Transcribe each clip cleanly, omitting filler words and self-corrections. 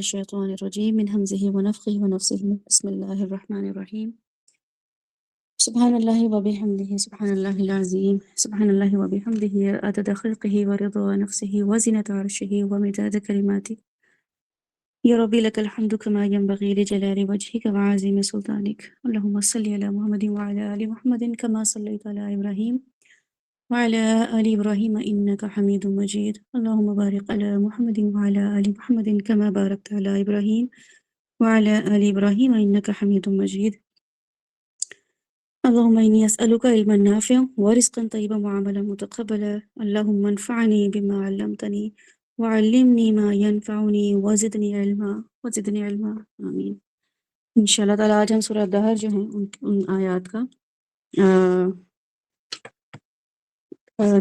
الشيطان الرجيم من همزه ونفخه ونفسه بسم الله الرحمن الرحيم سبحان الله وبحمده سبحان الله العظيم سبحان الله وبحمده عدد خلقه ورضا نفسه وزنة عرشه ومداد كلماته يا ربي لك الحمد كما ينبغي لجلال وجهك وعظيم سلطانك اللهم صل على محمد وعلى آل محمد كما صليت على إبراهيم وعلى آل إبراهيم إنك حميد مجيد اللهم بارك على محمد وعلى آل محمد كما باركت على إبراهيم وعلى آل إبراهيم إنك حميد مجيد اللهم إني أسألك علما نافعا ورزقا طيبا وعملا متقبلا اللهم انفعني بما علمتني وعلمني ما ينفعني وزدني علما آمین انشاءاللہ تعالیٰ آج ہم سورہ دہر جو ہیں ان آیات کا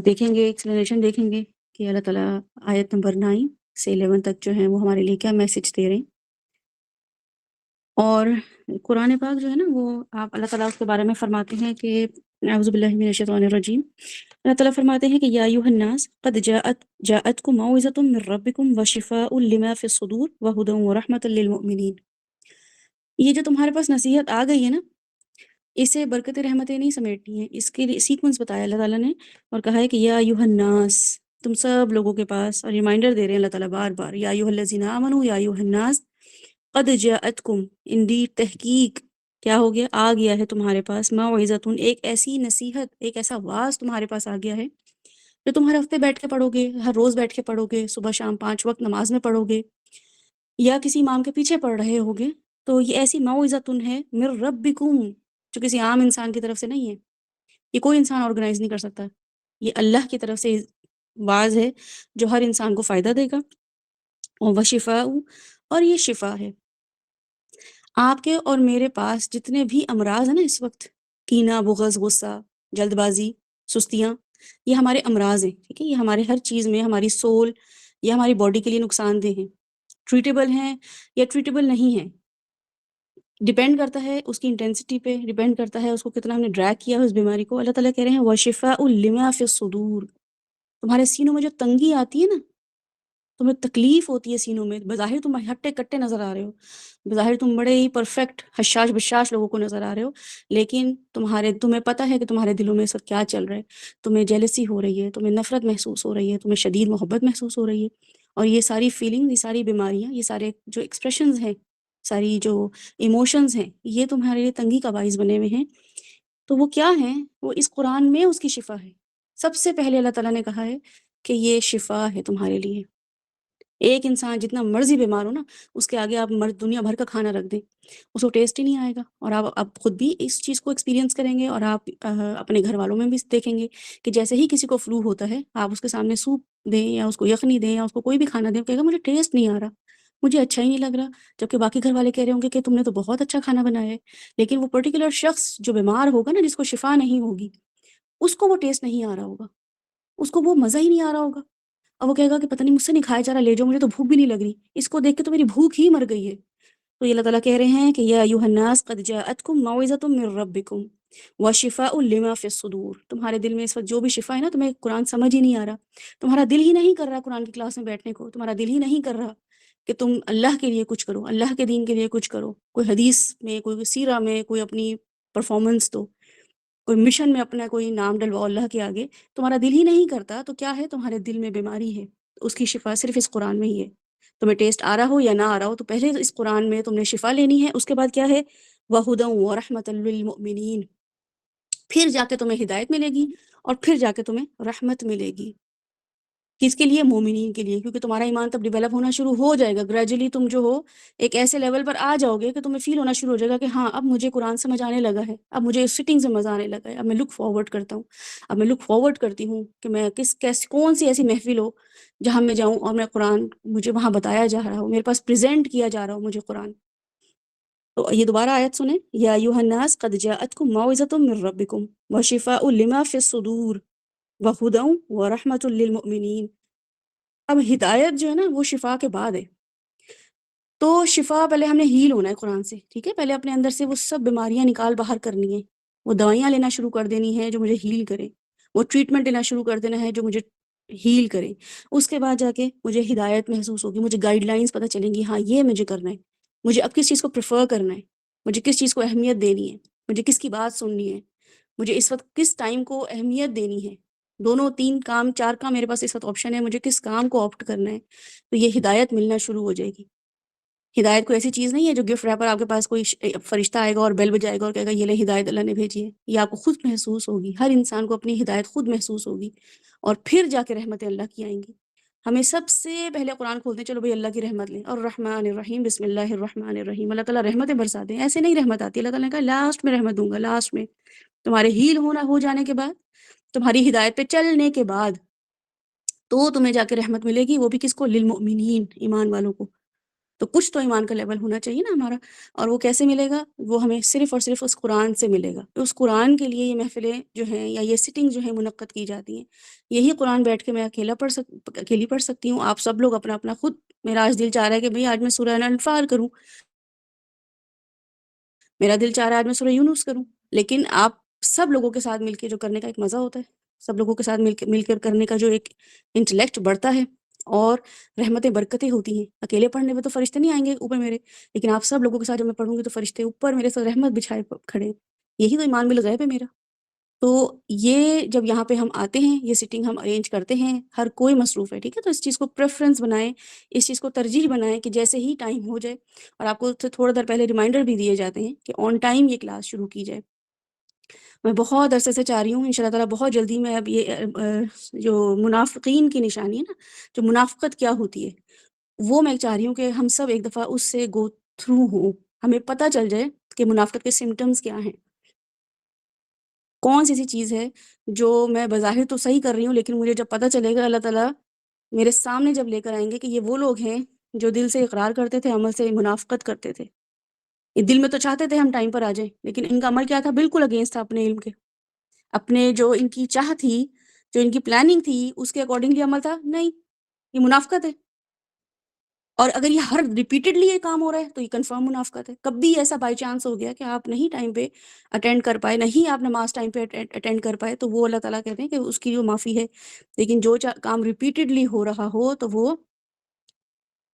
دیکھیں گے، ایکسپلینیشن دیکھیں گے کہ اللہ تعالیٰ آیت نمبر 9 سے 11 تک جو ہیں وہ ہمارے لیے کیا میسج دے رہے ہیں۔ اور قرآن پاک جو ہے نا وہ اللہ تعالیٰ اس کے بارے میں فرماتے ہیں کہ اعوذ باللہ من الشیطان الرجیم، اللہ تعالیٰ فرماتے ہیں کہ یا ایھا الناس قد جاءتکم موعظۃ من ربکم وشفاء لما فی الصدور وہدی ورحمۃ للمؤمنین۔ یہ جو تمہارے پاس نصیحت آ گئی ہے نا، اسے برکت رحمتیں نہیں سمیٹنی ہیں، اس کے لیے سیکوینس بتایا اللہ تعالیٰ نے اور کہا ہے کہ یا ایھا الناس، تم سب لوگوں کے پاس، اور ریمائنڈر دے رہے ہیں اللہ تعالیٰ بار بار، یا ایھا الذین آمنوا یا ایھا الناس قد جاءتکم، انڈیڈ تحقیق کیا ہو گیا، آ گیا ہے تمہارے پاس، موعظۃ، ایک ایسی نصیحت، ایک ایسا واعظ تمہارے پاس آ گیا ہے جو تم ہر ہفتے بیٹھ کے پڑھو گے، ہر روز بیٹھ کے پڑھو گے، صبح شام 5 وقت نماز میں پڑھو گے یا کسی امام کے پیچھے پڑھ رہے ہوگے، تو یہ ایسی موعظۃ ہے من ربکم، جو کسی عام انسان کی طرف سے نہیں ہے، یہ کوئی انسان آرگنائز نہیں کر سکتا، یہ اللہ کی طرف سے واعظ ہے جو ہر انسان کو فائدہ دے گا، اور وشفاء، اور یہ شفا ہے۔ آپ کے اور میرے پاس جتنے بھی امراض ہیں نا اس وقت، کینہ، بغض، غصہ، جلد بازی، سستیاں، یہ ہمارے امراض ہیں، ٹھیک ہے، یہ ہمارے ہر چیز میں، ہماری سول یا ہماری باڈی کے لیے نقصان دہ ہیں، ٹریٹیبل ہیں یا ٹریٹیبل نہیں ہیں، ڈیپینڈ کرتا ہے اس کی انٹینسٹی پہ، ڈیپینڈ کرتا ہے اس کو کتنا ہم نے ڈریگ کیا ہے اس بیماری کو۔ اللہ تعالیٰ کہہ رہے ہیں وَشِفَاءٌ لِمَا فِي الصُّدُورِ، تمہارے سینوں میں جو تنگی آتی ہے نا، تمہیں تکلیف ہوتی ہے سینوں میں، بظاہر تم ہٹے کٹے نظر آ رہے ہو، بظاہر تم بڑے ہی پرفیکٹ حشاش بشاش لوگوں کو نظر آ رہے ہو، لیکن تمہیں پتہ ہے کہ تمہارے دلوں میں اس وقت کیا چل رہا ہے، تمہیں جیلسی ہو رہی ہے، تمہیں نفرت محسوس ہو رہی ہے، تمہیں شدید محبت محسوس ہو رہی ہے، اور یہ ساری فیلنگ، یہ ساری بیماریاں، یہ سارے جو ایکسپریشنز ہیں، ساری جو ایموشنز ہیں، یہ تمہارے لیے تنگی کا باعث بنے ہوئے ہیں، تو وہ کیا ہیں؟ وہ اس قرآن میں اس کی شفا ہے۔ سب سے پہلے اللہ تعالیٰ نے کہا ہے کہ یہ شفا ہے تمہارے لیے۔ ایک انسان جتنا مرضی بیمار ہو نا، اس کے آگے آپ دنیا بھر کا کھانا رکھ دیں، اس کو ٹیسٹ ہی نہیں آئے گا، اور آپ خود بھی اس چیز کو ایکسپیرینس کریں گے، اور آپ اپنے گھر والوں میں بھی دیکھیں گے کہ جیسے ہی کسی کو فلو ہوتا ہے، آپ اس کے سامنے سوپ دیں یا اس کو یخنی دیں یا اس کو کوئی بھی کھانا دیں، کہے گا مجھے ٹیسٹ نہیں آ رہا، مجھے اچھا ہی نہیں لگ رہا، جبکہ باقی گھر والے کہہ رہے ہوں گے کہ تم نے تو بہت اچھا کھانا بنایا ہے، لیکن وہ پرٹیکولر شخص جو بیمار ہوگا نا، جس کو شفا نہیں ہوگی، اس کو وہ ٹیسٹ نہیں آ رہا ہوگا، اس کو وہ مزہ ہی نہیں آ رہا ہوگا، اور وہ کہے گا کہ پتہ نہیں مجھ سے نہیں کھایا جا رہا، لے جاؤ، مجھے تو بھوک بھی نہیں لگ رہی، اس کو دیکھ کے تو میری بھوک ہی مر گئی ہے۔ تو یہ اللہ تعالیٰ کہہ رہے ہیں کہ یا ایھا الناس قد جاءتکم موعظۃ من ربکم وشفاء لما فی الصدور، تمہارے دل میں اس وقت جو بھی شفا ہے نا، تمہیں قرآن سمجھ ہی نہیں آ رہا، تمہارا دل ہی نہیں کر رہا قرآن کی کلاس میں بیٹھنے کو، تمہارا دل ہی نہیں کر رہا کہ تم اللہ کے لیے کچھ کرو، اللہ کے دین کے لیے کچھ کرو، کوئی حدیث میں، کوئی سیرہ میں، کوئی اپنی پرفارمنس دو، کوئی مشن میں اپنا کوئی نام ڈلواؤ اللہ کے آگے، تمہارا دل ہی نہیں کرتا، تو کیا ہے؟ تمہارے دل میں بیماری ہے، اس کی شفا صرف اس قرآن میں ہی ہے۔ تمہیں ٹیسٹ آ رہا ہو یا نہ آ رہا ہو، تو پہلے اس قرآن میں تم نے شفا لینی ہے، اس کے بعد کیا ہے؟ وَهُدًى وَرَحْمَةً لِّلْمُؤْمِنِينَ، پھر جا کے تمہیں ہدایت ملے گی، اور پھر جا کے تمہیں رحمت ملے گی، کس کے لیے؟ مومنین کے لیے، کیونکہ تمہارا ایمان تب ڈیولپ ہونا شروع ہو جائے گا، گریجولی تم جو ہو ایک ایسے لیول پر آ جاؤ گے کہ تمہیں فیل ہونا شروع ہو جائے گا کہ ہاں اب مجھے قرآن سمجھ آنے لگا ہے، اب مجھے سٹنگ سے مزہ آنے لگا ہے، اب میں لک فارورڈ کرتا ہوں، اب میں لک فارورڈ کرتی ہوں کہ میں کون سی ایسی محفل ہو جہاں میں جاؤں اور میں قرآن مجھے وہاں بتایا جا رہا ہو، میرے پاس پریزنٹ کیا جا رہا ہو مجھے قرآن۔ تو یہ دوبارہ آیت سنیں، یا ایھا الناس قد جاءتکم موعظۃ من ربکم وشفاء لما فی الصدور وہدی ورحمۃ للمؤمنین۔ اب ہدایت جو ہے نا وہ شفا کے بعد ہے، تو شفا پہلے ہم نے ہیل ہونا ہے قرآن سے، ٹھیک ہے، پہلے اپنے اندر سے وہ سب بیماریاں نکال باہر کرنی ہیں، وہ دوائیاں لینا شروع کر دینی ہیں جو مجھے ہیل کرے، وہ ٹریٹمنٹ لینا شروع کر دینا ہے جو مجھے ہیل کریں، اس کے بعد جا کے مجھے ہدایت محسوس ہوگی، مجھے گائیڈ لائنس پتہ چلیں گی، ہاں یہ مجھے کرنا ہے، مجھے اب کس چیز کو پریفر کرنا ہے، مجھے کس چیز کو اہمیت دینی ہے، مجھے کس کی بات سننی ہے، مجھے اس وقت کس ٹائم کو اہمیت دینی ہے، دونوں 3 کام 4 کام میرے پاس اس وقت آپشن ہے، مجھے کس کام کو آپٹ کرنا ہے، تو یہ ہدایت ملنا شروع ہو جائے گی۔ ہدایت کوئی ایسی چیز نہیں ہے جو گفٹ ریپر آپ کے پاس کوئی فرشتہ آئے گا اور بیل بجائے گا اور کہے گا یہ لے ہدایت اللہ نے بھیجی ہے، یہ آپ کو خود محسوس ہوگی، ہر انسان کو اپنی ہدایت خود محسوس ہوگی، اور پھر جا کے رحمت اللہ کی آئیں گی۔ ہمیں سب سے پہلے قرآن کھولتے ہیں، چلو بھئی اللہ کی رحمت لیں، اور الرحمن الرحیم، بسم اللہ الرحمن الرحیم، اللہ تعالیٰ رحمتیں برساتے ہیں، ایسے نہیں رحمت آتی، اللہ تعالیٰ نے کہا لاسٹ میں رحمت دوں گا، لاسٹ میں تمہارے ہیل ہو جانے کے بعد، تمہاری ہدایت پہ چلنے کے بعد، تو تمہیں جا کے رحمت ملے گی، وہ بھی کس کو؟ للمؤمنین، ایمان والوں کو۔ تو کچھ تو ایمان کا لیول ہونا چاہیے نا ہمارا، اور وہ کیسے ملے گا؟ وہ ہمیں صرف اور صرف اس قرآن سے ملے گا۔ تو اس قرآن کے لیے یہ محفلیں جو ہیں یا یہ سٹنگ جو ہیں منعقد کی جاتی ہیں، یہی قرآن بیٹھ کے میں اکیلی پڑھ سکتی ہوں، آپ سب لوگ اپنا اپنا خود، میرا آج دل چاہ رہا ہے کہ بھئی آج میں سورہ الانفال کروں، میرا دل چاہ رہا ہے آج میں سورہ یونس کروں، لیکن آپ سب لوگوں کے ساتھ مل کے جو کرنے کا ایک مزہ ہوتا ہے، سب لوگوں کے ساتھ مل کر کرنے کا جو ایک انٹلیکٹ بڑھتا ہے، اور رحمتیں برکتیں ہوتی ہیں۔ اکیلے پڑھنے میں تو فرشتے نہیں آئیں گے اوپر میرے، لیکن آپ سب لوگوں کے ساتھ جب میں پڑھوں گی تو فرشتے اوپر میرے ساتھ رحمت بچھائے کھڑے ہیں۔ یہی تو ایمان بالغیب ہے میرا۔ تو یہ جب یہاں پہ ہم آتے ہیں، یہ سٹنگ ہم ارینج کرتے ہیں، ہر کوئی مصروف ہے، ٹھیک ہے، تو اس چیز کو پریفرنس بنائیں، اس چیز کو ترجیح بنائیں کہ جیسے ہی ٹائم ہو جائے، اور آپ کو تھوڑا دیر پہلے ریمائنڈر بھی دیے جاتے ہیں کہ آن ٹائم یہ کلاس شروع کی جائے۔ میں بہت عرصے سے چاہ رہی ہوں، انشاءاللہ تعالیٰ بہت جلدی میں اب یہ جو منافقین کی نشانی ہے نا، جو منافقت کیا ہوتی ہے، وہ میں چاہ رہی ہوں کہ ہم سب ایک دفعہ اس سے گو تھرو ہوں، ہمیں پتہ چل جائے کہ منافقت کے سمٹمز کیا ہیں، کون سی ایسی چیز ہے جو میں بظاہر تو صحیح کر رہی ہوں، لیکن مجھے جب پتہ چلے گا، اللہ تعالیٰ میرے سامنے جب لے کر آئیں گے کہ یہ وہ لوگ ہیں جو دل سے اقرار کرتے تھے، عمل سے منافقت کرتے تھے، یہ دل میں تو چاہتے تھے ہم ٹائم پر آ جائیں، لیکن ان کا عمل کیا تھا؟ بالکل اگینسٹ تھا اپنے علم کے، اپنے جو ان کی چاہ تھی، جو ان کی پلاننگ تھی، اس کے اکارڈنگلی عمل تھا نہیں، یہ منافقت ہے۔ اور اگر یہ ہر ریپیٹڈلی یہ کام ہو رہا ہے تو یہ کنفرم منافقت ہے۔ کبھی ایسا بائی چانس ہو گیا کہ آپ نہیں ٹائم پہ اٹینڈ کر پائے، نہیں آپ نماز ٹائم پہ اٹینڈ کر پائے، تو وہ اللہ تعالیٰ کہتے ہیں کہ اس کی جو معافی ہے، لیکن جو کام ریپیٹڈلی ہو رہا ہو تو وہ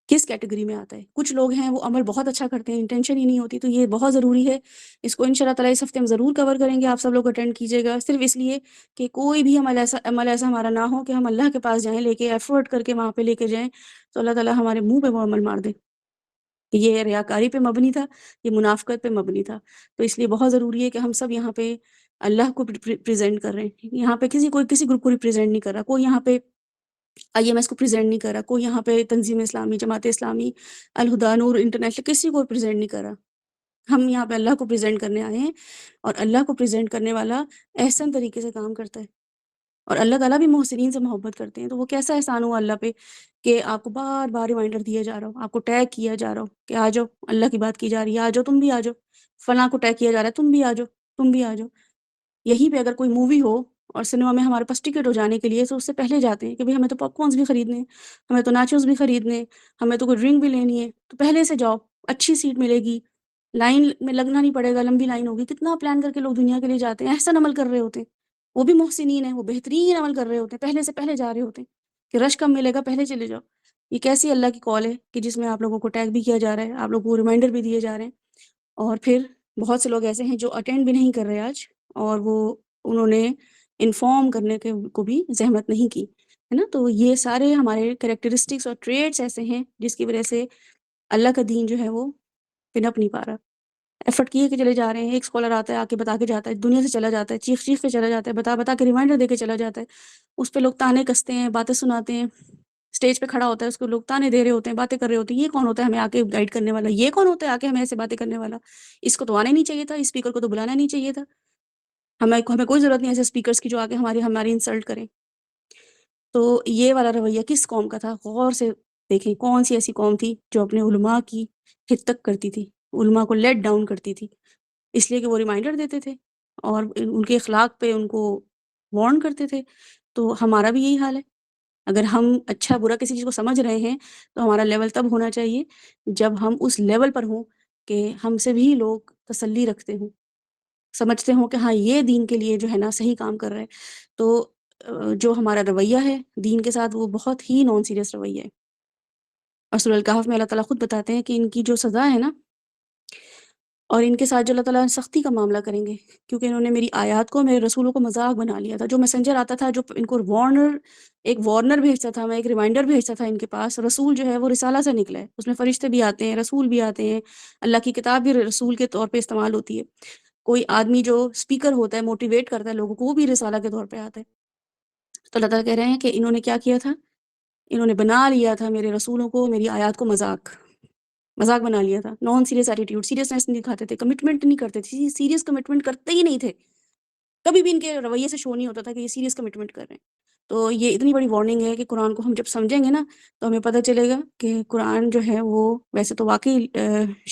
کس کیٹیگری میں آتا ہے؟ کچھ لوگ ہیں وہ عمل بہت اچھا کرتے ہیں، انٹینشن ہی نہیں ہوتی، تو یہ بہت ضروری ہے، اس کو انشاءاللہ تعالیٰ اس ہفتے ہم ضرور کور کریں گے، آپ سب لوگ اٹینڈ کیجیے گا، صرف اس لیے کہ کوئی بھی عمل ایسا ہمارا نہ ہو کہ ہم اللہ کے پاس جائیں لے کے ایفرٹ کر کے وہاں پہ لے کے جائیں تو اللہ تعالیٰ ہمارے منہ پہ وہ عمل مار دے کہ یہ ریاکاری پہ مبنی تھا، یہ منافقت پہ مبنی تھا۔ تو اس لیے بہت ضروری ہے کہ ہم سب یہاں پہ اللہ کو پریزنٹ کر رہے ہیں، یہاں پہ کوئی کسی گروپ کو ریپرزینٹ نہیں کر رہا، کوئی یہاں پہ IMS کو پریزنٹ نہیں کر رہا، کوئی یہاں پہ تنظیم اسلامی، جماعت اسلامی، الہدیٰ، نور انٹرنیشنل، کسی کو پریزنٹ نہیں کر رہا، ہم یہاں پہ اللہ کو پریزنٹ کرنے آئے ہیں، اور اللہ کو پریزنٹ کرنے والا احسن طریقے سے کام کرتا ہے، اور اللہ تعالیٰ بھی محسنین سے محبت کرتے ہیں۔ تو وہ کیسا احسان ہوا اللہ پہ کہ آپ کو بار بار ریمائنڈر دیا جا رہا ہو، آپ کو ٹیگ کیا جا رہا ہو کہ آ جاؤ، اللہ کی بات کی جا رہی ہے، آ جاؤ، تم بھی آ جاؤ، فلاں کو ٹیگ کیا جا رہا ہے، تم بھی آ جاؤ، تم بھی آ جاؤ۔ یہیں پہ اگر کوئی مووی ہو اور سنیما میں ہمارے پاس ٹکٹ ہو جانے کے لیے، تو اس سے پہلے جاتے ہیں کہ بھئی ہمیں تو پاپ کارنز بھی خریدنے ہیں، ہمیں تو ناچوز بھی خریدنے ہیں، ہمیں تو کوئی ڈرنک بھی لینی ہے، تو پہلے سے جاؤ، اچھی سیٹ ملے گی، لائن میں لگنا نہیں پڑے گا، لمبی لائن ہوگی۔ کتنا پلان کر کے لوگ دنیا کے لیے جاتے ہیں، احسن عمل کر رہے ہوتے ہیں، وہ بھی محسنین ہیں، وہ بہترین عمل کر رہے ہوتے ہیں، پہلے سے پہلے جا رہے ہوتے ہیں کہ رش کم ملے گا، پہلے چلے جاؤ۔ یہ کیسی اللہ کی کال ہے کہ جس میں آپ لوگوں کو ٹیگ بھی کیا جا رہا ہے، آپ لوگوں کو ریمائنڈر بھی دیے جا رہے ہیں، اور پھر بہت سے لوگ ایسے ہیں جو اٹینڈ بھی نہیں کر رہے آج، اور انہوں نے انفارم کرنے کے کو بھی زحمت نہیں کی، ہے نا۔ تو یہ سارے ہمارے کریکٹرسٹکس اور ٹریٹس ایسے ہیں جس کی وجہ سے اللہ کا دین جو ہے وہ پنپ نہیں پا رہا۔ ایفرٹ کیے کہ چلے جا رہے ہیں، ایک اسکالر آتا ہے، آ کے بتا کے جاتا ہے، دنیا سے چلا جاتا ہے، چیخ چیخ کے چلا جاتا ہے، بتا بتا کے ریمائنڈر دے کے چلا جاتا ہے، اس پہ لوگ تانے کستے ہیں، باتیں سناتے ہیں، اسٹیج پہ کھڑا ہوتا ہے، اس کو لوگ تانے دے رہے ہوتے ہیں، باتیں کر رہے ہوتے ہیں، یہ کون ہوتا ہے ہمیں آ کے گائیڈ کرنے والا، یہ کون ہوتا ہے آ کے ہمیں ایسے باتیں کرنے والا، اس کو تو آنا ہی نہیں چاہیے تھا، اس اسپیکر کو تو بلانا نہیں چاہیے تھا، ہمیں کوئی ضرورت نہیں ایسے اسپیکرز کی جو آگے ہماری انسلٹ کریں۔ تو یہ والا رویہ کس قوم کا تھا؟ غور سے دیکھیں کون سی ایسی قوم تھی جو اپنے علماء کی ہتک کرتی تھی، علماء کو لیٹ ڈاؤن کرتی تھی، اس لیے کہ وہ ریمائنڈر دیتے تھے اور ان کے اخلاق پہ ان کو وارن کرتے تھے۔ تو ہمارا بھی یہی حال ہے، اگر ہم اچھا برا کسی چیز کو سمجھ رہے ہیں تو ہمارا لیول تب ہونا چاہیے جب ہم اس لیول پر ہوں کہ ہم سے بھی لوگ تسلی رکھتے ہوں، سمجھتے ہوں کہ ہاں یہ دین کے لیے جو ہے نا صحیح کام کر رہے ہیں۔ تو جو ہمارا رویہ ہے دین کے ساتھ وہ بہت ہی نان سیریس رویہ ہے. اور سورہ الکہف میں اللہ تعالیٰ خود بتاتے ہیں کہ ان کی جو سزا ہے نا، اور ان کے ساتھ جو اللہ تعالیٰ سختی کا معاملہ کریں گے، کیونکہ انہوں نے میری آیات کو، میرے رسولوں کو مذاق بنا لیا تھا. جو میسنجر آتا تھا، جو ان کو ایک وارنر بھیجتا تھا، میں ایک ریمائنڈر بھیجتا تھا ان کے پاس، رسول جو ہے وہ رسالہ سے نکلا ہے، اس میں فرشتے بھی آتے ہیں، رسول بھی آتے ہیں، اللہ کی کتاب بھی رسول کے طور پہ استعمال ہوتی ہے. کوئی آدمی جو اسپیکر ہوتا ہے، موٹیویٹ کرتا ہے لوگوں کو، وہ بھی رسالہ کے طور پہ آتا ہے. تو اللہ تعالیٰ کہہ رہے ہیں کہ انہوں نے کیا کیا تھا، انہوں نے بنا لیا تھا میرے رسولوں کو، میری آیات کو مذاق بنا لیا تھا. نان سیریس ایٹیٹیوڈ، سیریسنس نہیں دکھاتے تھے، کمٹمنٹ نہیں کرتے تھے، سیریس کمٹمنٹ کرتے ہی نہیں تھے. کبھی بھی ان کے رویے سے شو نہیں ہوتا تھا کہ یہ سیریس کمٹمنٹ کر رہے ہیں. تو یہ اتنی بڑی وارننگ ہے کہ قرآن کو ہم جب سمجھیں گے نا تو ہمیں پتہ چلے گا کہ قرآن جو ہے وہ ویسے تو واقعی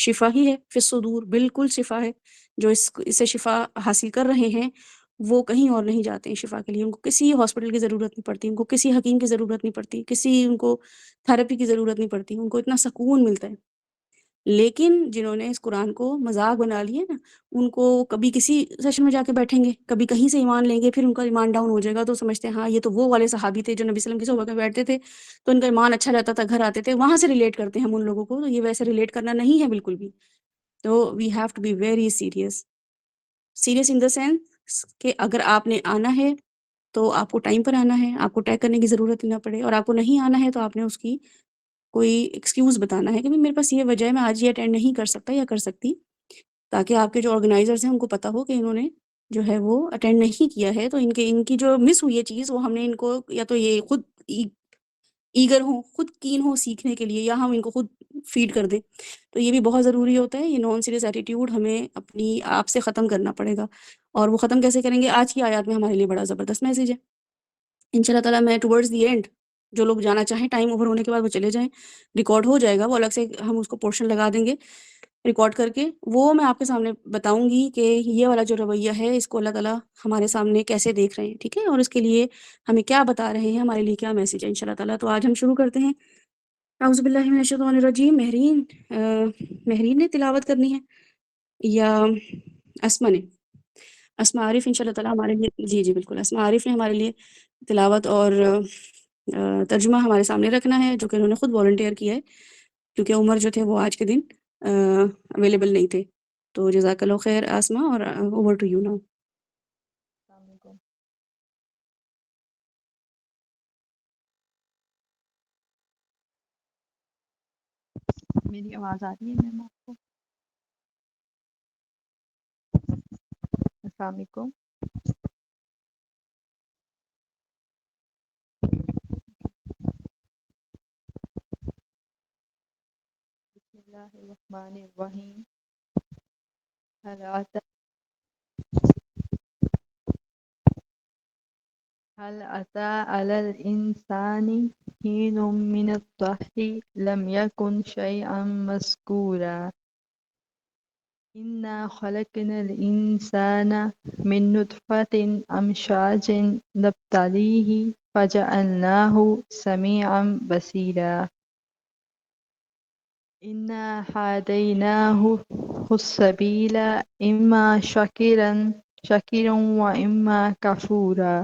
شفا ہی ہے، فی الصدور، بالکل شفا ہے. جو اس سے شفا حاصل کر رہے ہیں وہ کہیں اور نہیں جاتے ہیں شفا کے لیے، ان کو کسی ہاسپٹل کی ضرورت نہیں پڑتی، ان کو کسی حکیم کی ضرورت نہیں پڑتی، کسی ان کو تھراپی کی ضرورت نہیں پڑتی، ان کو اتنا سکون ملتا ہے. لیکن جنہوں نے اس قرآن کو مذاق بنا لیا نا، ان کو کبھی کسی سیشن میں جا کے بیٹھیں گے، کبھی کہیں سے ایمان لیں گے، پھر ان کا ایمان ڈاؤن ہو جائے گا تو سمجھتے ہیں ہاں یہ تو وہ والے صحابی تھے جو نبی صلی اللہ علیہ وسلم کی صحبت میں بیٹھتے تھے تو ان کا ایمان اچھا رہتا تھا، گھر آتے تھے، وہاں سے ریلیٹ کرتے ہیں ہم ان لوگوں کو. تو یہ ویسے ریلیٹ کرنا نہیں ہے بالکل بھی. تو we have to be very serious in the sense کہ اگر آپ نے آنا ہے تو آپ کو ٹائم پر آنا ہے، آپ کو ٹیگ کرنے کی ضرورت ہی نہ پڑے، اور آپ کو نہیں آنا ہے تو آپ نے اس کی کوئی ایکسکیوز بتانا ہے کہ میرے پاس یہ وجہ ہے، میں آج یہ اٹینڈ نہیں کر سکتا یا کر سکتی، تاکہ آپ کے جو آرگنائزرز ہیں ان کو پتہ ہو کہ انہوں نے جو ہے وہ اٹینڈ نہیں کیا ہے. تو ان کی جو مس ہوئی ہے چیز، وہ ہم نے ان کو یا تو یہ خود ایگر ہوں، خود کین ہوں سیکھنے کے لیے، یا ہم ان کو خود فیڈ کر دیں. تو یہ بھی بہت ضروری ہوتا ہے. یہ نان سیریس ایٹیٹیوڈ ہمیں اپنی آپ سے ختم کرنا پڑے گا. اور وہ ختم کیسے کریں گے؟ آج کی آیات میں ہمارے لیے بڑا زبردست میسیج ہے. ان شاء اللہ تعالیٰ میں ٹورڈز دی اینڈ جو لوگ جانا چاہیں ٹائم اوور ہونے کے بعد وہ چلے جائیں، ریکارڈ ہو جائے گا، وہ الگ سے ہم اس کو پورشن لگا دیں گے ریکارڈ کر کے. وہ میں آپ کے سامنے بتاؤں گی کہ یہ والا جو رویہ ہے اس کو اللہ تعالیٰ ہمارے سامنے کیسے دیکھ رہے ہیں، ٹھیک ہے، اور اس کے لیے ہمیں کیا بتا رہے ہیں، ہمارے لیے کیا میسیج ہے ان شاء اللہ تعالیٰ. تو آج ہم شروع کرتے ہیں. اعوذ باللہ من الشیطان الرجیم. مہرین نے تلاوت کرنی ہے یا اسما نے؟ اسما عارف ان شاء اللہ تعالیٰ ہمارے لیے، جی بالکل، اسما عارف نے ہمارے لیے تلاوت اور ترجمہ ہمارے سامنے رکھنا ہے، جو کہ انہوں نے خود والنٹیئر کیا ہے کیونکہ عمر جو تھے وہ آج کے دن اویلیبل نہیں تھے. تو جزاک اللہ خیر آسما، اور اوور ٹو یو ناؤ. السلام علیکم. میری آواز آ رہی ہے میم آپ کو؟ السلام علیکم. بسم اللہ الرحمن الرحیم. هل أتى هل أتى على الإنسان حين من الدهر لم يكن شيئا مذكورا. إنا خلقنا الإنسان من نطفة أمشاج نبتليه فجعلناه سميعا بصيرا. إنا هديناه السبيل إما شاكرا وإما كفورا.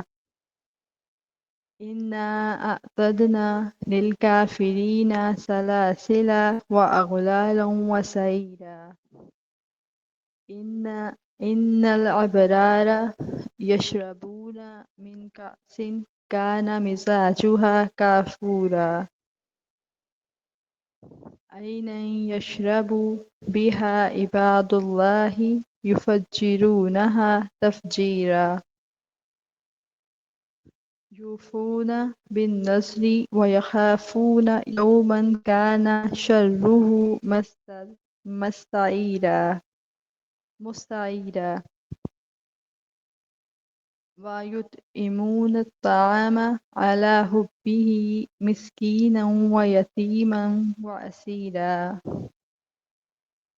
إنا أعتدنا للكافرين سلاسل وأغلالا وسعيرا. إن الأبرار يشربون من كأس كان مزاجها كافورا. عينا يشرب بها عباد الله يفجرونها تفجيرا. يوفون بالنذر ويخافون يوما كان شره مستعيرا. ويطعمون الطعام على حبه مسكينا ويتيما وأسيرا.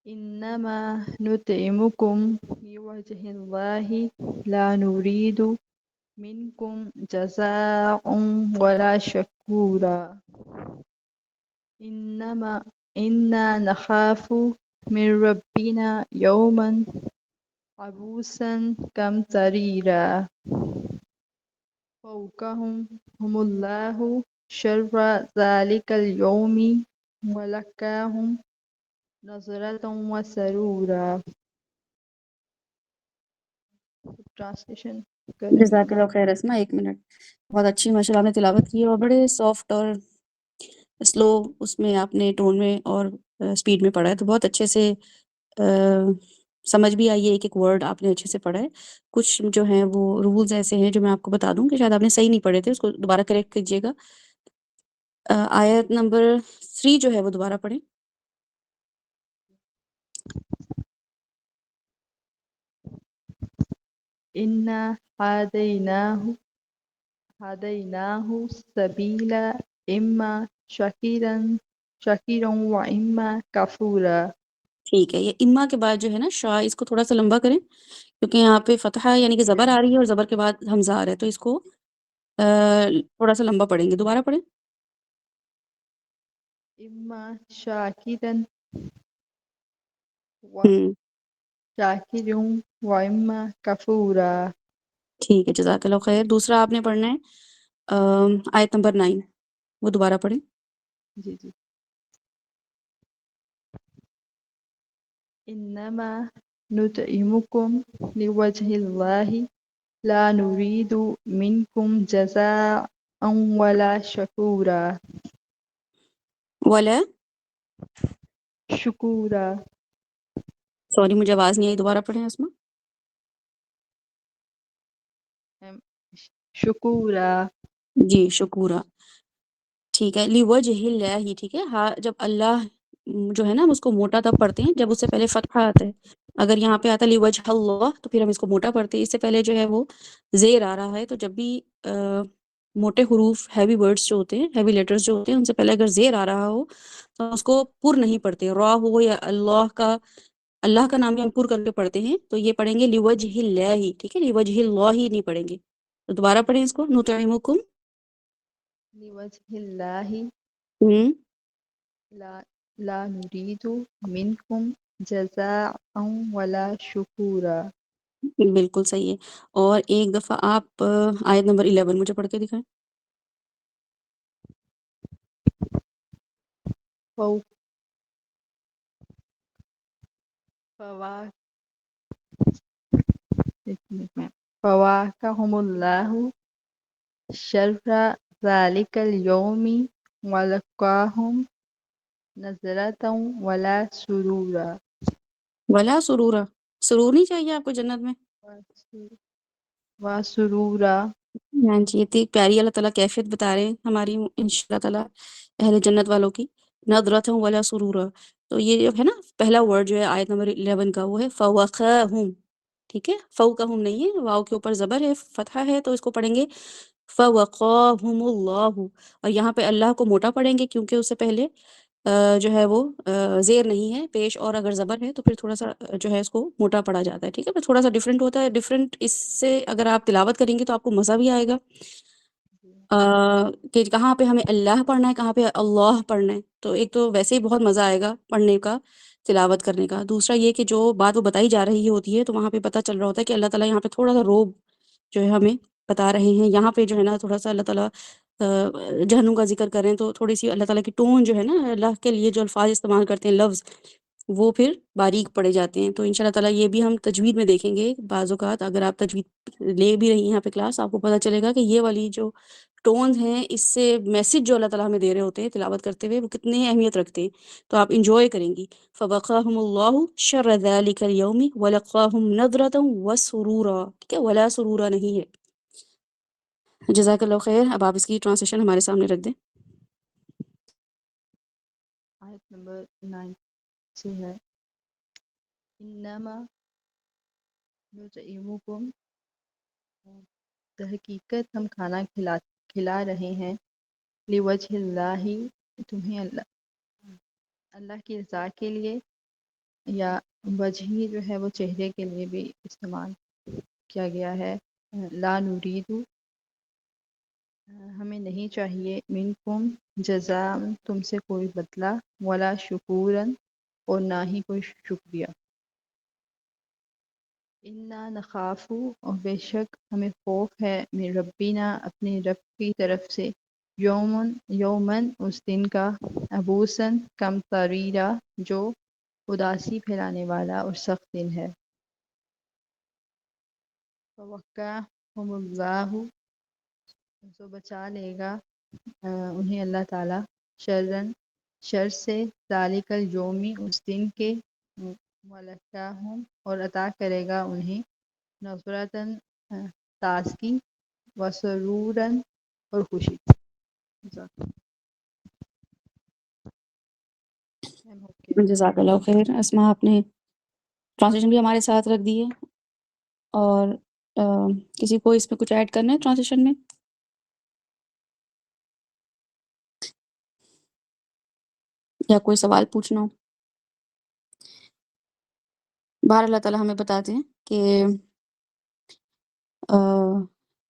إنما نطعمكم لوجه الله لا نريد منكم جزاء ولا شكورا. إنا نخاف من ربنا يوما عبوسا قمطريرا. فوقهم هم الله شر ذلك اليوم ولقاهم نظرة وسرورا. ٹرانسلیشن کر رہی جزاک ہوں. اللہ خیر اسما، 1 منٹ. بہت اچھی ماشاء اللہ آپ نے تلاوت کی اور بڑے سافٹ اور سلو اس میں آپ نے ٹون میں اور اسپیڈ میں پڑھا ہے، تو بہت اچھے سے سمجھ بھی آئی ہے، ایک ایک ورڈ آپ نے اچھے سے پڑھا ہے. کچھ جو ہیں وہ رولز ایسے ہیں جو میں آپ کو بتا دوں کہ شاید آپ نے صحیح نہیں پڑھے تھے، اس کو دوبارہ کریکٹ کیجیے گا. آیت نمبر 3 جو ہے وہ دوبارہ پڑھیں. انا هديناه السبيل اما شاکرا و اما کفورا. ٹھیک ہے، یہ اما کے بعد جو ہے نا شا، اس کو تھوڑا سا لمبا کریں کیونکہ یہاں پہ فتحہ یعنی کہ زبر آ رہی ہے اور زبر کے بعد حمزہ آ رہا ہے، تو اس کو تھوڑا سا لمبا پڑھیں گے. دوبارہ پڑھیں. اما شاکرا و ہوں شاکر و اما کفورا. ٹھیک ہے، جزاک اللہ خیر. دوسرا آپ نے پڑھنا ہے آیت نمبر 9، وہ دوبارہ پڑھیں. جی جی. انما نطعمکم لوجہ اللہ لا نريد منکم جزاء ولا شکورا. ولا، شکورا. سوری مجھے آواز نہیں آئی، دوبارہ پڑھیں اسما. شکورا. جی شکورہ. ٹھیک ہے، لیوجہ اللہ ہی. ٹھیک ہے، ہاں جب اللہ جو ہے نا ہم اس کو موٹا تب پڑھتے ہیں جب اس سے پہلے فتحہ آتا ہے. اگر یہاں پہ آتا ہے لیوجہ اللہ تو پھر ہم اس کو موٹا پڑھتے ہیں. اس سے پہلے جو ہے وہ زیر آ رہا ہے، تو جب بھی موٹے حروف ہیوی ورڈز جو ہوتے ہیں، ہیوی لیٹرز جو ہوتے ہیں، ان سے پہلے اگر زیر آ رہا ہو تو اس کو پر نہیں پڑھتے. را ہو یا اللہ کا نام بھی ہم پر کر کے پڑھتے ہیں، تو یہ پڑھیں گے لیوجہ اللہ. ٹھیک ہے، لیوجہ اللہ ہی نہیں پڑھیں گے. تو دوبارہ پڑھیں اس کو. نطعمکم لوجہ اللہ ہوں لا نريد منکم جزاء ولا شکورا. بالکل صحیح ہے. اور ایک دفعہ آپ آیت نمبر 11 مجھے پڑھ کے دکھائیں. فواکہم اللہ شر ذلک اليوم ولقاہم نظرۃ ولا سرورا. ولا سرورا، سرور نہیں چاہیے آپ کو جنت میں؟ وسرورا. ہاں جی، اتنی پیاری اللہ تعالیٰ کیفیت بتا رہے ہیں ہماری انشاء اللہ تعالیٰ اہل جنت والوں کی. نظرۃ ولا سرورا، تو یہ جو ہے نا پہلا ورڈ جو ہے آیت نمبر 11 کا وہ ہے فوقہم. ٹھیک ہے، فوقہم نہیں ہے، واو کے اوپر زبر ہے، فتحہ ہے، تو اس کو پڑھیں گے فوقاہم اللہ. اور یہاں پہ اللہ کو موٹا پڑھیں گے کیونکہ اس سے پہلے جو ہے وہ زیر نہیں ہے پیش، اور اگر زبر ہے تو پھر تھوڑا سا جو ہے اس کو موٹا پڑا جاتا ہے. ٹھیک ہے، پھر تھوڑا سا ڈفرینٹ ہوتا ہے. ڈفرینٹ اس سے اگر آپ تلاوت کریں گے تو آپ کو مزہ بھی آئے گا کہ کہاں پہ ہمیں اللہ پڑھنا ہے، کہاں پہ اللہ پڑھنا ہے. تو ایک تو ویسے ہی بہت مزہ آئے گا پڑھنے کا، تلاوت کرنے کا. دوسرا یہ کہ جو بات وہ بتائی جا رہی ہوتی ہے تو وہاں پہ پتہ چل رہا ہوتا ہے کہ اللہ تعالیٰ یہاں پہ تھوڑا سا روب جو ہے ہمیں بتا رہے ہیں. یہاں پہ جو ہے نا تھوڑا سا اللہ تعالیٰ جہنم کا ذکر کریں تو تھوڑی سی اللہ تعالیٰ کی ٹون جو ہے نا، اللہ کے لیے جو الفاظ استعمال کرتے ہیں لفظ، وہ پھر باریک پڑے جاتے ہیں. تو ان شاء اللہ تعالیٰ یہ بھی ہم تجوید میں دیکھیں گے. بعض اوقات اگر آپ تجوید لے بھی رہی ہیں یہاں پہ کلاس، آپ کو پتہ چلے گا کہ یہ والی جو ٹونز ہیں اس سے میسج جو اللہ تعالیٰ ہمیں دے رہے ہوتے ہیں تلاوت کرتے ہوئے وہ کتنے اہمیت رکھتے ہیں. تو آپ انجوائے کریں گی. فوقاہم اللہ شر ذلک اليوم ولقاہم نظرۃ وسرورا. ٹھیک ہے، ولا سرورا نہیں ہے. جزاک اللہ خیر. اب آپ اس کی ٹرانسلیشن ہمارے سامنے رکھ دیں. آیت نمبر 9 سے ہے. انما نطعمکم، حقیقت ہم کھانا کھلا رہے ہیں، لوجہ اللہ تمہیں اللہ کی رضا کے لیے، یا وجہی جو ہے وہ چہرے کے لیے بھی استعمال کیا گیا ہے. لا نرید ہمیں نہیں چاہیے، منکم جزاء تم سے کوئی بدلہ، ولا شکورا اور نہ ہی کوئی شکریہ. انا نخافو اور بے شک ہمیں خوف ہے من ربینا اپنے رب کی طرف سے یومن اس دن کا ابوسن کم تریرا جو اداسی پھیلانے والا اور سخت دن ہے فوقاہم اللہ تو بچا لے گا انہیں اللہ تعالی شر سے ذالک الیومی اس دن کے ولقاہم اور عطا کرے گا انہیں نصرتاً تازگی وسرورن اور خوشی جزاک اللہ خیر اسماء، آپ نے ٹرانسلیشن بھی ہمارے ساتھ رکھ دی ہے، اور کسی کو اس میں کچھ ایڈ کرنا ہے ٹرانسلیشن میں؟ یا کوئی سوال پوچھنا ہو؟ باہر اللہ تعالیٰ ہمیں بتاتے ہیں کہ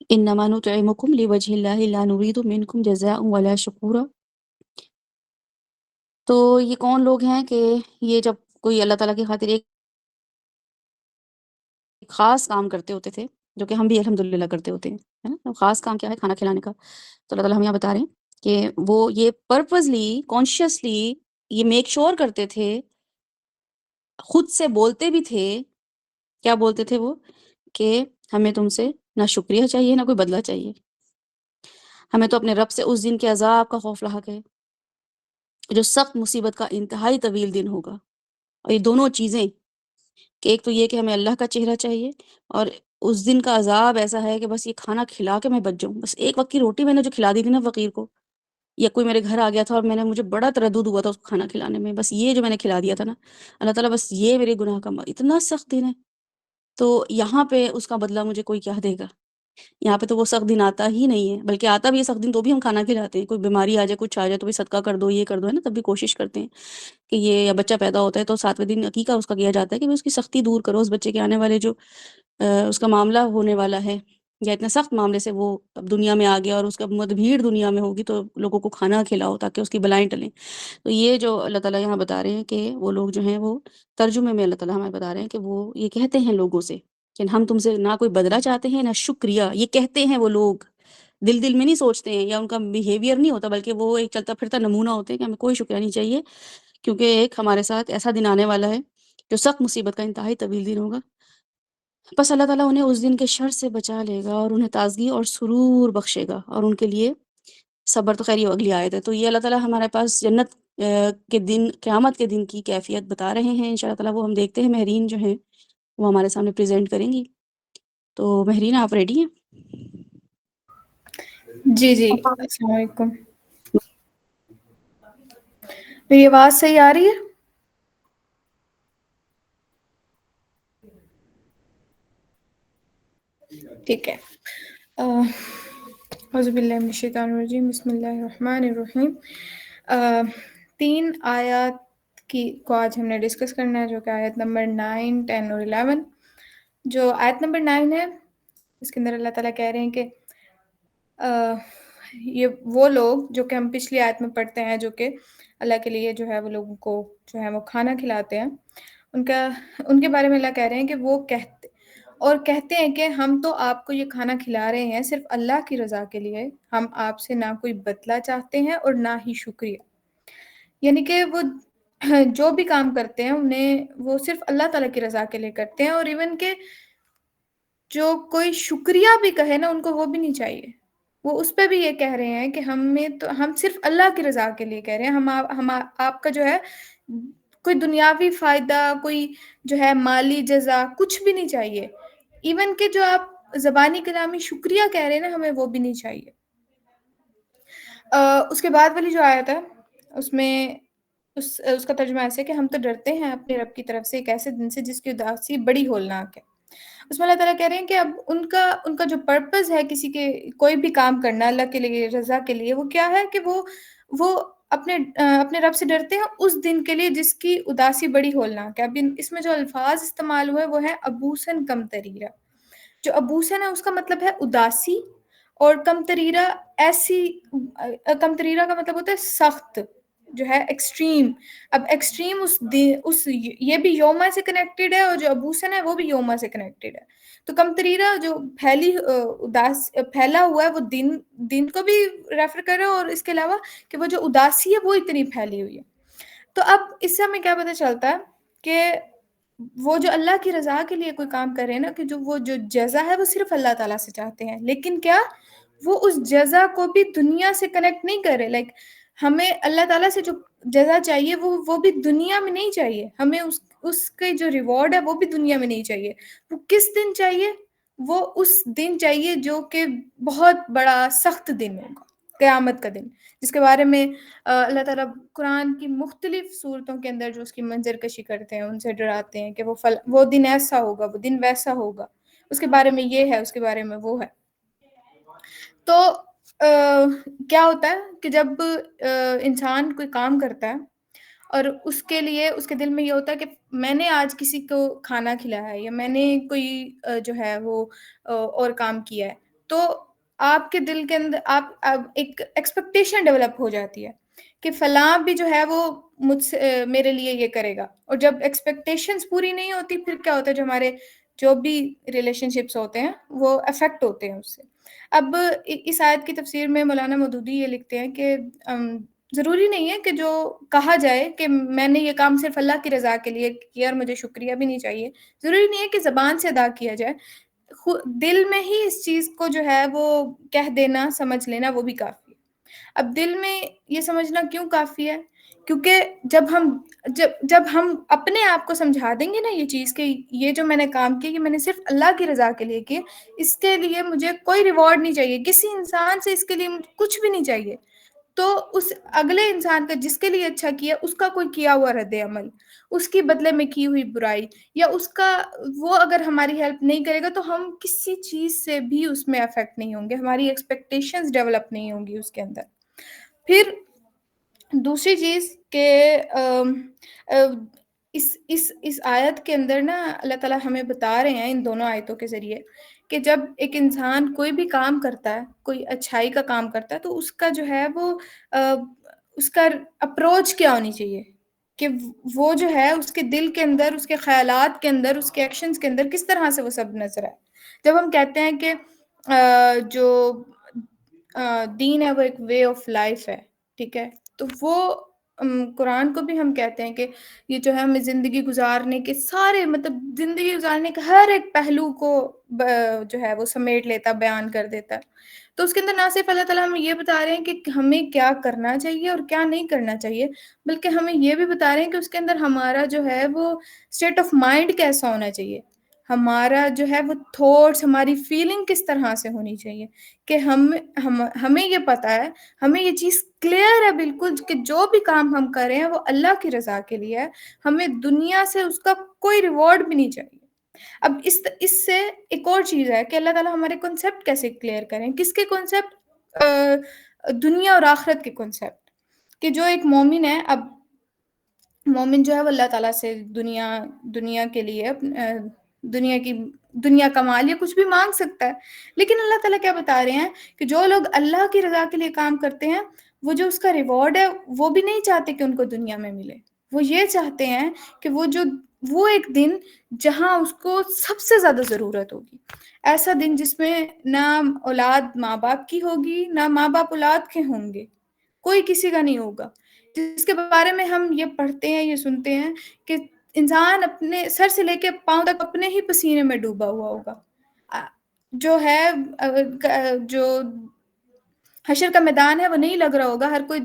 انما نطعمکم لوجہ اللہ لا نرید منکم جزاء ولا شکورا. تو یہ کون لوگ ہیں کہ یہ جب کوئی اللہ تعالیٰ کی خاطر ایک خاص کام کرتے ہوتے تھے، جو کہ ہم بھی الحمدللہ کرتے ہوتے ہیں، ہے نا؟ خاص کام کیا ہے؟ کھانا کھلانے کا. تو اللہ تعالیٰ ہم یہاں بتا رہے ہیں کہ وہ یہ پرپزلی کانشیسلی یہ میک شور کرتے تھے، خود سے بولتے بھی تھے. کیا بولتے تھے وہ؟ کہ ہمیں تم سے نہ شکریہ چاہیے نہ کوئی بدلہ چاہیے، ہمیں تو اپنے رب سے اس دن کے عذاب کا خوف لاحق ہے جو سخت مصیبت کا انتہائی طویل دن ہوگا. اور یہ دونوں چیزیں، کہ ایک تو یہ کہ ہمیں اللہ کا چہرہ چاہیے، اور اس دن کا عذاب ایسا ہے کہ بس یہ کھانا کھلا کے میں بچ جاؤں. بس ایک وقت کی روٹی میں نے جو کھلا دی تھی نا فقیر کو، یا کوئی میرے گھر آ گیا تھا اور مجھے بڑا تردد ہوا تھا اس کو کھانا کھلانے میں، بس یہ جو میں نے کھلا دیا تھا نا، اللہ تعالیٰ بس یہ میرے گناہ کا اتنا سخت دن ہے. تو یہاں پہ اس کا بدلہ مجھے کوئی کیا دے گا؟ یہاں پہ تو وہ سخت دن آتا ہی نہیں ہے، بلکہ آتا بھی ہے سخت دن تو بھی ہم کھانا کھلاتے ہیں. کوئی بیماری آ جائے، کچھ آ جائے تو بھی صدقہ کر دو، یہ کر دو، ہے نا، تب بھی کوشش کرتے ہیں کہ یہ، یا بچہ پیدا ہوتا ہے تو 7ویں دن عقیقہ اس کا کیا جاتا ہے کہ اس کی سختی دور کرو، اس بچے کے آنے والے جو اس کا معاملہ ہونے والا ہے، یا اتنے سخت معاملے سے وہ اب دنیا میں آ گیا اور اس کا بھیڑ دنیا میں ہوگی، تو لوگوں کو کھانا کھلاؤ تاکہ اس کی بلائیں ٹلیں. تو یہ جو اللہ تعالیٰ یہاں بتا رہے ہیں کہ وہ لوگ جو ہیں وہ ترجمے میں اللہ تعالیٰ ہمیں بتا رہے ہیں کہ وہ یہ کہتے ہیں لوگوں سے کہ ہم تم سے نہ کوئی بدلہ چاہتے ہیں نہ شکریہ. یہ کہتے ہیں وہ لوگ، دل میں نہیں سوچتے ہیں، یا ان کا بیہیویئر نہیں ہوتا، بلکہ وہ ایک چلتا پھرتا نمونہ ہوتے ہیں کہ ہمیں کوئی شکریہ نہیں چاہیے، کیونکہ ایک ہمارے ساتھ ایسا دن آنے والا ہے جو سخت مصیبت کا انتہائی طویل دن ہوگا. بس اللہ تعالیٰ انہیں اس دن کے شر سے بچا لے گا اور انہیں تازگی اور سرور بخشے گا، اور ان کے لیے صبر. تو خیر یہ اگلی آیت ہے. تو یہ اللہ تعالیٰ ہمارے پاس جنت کے دن، قیامت کے دن کی کیفیت بتا رہے ہیں. انشاءاللہ تعالیٰ وہ ہم دیکھتے ہیں مہرین جو ہیں وہ ہمارے سامنے پریزنٹ کریں گی. تو مہرین آپ ریڈی ہیں؟ جی جی، السلام علیکم. میری آواز صحیح آ رہی ہے؟ ٹھیک ہے. اعوذ باللہ من الشیطان الرجیم، بسم اللہ الرحمن الرحیم. 3 آیات کو آج ہم نے ڈسکس کرنا ہے، جو کہ آیت نمبر 9، 10 اور 11. جو آیت نمبر 9 ہے، اس کے اندر اللہ تعالیٰ کہہ رہے ہیں کہ یہ وہ لوگ جو کہ ہم پچھلی آیت میں پڑھتے ہیں، جو کہ اللہ کے لیے جو ہے وہ لوگوں کو جو ہے وہ کھانا کھلاتے ہیں، ان کے بارے میں اللہ کہہ رہے ہیں کہ وہ کہتے ہیں کہ ہم تو آپ کو یہ کھانا کھلا رہے ہیں صرف اللہ کی رضا کے لیے، ہم آپ سے نہ کوئی بدلہ چاہتے ہیں اور نہ ہی شکریہ. یعنی کہ وہ جو بھی کام کرتے ہیں انہیں وہ صرف اللہ تعالیٰ کی رضا کے لیے کرتے ہیں، اور ایون کہ جو کوئی شکریہ بھی کہے نا، ان کو وہ بھی نہیں چاہیے. وہ اس پہ بھی یہ کہہ رہے ہیں کہ ہم صرف اللہ کی رضا کے لیے کہہ رہے ہیں، ہم آپ کا جو ہے کوئی دنیاوی فائدہ، کوئی جو ہے مالی جزا کچھ بھی نہیں چاہیے. ایون کہ جو آپ زبانی کلامی شکریہ کہہ رہے ہیں نا، ہمیں وہ بھی نہیں چاہیے. اس کے بعد والی جو آیت ہے، اس میں اس کا ترجمہ ایسے کہ ہم تو ڈرتے ہیں اپنے رب کی طرف سے ایک ایسے دن سے جس کی اداسی بڑی ہولناک ہے. اس میں اللہ تعالیٰ کہہ رہے ہیں کہ اب ان کا جو پرپز ہے کسی کے کوئی بھی کام کرنا اللہ کے لیے، رضا کے لیے، وہ کیا ہے کہ وہ اپنے رب سے ڈرتے ہیں اس دن کے لیے جس کی اداسی بڑی ہولناک ہے. اب اس میں جو الفاظ استعمال ہوئے وہ ہے ابوسن کم تریرا. جو ابوسن ہے اس کا مطلب ہے اداسی، اور کم تریرا کا مطلب ہوتا ہے سخت. جو ہے ایکسٹریم. اب ایکسٹریم اس یہ بھی یوما سے کنیکٹڈ ہے، اور جو ابوسن ہے وہ بھی یوما سے کنیکٹڈ ہے. تو کمتریرہ جو پھیلا ہوا ہے وہ دن کو بھی ریفر کر رہا ہے، اور اس کے علاوہ کہ وہ جو اداسی ہے وہ اتنی پھیلی ہوئی ہے. تو اب اس سے ہمیں کیا پتہ چلتا ہے کہ وہ جو اللہ کی رضا کے لیے کوئی کام کر رہے ہیں نا، کہ وہ جو جزا ہے وہ صرف اللہ تعالیٰ سے چاہتے ہیں، لیکن کیا وہ اس جزا کو بھی دنیا سے کنیکٹ نہیں کر رہے. لائک ہمیں اللہ تعالیٰ سے جو جزا چاہیے وہ بھی دنیا میں نہیں چاہیے، ہمیں اس کے جو ریوارڈ ہے وہ بھی دنیا میں نہیں چاہیے. وہ کس دن چاہیے؟ وہ اس دن چاہیے جو کہ بہت بڑا سخت دن ہوگا، قیامت کا دن، جس کے بارے میں اللہ تعالیٰ قرآن کی مختلف صورتوں کے اندر جو اس کی منظر کشی کرتے ہیں، ان سے ڈراتے ہیں کہ وہ دن ایسا ہوگا، وہ دن ویسا ہوگا، اس کے بارے میں یہ ہے، اس کے بارے میں وہ ہے. تو کیا ہوتا ہے کہ جب انسان کوئی کام کرتا ہے اور اس کے لیے اس کے دل میں یہ ہوتا ہے کہ میں نے آج کسی کو کھانا کھلایا ہے، یا میں نے کوئی جو ہے وہ اور کام کیا ہے، تو آپ کے دل کے اندر آپ ایک ایکسپیکٹیشن ڈیولپ ہو جاتی ہے کہ فلاں بھی جو ہے وہ مجھ سے میرے لیے یہ کرے گا. اور جب ایکسپیکٹیشنز پوری نہیں ہوتی، پھر کیا ہوتا ہے، جو ہمارے جو بھی ریلیشن شپس ہوتے ہیں وہ افیکٹ ہوتے ہیں اس سے. اب اس آیت کی تفسیر میں مولانا مودودی یہ لکھتے ہیں کہ ضروری نہیں ہے کہ جو کہا جائے کہ میں نے یہ کام صرف اللہ کی رضا کے لیے کیا اور مجھے شکریہ بھی نہیں چاہیے، ضروری نہیں ہے کہ زبان سے ادا کیا جائے، دل میں ہی اس چیز کو جو ہے وہ کہہ دینا، سمجھ لینا، وہ بھی کافی ہے. اب دل میں یہ سمجھنا کیوں کافی ہے؟ کیونکہ جب ہم اپنے آپ کو سمجھا دیں گے نا یہ چیز کہ یہ جو میں نے کام کیا، کہ میں نے صرف اللہ کی رضا کے لیے کیا، اس کے لیے مجھے کوئی ریوارڈ نہیں چاہیے، کسی انسان سے اس کے لیے کچھ بھی نہیں چاہیے، تو اس اگلے انسان کا جس کے لیے اچھا کیا، اس کا کوئی کیا ہوا رد عمل، اس کی بدلے میں کی ہوئی برائی، یا اس کا وہ اگر ہماری ہیلپ نہیں کرے گا تو ہم کسی چیز سے بھی اس میں افیکٹ نہیں ہوں گے، ہماری ایکسپیکٹیشنز ڈیولپ نہیں ہوں گی اس کے اندر. پھر دوسری چیز کہ اس آیت کے اندر نا اللہ تعالیٰ ہمیں بتا رہے ہیں ان دونوں آیتوں کے ذریعے کہ جب ایک انسان کوئی بھی کام کرتا ہے، کوئی اچھائی کا کام کرتا ہے، تو اس کا جو ہے وہ اس کا اپروچ کیا ہونی چاہیے، کہ وہ جو ہے اس کے دل کے اندر، اس کے خیالات کے اندر، اس کے ایکشنز کے اندر کس طرح سے وہ سب نظر آئے. جب ہم کہتے ہیں کہ جو دین ہے وہ ایک وے آف لائف ہے، ٹھیک ہے، تو وہ قرآن کو بھی ہم کہتے ہیں کہ یہ جو ہے ہمیں زندگی گزارنے کے سارے، مطلب زندگی گزارنے کے ہر ایک پہلو کو جو ہے وہ سمیٹ لیتا، بیان کر دیتا ہے. تو اس کے اندر نہ صرف اللہ تعالیٰ ہمیں یہ بتا رہے ہیں کہ ہمیں کیا کرنا چاہیے اور کیا نہیں کرنا چاہیے، بلکہ ہمیں یہ بھی بتا رہے ہیں کہ اس کے اندر ہمارا جو ہے وہ اسٹیٹ آف مائنڈ کیسا ہونا چاہیے، ہمارا جو ہے وہ تھاٹس، ہماری فیلنگ کس طرح سے ہونی چاہیے، کہ ہمیں یہ پتہ ہے، ہمیں یہ چیز کلیئر ہے بالکل کہ جو بھی کام ہم کر رہے ہیں وہ اللہ کی رضا کے لیے ہے، ہمیں دنیا سے اس کا کوئی ریوارڈ بھی نہیں چاہیے. اب اس سے ایک اور چیز ہے کہ اللہ تعالیٰ ہمارے کنسیپٹ کیسے کلیئر کریں. کس کے کنسیپٹ؟ دنیا اور آخرت کے کنسیپٹ. کہ جو ایک مومن ہے، اب مومن جو ہے وہ اللہ تعالیٰ سے دنیا کے لیے دنیا کا مال یا کچھ بھی مانگ سکتا ہے، لیکن اللہ تعالیٰ کیا بتا رہے ہیں کہ جو لوگ اللہ کی رضا کے لیے کام کرتے ہیں، وہ جو اس کا ریوارڈ ہے وہ بھی نہیں چاہتے کہ ان کو دنیا میں ملے، وہ یہ چاہتے ہیں کہ وہ ایک دن جہاں اس کو سب سے زیادہ ضرورت ہوگی، ایسا دن جس میں نہ اولاد ماں باپ کی ہوگی، نہ ماں باپ اولاد کے ہوں گے، کوئی کسی کا نہیں ہوگا، جس کے بارے میں ہم یہ پڑھتے ہیں، یہ سنتے ہیں کہ انسان اپنے سر سے لے کے پاؤں تک اپنے ہی پسینے میں ڈوبا ہوا ہوگا. جو ہے جو حشر کا میدان ہے وہ نہیں لگ رہا ہوگا، ہر کوئی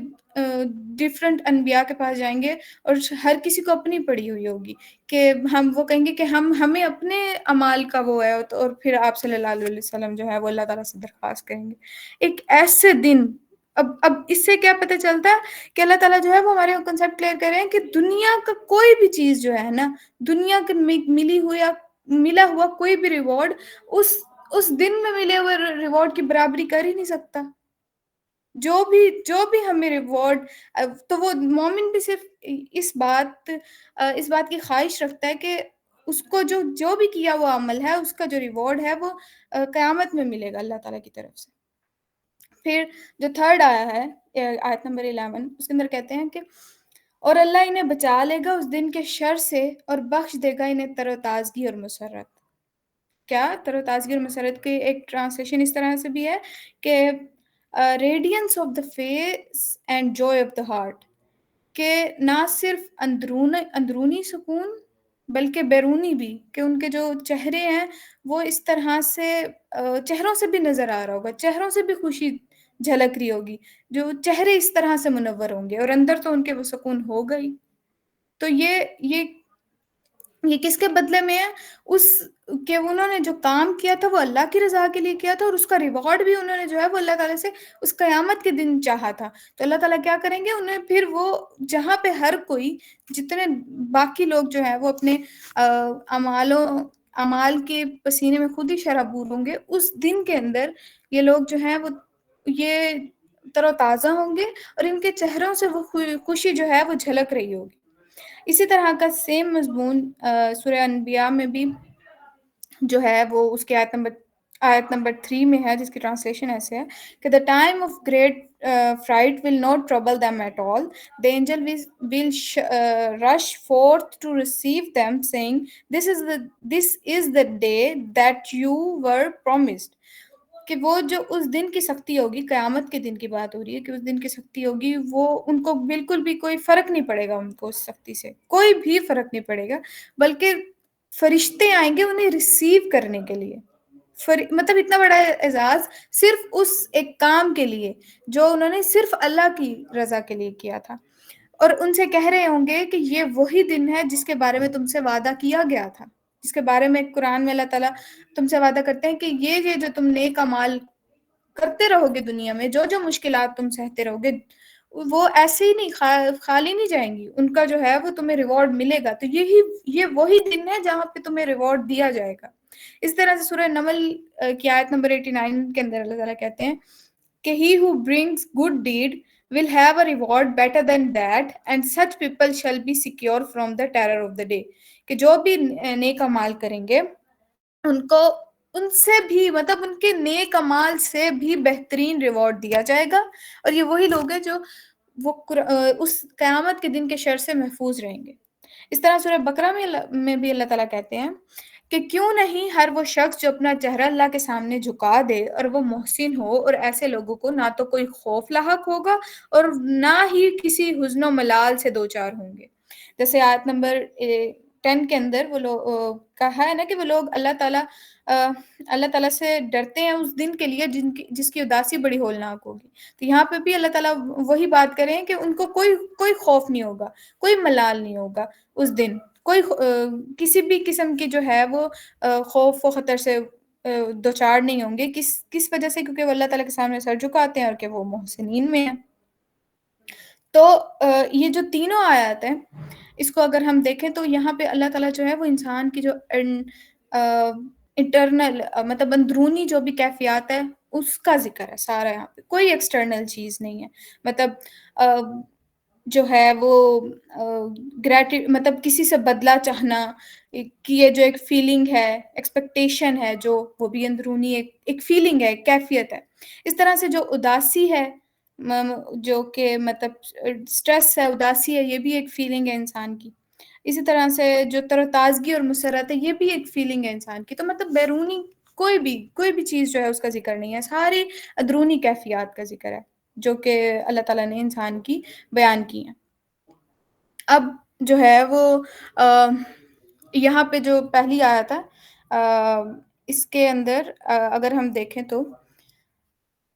ڈیفرنٹ انبیاء کے پاس جائیں گے اور ہر کسی کو اپنی پڑی ہوئی ہوگی، کہ وہ کہیں گے کہ ہمیں اپنے اعمال کا وہ ہے، اور پھر آپ صلی اللہ علیہ وسلم جو ہے وہ اللہ تعالیٰ سے درخواست کریں گے. ایک ایسے دن، اب اس سے کیا پتہ چلتا ہے کہ اللہ تعالیٰ جو ہے وہ ہمارے کنسیپٹ کلیئر کر رہے ہیں کہ دنیا کا کوئی بھی چیز جو ہے نا، دنیا کے ملا ہوا کوئی بھی ریوارڈ اس دن میں ملے ہوئے ریوارڈ کی برابری کر ہی نہیں سکتا. جو بھی ہمیں ریوارڈ، تو وہ مومن بھی صرف اس بات کی خواہش رکھتا ہے کہ اس کو جو بھی کیا ہوا عمل ہے، اس کا جو ریوارڈ ہے وہ قیامت میں ملے گا اللہ تعالیٰ کی طرف سے. پھر جو تھرڈ آیا ہے آیت نمبر 11 اس کے اندر کہتے ہیں کہ اور اللہ انہیں بچا لے گا اس دن کے شر سے اور بخش دے گا انہیں تر و تازگی اور مسرت. کیا تر و تازگی اور مسرت کی ایک ٹرانسلیشن اس طرح سے بھی ہے کہ radiance of the face and joy of the heart, کہ نہ صرف اندرونی سکون بلکہ بیرونی بھی، کہ ان کے جو چہرے ہیں وہ اس طرح سے چہروں سے بھی نظر آ رہا ہوگا، چہروں سے بھی خوشی جھلک رہی ہوگی، جو چہرے اس طرح سے منور ہوں گے، اور اندر تو ان کے وہ سکون ہوگا ہی. تو یہ کس کے بدلے میں ہے؟ اس کہ انہوں نے جو کام کیا تھا وہ اللہ کی رضا کے لیے کیا تھا، اور اس کا ریوارڈ بھی انہوں نے جو ہے وہ اللہ تعالیٰ سے اس قیامت کے دن چاہا تھا. تو اللہ تعالیٰ کیا کریں گے؟ انہیں پھر وہ جہاں پہ ہر کوئی، جتنے باقی لوگ جو ہیں وہ اپنے اعمال کے پسینے میں خود ہی شرابور ہوں گے، اس دن کے اندر یہ لوگ جو ہیں وہ یہ تر و تازہ ہوں گے، اور ان کے چہروں سے وہ خوشی جو ہے وہ جھلک رہی ہوگی. اسی طرح کا سیم مضمون سورہ انبیاء میں بھی جو ہے وہ اس کے آیت نمبر 3 میں ہے، جس کی ٹرانسلیشن ایسے ہے کہ the time of great fright will not trouble them at all. The angel will rush forth to receive them, saying, this is the day that you were promised. کہ وہ جو اس دن کی سختی ہوگی، قیامت کے دن کی بات ہو رہی ہے کہ اس دن کی سختی ہوگی، وہ ان کو بالکل بھی کوئی فرق نہیں پڑے گا، ان کو اس سختی سے کوئی بھی فرق نہیں پڑے گا، بلکہ فرشتے آئیں گے انہیں ریسیو کرنے کے لیے. مطلب اتنا بڑا اعزاز صرف اس ایک کام کے لیے جو انہوں نے صرف اللہ کی رضا کے لیے کیا تھا. اور ان سے کہہ رہے ہوں گے کہ یہ وہی دن ہے جس کے بارے میں تم سے وعدہ کیا گیا تھا، جس کے بارے میں قرآن میں اللہ تعالیٰ تم سے وعدہ کرتے ہیں کہ یہ جو تم نیک اعمال کرتے رہو گے دنیا میں، جو مشکلات تم سہتے رہو گے، وہ ایسے ہی نہیں خالی نہیں جائیں گی، ان کا جو ہے وہ تمہیں ریوارڈ ملے گا. تو یہ وہی دن ہے جہاں پہ تمہیں ریوارڈ دیا جائے گا. اس طرح سے سورہ نمل کی آیت نمبر 89 کے اندر اللہ تعالیٰ کہتے ہیں کہ he who brings good deed will have a reward better than that and such people shall be secure from the terror of the day. کہ جو بھی نیک اعمال کریں گے ان کو ان سے بھی، مطلب ان کے نیک اعمال سے بھی بہترین ریوارڈ دیا جائے گا، اور یہ وہی لوگ ہیں جو وہ اس قیامت کے دن کے شر سے محفوظ رہیں گے. اس طرح سورہ بقرہ میں بھی اللہ تعالیٰ کہتے ہیں کہ کیوں نہیں ہر وہ شخص جو اپنا چہرہ اللہ کے سامنے جھکا دے اور وہ محسن ہو، اور ایسے لوگوں کو نہ تو کوئی خوف لاحق ہوگا اور نہ ہی کسی حزن و ملال سے دوچار ہوں گے. جیسے آیت نمبر 10 کے اندر وہ لوگ کہا ہے نا کہ وہ لوگ اللہ تعالیٰ سے ڈرتے ہیں اس دن کے لیے جس کی اداسی بڑی ہولناک ہوگی. تو یہاں پہ بھی اللہ تعالیٰ وہی بات کریں کہ ان کو کوئی خوف نہیں ہوگا، کوئی ملال نہیں ہوگا اس دن، کوئی کسی بھی قسم کی جو ہے وہ خوف و خطر سے دوچار نہیں ہوں گے. کس وجہ سے؟ کیونکہ وہ اللہ تعالیٰ کے سامنے سر جھکاتے ہیں اور کہ وہ محسنین میں ہیں. تو یہ جو تینوں آیات ہیں اس کو اگر ہم دیکھیں تو یہاں پہ اللہ تعالیٰ جو ہے وہ انسان کی جو انٹرنل مطلب اندرونی جو بھی کیفیات ہے اس کا ذکر ہے سارا. یہاں پہ کوئی ایکسٹرنل چیز نہیں ہے. مطلب جو ہے وہ مطلب کسی سے بدلہ چاہنا کہ یہ جو ایک فیلنگ ہے، ایکسپیکٹیشن ہے، جو وہ بھی اندرونی ایک فیلنگ ہے، ایک کیفیت ہے. اس طرح سے جو اداسی ہے، جو کہ مطلب سٹریس ہے، اداسی ہے، یہ بھی ایک فیلنگ ہے انسان کی. اسی طرح سے جو تر و تازگی اور مسرت ہے، یہ بھی ایک فیلنگ ہے انسان کی. تو مطلب بیرونی کوئی بھی چیز جو ہے اس کا ذکر نہیں ہے، ساری اندرونی کیفیات کا ذکر ہے جو کہ اللہ تعالیٰ نے انسان کی بیان کی ہیں. اب جو ہے وہ یہاں پہ جو پہلی آیت ہے اس کے اندر اگر ہم دیکھیں تو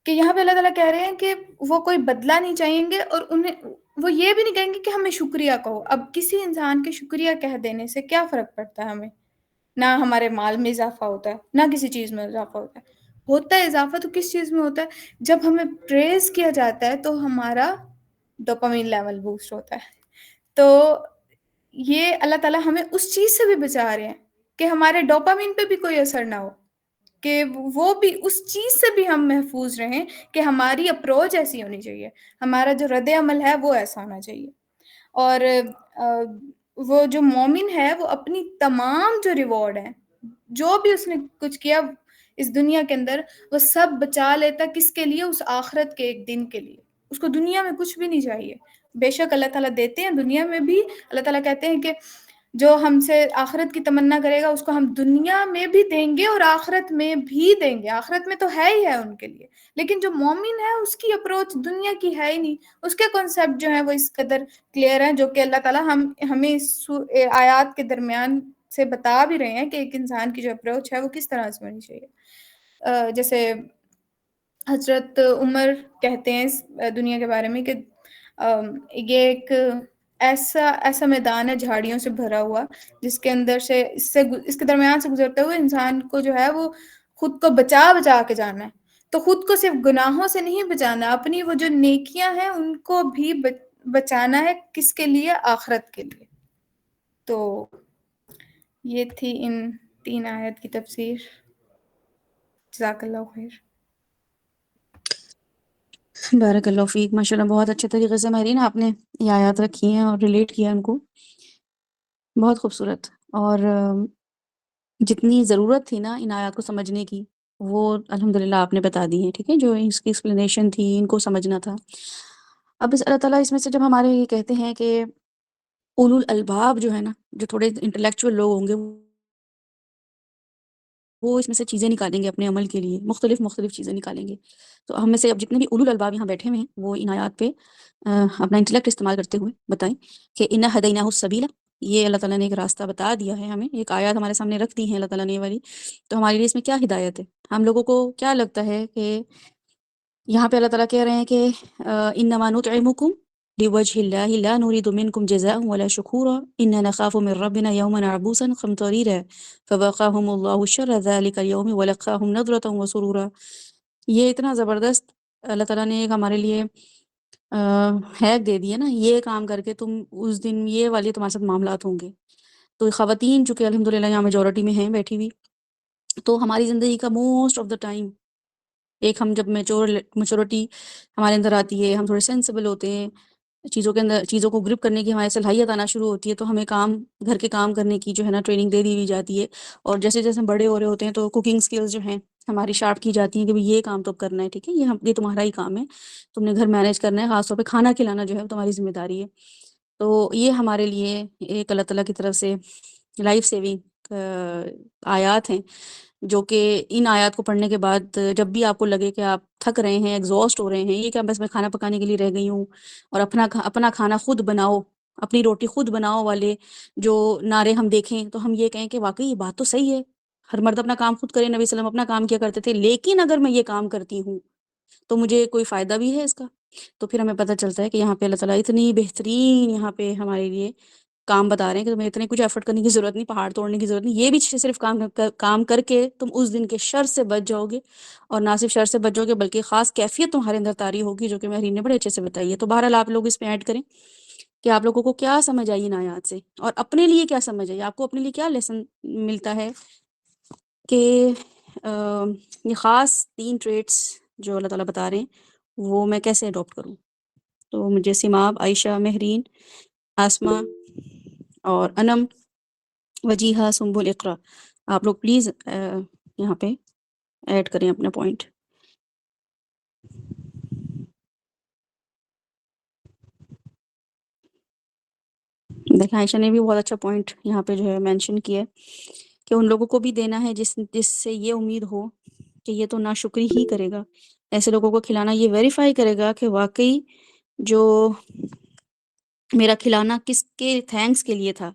کہ یہاں پہ اللہ تعالیٰ کہہ رہے ہیں کہ وہ کوئی بدلہ نہیں چاہیں گے، اور وہ یہ بھی نہیں کہیں گے کہ ہمیں شکریہ کہو. اب کسی انسان کے شکریہ کہہ دینے سے کیا فرق پڑتا ہے ہمیں؟ نہ ہمارے مال میں اضافہ ہوتا ہے، نہ کسی چیز میں اضافہ ہوتا ہے اضافہ تو کس چیز میں ہوتا ہے؟ جب ہمیں پریز کیا جاتا ہے تو ہمارا ڈوپامین لیول بوسٹ ہوتا ہے. تو یہ اللہ تعالیٰ ہمیں اس چیز سے بھی بچا رہے ہیں کہ ہمارے ڈوپامین پہ بھی کوئی اثر نہ ہو، کہ وہ بھی اس چیز سے بھی ہم محفوظ رہیں کہ ہماری اپروچ ایسی ہونی چاہیے، ہمارا جو رد عمل ہے وہ ایسا ہونا چاہیے. اور وہ جو مومن ہے وہ اپنی تمام جو ریوارڈ ہیں، جو بھی اس نے کچھ کیا، اس دنیا کے اندر وہ سب بچا لیتا، کس کے لیے؟ اس آخرت کے ایک دن کے لیے۔ اس کو دنیا میں کچھ بھی نہیں چاہیے، بے شک اللہ تعالیٰ دیتے ہیں دنیا میں بھی۔ اللہ تعالیٰ کہتے ہیں کہ جو ہم سے آخرت کی تمنا کرے گا اس کو ہم دنیا میں بھی دیں گے اور آخرت میں بھی دیں گے۔ آخرت میں تو ہے ہی ہے ان کے لیے، لیکن جو مومن ہے اس کی اپروچ دنیا کی ہے ہی نہیں، اس کے کنسیپٹ جو ہیں وہ اس قدر کلیئر ہیں، جو کہ اللہ تعالیٰ ہمیں اس آیات کے درمیان سے بتا بھی رہے ہیں کہ ایک انسان کی جو اپروچ ہے وہ کس طرح سے ہونی چاہیے۔ جیسے حضرت عمر کہتے ہیں اس دنیا کے بارے میں کہ یہ ایک ایسا میدان ہے جھاڑیوں سے بھرا ہوا، جس کے اندر سے اس کے درمیان سے گزرتے ہوئے انسان کو جو ہے وہ خود کو بچا بچا کے جانا ہے۔ تو خود کو صرف گناہوں سے نہیں بچانا، اپنی وہ جو نیکیاں ہیں ان کو بھی بچانا ہے، کس کے لیے؟ آخرت کے لیے۔ تو یہ تھی ان 3 آیت کی تفسیر۔ جزاک اللہ خیر۔ بارک اللہ فیک، ماشاء اللہ بہت اچھے طریقے سے مہرین آپ نے یہ آیات رکھی ہیں اور ریلیٹ کیا ان کو، بہت خوبصورت۔ اور جتنی ضرورت تھی نا ان آیات کو سمجھنے کی وہ الحمدللہ آپ نے بتا دی ہیں، ٹھیک ہے، جو اس کی ایکسپلینیشن تھی ان کو سمجھنا تھا۔ اب اللہ تعالیٰ اس میں سے جب ہمارے یہ کہتے ہیں کہ اولو الالباب جو ہے نا، جو تھوڑے انٹلیکچوئل لوگ ہوں گے، وہ اس میں سے چیزیں نکالیں گے اپنے عمل کے لیے، مختلف چیزیں نکالیں گے۔ تو ہم میں سے اب جتنے بھی اولو الالباب یہاں بیٹھے ہوئے ہیں وہ ان آیات پہ اپنا انٹلیکٹ استعمال کرتے ہوئے بتائیں کہ انا ہدیناہ السبیل، یہ اللہ تعالیٰ نے ایک راستہ بتا دیا ہے ہمیں، ایک آیات ہمارے سامنے رکھ دی ہے اللہ تعالیٰ نے یہ والی، تو ہمارے لیے اس میں کیا ہدایت ہے؟ ہم لوگوں کو کیا لگتا ہے کہ یہاں پہ اللہ تعالیٰ کہہ رہے ہیں کہ انما نطعمکم لوجہ اللہ لا نريد منکم جزاء ولا شکورا انا نخاف من ربنا یوما عبوسا قمطریرا فوقاهم اللہ شر ذلك اليوم ولقاهم نضرة وسرورا۔ یہ اتنا زبردست اللہ تعالیٰ نے ایک ہمارے لیے ہیک دے دیا نا، یہ کام کر کے تم اس دن یہ والے تمہارے ساتھ معاملات ہوں گے۔ تو خواتین چونکہ الحمدللہ یہاں میجورٹی میں ہیں بیٹھی ہوئی، تو ہماری زندگی کا موسٹ آف دا ٹائم ایک ہم جب میچورٹی ہمارے اندر آتی ہے، ہم تھوڑے سینسیبل ہوتے ہیں چیزوں کو گرپ کرنے کی ہماری صلاحیت آنا شروع ہوتی ہے، تو ہمیں گھر کے کام کرنے کی جو ہے نا ٹریننگ دے دی جاتی ہے، اور جیسے جیسے ہم بڑے ہو رہے ہوتے ہیں تو کوکنگ سکلز جو ہیں ہماری شارپ کی جاتی ہیں کہ بھئی یہ کام تو اب کرنا ہے، ٹھیک ہے، یہ تمہارا ہی کام ہے، تم نے گھر مینیج کرنا ہے، خاص طور پہ کھانا کھلانا جو ہے وہ تمہاری ذمہ داری ہے۔ تو یہ ہمارے لیے ایک اللہ تعالیٰ کی طرف سے لائف سیونگ آیات ہیں، جو کہ ان آیات کو پڑھنے کے بعد جب بھی آپ کو لگے کہ آپ تھک رہے ہیں، ایگزاسٹ ہو رہے ہیں، یہ کیا بس میں کھانا پکانے کے لیے رہ گئی ہوں اور اپنا کھانا خود بناؤ، اپنی روٹی خود بناؤ والے جو نعرے ہم دیکھیں، تو ہم یہ کہیں کہ واقعی یہ بات تو صحیح ہے، ہر مرد اپنا کام خود کرے، نبی صلی اللہ علیہ وسلم اپنا کام کیا کرتے تھے، لیکن اگر میں یہ کام کرتی ہوں تو مجھے کوئی فائدہ بھی ہے اس کا۔ تو پھر ہمیں پتہ چلتا ہے کہ یہاں پہ اللہ تعالیٰ اتنی بہترین یہاں پہ ہمارے لیے کام بتا رہے ہیں کہ تمہیں اتنے کچھ ایفرٹ کرنے کی ضرورت نہیں، پہاڑ توڑنے کی ضرورت نہیں، یہ بھی صرف کام کر کے تم اس دن کے شر سے بچ جاؤ گے، اور نہ صرف شر سے بچ جاؤ گے بلکہ خاص کیفیت تمہارے اندر طاری ہوگی، جو کہ مہرین نے بڑے اچھے سے بتائی ہے۔ تو بہرحال آپ لوگ اس پہ ایڈ کریں کہ آپ لوگوں کو کیا سمجھ آئی ان آیات سے، اور اپنے لیے کیا سمجھ آئی، آپ کو اپنے لیے کیا لیسن ملتا ہے کہ یہ خاص 3 ٹریٹس جو اللہ تعالیٰ بتا رہے ہیں وہ میں کیسے اڈاپٹ کروں۔ تو مجھے سماب، عائشہ، مہرین، آسمہ اور انم، وجیحہ، سنبل، اقرا، آپ لوگ پلیز یہاں پہ ایڈ کریں اپنا پوائنٹ۔ دیکھیں عائشہ نے بھی بہت اچھا پوائنٹ یہاں پہ جو ہے مینشن کیا ہے کہ ان لوگوں کو بھی دینا ہے جس سے یہ امید ہو کہ یہ تو ناشکری ہی کرے گا، ایسے لوگوں کو کھلانا یہ ویریفائی کرے گا کہ واقعی جو میرا کھلانا کس کے تھینکس کے لیے تھا۔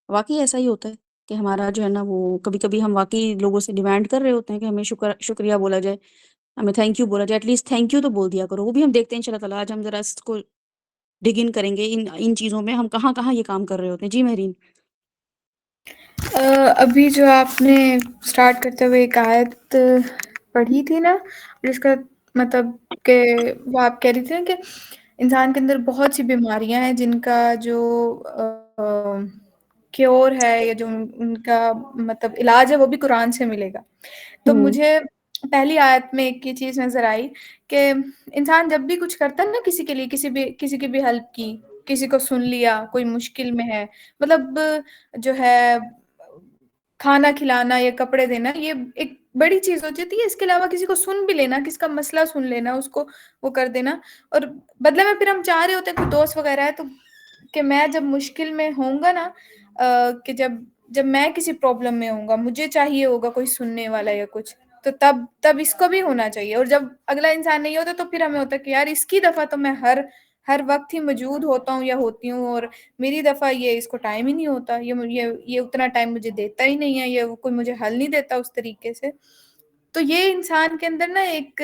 واقعی ایسا ہی ہوتا ہے کہ ہمارا جو ہے نا وہ کبھی کبھی ہم واقعی لوگوں سے ڈیمانڈ کر رہے ہوتے ہیں کہ ہمیں شکریہ بولا جائے، ہمیں تھینک یو بولا جائے، ایٹ لیسٹ تھینک یو تو بول دیا کرو۔ وہ بھی ہم دیکھتے ہیں انشاءاللہ تعالیٰ، آج ہم ذرا اس کو ڈگ ان کریں گے ان چیزوں میں ہم کہاں کہاں یہ کام کر رہے ہوتے ہیں۔ جی مہرین۔ ابھی جو آپ نے سٹارٹ کرتے ہوئے ایک آیت پڑھی تھی نا، جس کا مطلب کہ وہ آپ کہہ رہی تھی نا کہ انسان کے اندر بہت سی بیماریاں ہیں جن کا جو کیور ہے یا جو ان کا مطلب علاج ہے وہ بھی قرآن سے ملے گا۔ تو مجھے پہلی آیت میں ایک یہ چیز نظر آئی کہ انسان جب بھی کچھ کرتا ہے نا کسی کے لیے، کسی کی بھی ہیلپ کی، کسی کو سن لیا، کوئی مشکل میں ہے، مطلب جو ہے کھانا کھلانا یا کپڑے دینا، یہ ایک بڑی چیز ہو جاتی ہے. اس کے علاوہ کسی کو سن بھی لینا، کس کا مسئلہ سن لینا، اس کو وہ کر دینا. اور بدلے میں پھر ہم چاہ رہے ہوتے ہیں کوئی دوست وغیرہ ہے تو کہ میں جب مشکل میں ہوں گا نا، کہ جب میں کسی پرابلم میں ہوں گا، مجھے چاہیے ہوگا کوئی سننے والا یا کچھ، تو تب اس کو بھی ہونا چاہیے. اور جب اگلا انسان نہیں ہوتا تو پھر ہمیں ہوتا ہے کہ یار اس کی دفعہ تو میں ہر وقت ہی موجود ہوتا ہوں یا ہوتی ہوں، اور میری دفعہ یہ اس کو ٹائم ہی نہیں ہوتا، یہ اتنا ٹائم مجھے دیتا ہی نہیں ہے، یہ کوئی مجھے حل نہیں دیتا اس طریقے سے. تو یہ انسان کے اندر نا ایک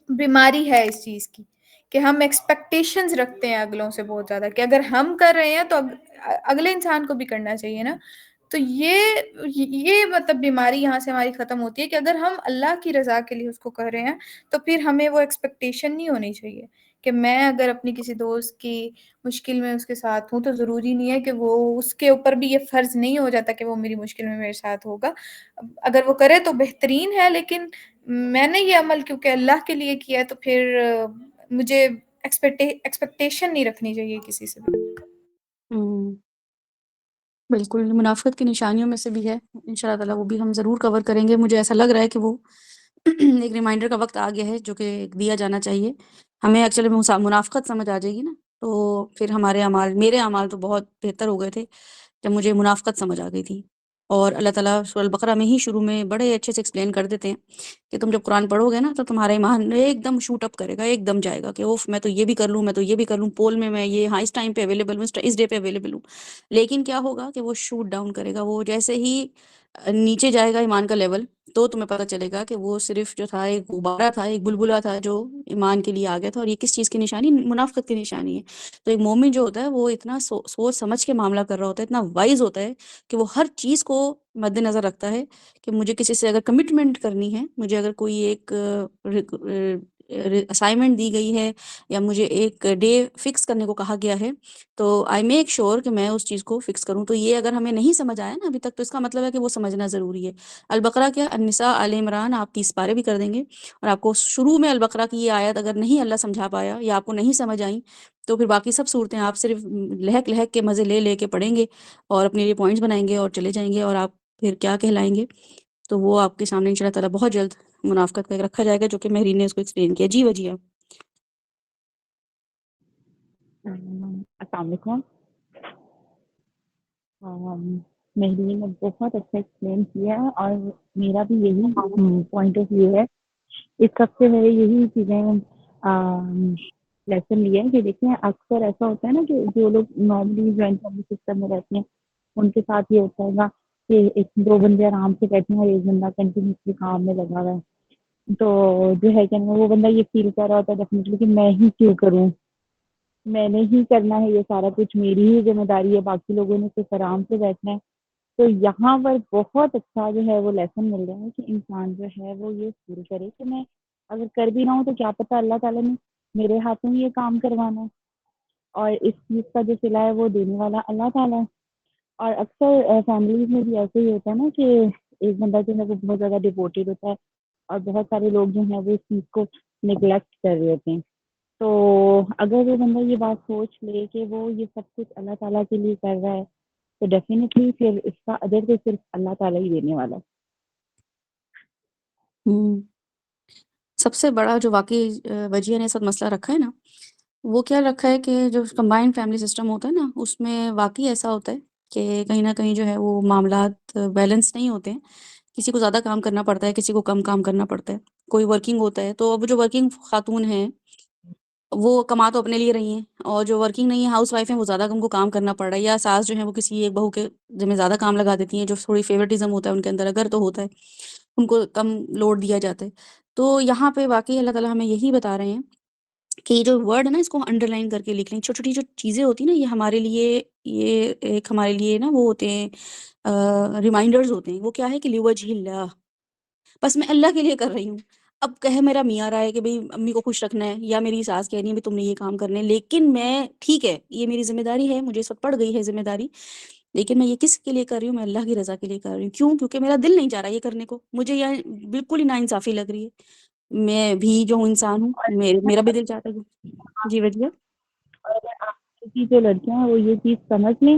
بیماری ہے اس چیز کی کہ ہم ایکسپیکٹیشنز رکھتے ہیں اگلوں سے بہت زیادہ، کہ اگر ہم کر رہے ہیں تو اگلے انسان کو بھی کرنا چاہیے نا. تو یہ مطلب بیماری یہاں سے ہماری ختم ہوتی ہے کہ اگر ہم اللہ کی رضا کے لیے اس کو کر رہے ہیں تو پھر ہمیں وہ ایکسپیکٹیشن نہیں ہونی چاہیے کہ میں اگر اپنی کسی دوست کی مشکل میں اس کے ساتھ ہوں تو ضروری نہیں ہے کہ وہ اس کے اوپر بھی یہ فرض نہیں ہو جاتا کہ وہ میری مشکل میں میرے ساتھ ہوگا. اگر وہ کرے تو بہترین ہے، لیکن میں نے یہ عمل کیونکہ اللہ کے لیے کیا ہے تو پھر مجھے ایکسپیکٹیشن نہیں رکھنی چاہیے کسی سے بھی. بالکل منافقت کی نشانیوں میں سے بھی ہے، ان شاء اللہ تعالیٰ وہ بھی ہم ضرور کور کریں گے. مجھے ایسا لگ رہا ہے کہ وہ ایک ریمائنڈر کا وقت آ گیا ہے جو کہ دیا جانا چاہیے ہمیں. ایکچولی منافقت سمجھ آ جائے گی نا تو پھر میرے اعمال تو بہت بہتر ہو گئے تھے جب مجھے منافقت سمجھ آ گئی تھی. اور اللہ تعالیٰ سورہ البقرہ میں ہی شروع میں بڑے اچھے سے ایکسپلین کر دیتے ہیں کہ تم جب قرآن پڑھو گے نا تو تمہارا ایمان ایک دم شوٹ اپ کرے گا، ایک دم جائے گا کہ اوف میں تو یہ بھی کر لوں، میں تو یہ بھی کر لوں، پول میں یہ ہاں اس ٹائم پہ اویلیبل ہوں، اس ڈے پہ اویلیبل ہوں. لیکن کیا ہوگا کہ وہ شوٹ ڈاؤن کرے گا، وہ جیسے ہی نیچے جائے گا ایمان کا لیول تو تمہیں پتہ چلے گا کہ وہ صرف جو تھا ایک غبارہ تھا، ایک بلبلا تھا جو ایمان کے لیے آ گیا تھا. اور یہ کس چیز کی نشانی؟ منافقت کی نشانی ہے. تو ایک مومن جو ہوتا ہے وہ اتنا سوچ سمجھ کے معاملہ کر رہا ہوتا ہے، اتنا وائز ہوتا ہے کہ وہ ہر چیز کو مد نظر رکھتا ہے کہ مجھے کسی سے اگر کمٹمنٹ کرنی ہے، مجھے اگر کوئی ایک اسائنمنٹ دی گئی ہے یا مجھے ایک ڈے فکس کرنے کو کہا گیا ہے تو آئی میک شیور کہ میں اس چیز کو فکس کروں. تو یہ اگر ہمیں نہیں سمجھ آیا نا ابھی تک تو اس کا مطلب ہے کہ وہ سمجھنا ضروری ہے. البقرہ کیا النساء آل عمران آپ 30 پارے بھی کر دیں گے اور آپ کو شروع میں البقرہ کی یہ آیت اگر نہیں اللہ سمجھا پایا یا آپ کو نہیں سمجھ آئیں تو پھر باقی سب صورتیں آپ صرف لہک لہک کے مزے لے لے کے پڑھیں گے اور اپنے لیے پوائنٹس بنائیں گے اور چلے جائیں گے اور آپ پھر کیا کہلائیں گے. تو وہ آپ کے سامنے انشاءاللہ تعالیٰ بہت جلد منافقت کا رکھا جائے گا جو کہ مہرین نے اس کو ایکسپلین کیا. جی وجیہ. السلام علیکم. مہرین نے بہت اچھا ایکسپلین کیا اور میرا بھی یہی پوائنٹ آف ویو ہے. اس سب سے میرے یہی چیزیں لیسن لیا ہے کہ دیکھیں اکثر ایسا ہوتا ہے نا کہ جو لوگ نارملی جوائنٹ فیملی سسٹم میں رہتے ہیں ان کے ساتھ یہ ہوتا ہے گا کہ ایک دو بندے آرام سے بیٹھے ہیں اور ایک بندہ کنٹینیوسلی کام میں لگا ہوا ہے. تو جو ہے کہ وہ بندہ یہ فیل کر رہا ہوتا ہے ڈیفینیٹلی کہ میں ہی کیوں کروں، میں نے ہی کرنا ہے، یہ سارا کچھ میری ہی ذمہ داری ہے، باقی لوگوں نے صرف آرام سے بیٹھنا ہے. تو یہاں پر بہت اچھا جو ہے وہ لیسن مل رہا ہے کہ انسان جو ہے وہ یہ فیل کرے کہ میں اگر کر بھی رہا ہوں تو کیا پتہ اللہ تعالیٰ نے میرے ہاتھوں میں یہ کام کروانا ہے اور اس چیز کا جو صلہ ہے وہ دینے والا اللہ تعالیٰ ہے. اور اکثر فیملیز میں بھی ایسے ہی ہوتا ہے نا کہ ایک بندہ جو ہے وہ بہت زیادہ ڈیووٹیڈ ہوتا ہے اور بہت سارے لوگ جو ہیں وہ اس چیز کو نگلیکٹ کر رہے ہوتے ہیں. تو اگر وہ بندہ یہ بات سوچ لے کہ وہ یہ سب کچھ اللہ تعالیٰ کے لیے کر رہا ہے تو ڈیفینیٹلی پھر اس کا اجر تو صرف اللہ تعالیٰ ہی دینے والا ہے. سب سے بڑا جو واقعی وجیہ نے سب مسئلہ رکھا ہے نا وہ کیا رکھا ہے کہ جو کمبائنڈ فیملی سسٹم ہوتا ہے نا اس میں واقعی ایسا ہوتا ہے کہ کہیں نہ کہیں جو ہے وہ معاملات بیلنس نہیں ہوتے ہیں. کسی کو زیادہ کام کرنا پڑتا ہے، کسی کو کم کام کرنا پڑتا ہے، کوئی ورکنگ ہوتا ہے تو اب جو ورکنگ خاتون ہیں وہ کما تو اپنے لیے رہی ہیں اور جو ورکنگ نہیں ہے ہاؤس وائف ہیں وہ زیادہ ان کو کام کرنا پڑ رہا ہے یا ساس جو ہیں وہ کسی ایک بہو کے ذمہ زیادہ کام لگا دیتی ہیں جو تھوڑی فیورٹزم ہوتا ہے ان کے اندر اگر تو ہوتا ہے ان کو کم لوڈ دیا جاتا ہے. تو یہاں پہ واقعی اللہ تعالیٰ ہمیں یہی بتا رہے ہیں کہ یہ جو ورڈ ہے نا اس کو انڈر لائن کر کے لکھ لیں. چھوٹی چھوٹی جو چیزیں ہوتی ہیں نا یہ ہمارے لیے نا وہ ہوتے ہیں ریمائنڈرز ہوتے ہیں. وہ کیا ہے کہ لیوجہ اللہ، بس میں اللہ کے لیے کر رہی ہوں. اب کہے میرا میاں رہا ہے کہ بھئی امی کو خوش رکھنا ہے یا میری ساس کہہ رہی ہے بھی تم نے یہ کام کرنے، لیکن میں ٹھیک ہے یہ میری ذمہ داری ہے، مجھے اس وقت پڑ گئی ہے ذمہ داری، لیکن میں یہ کس کے لیے کر رہی ہوں؟ میں اللہ کی رضا کے لیے کر رہی ہوں. کیوں؟ کیونکہ میرا دل نہیں چاہ رہا یہ کرنے کو، مجھے یہ بالکل ہی ناانصافی لگ رہی ہے. میں بھی جو ہوں انسان ہوں، میرا بھی دل چاہتا ہے. جی وجیہ. اور اگر آپ کی جو لڑکیاں ہیں وہ یہ چیز سمجھ لیں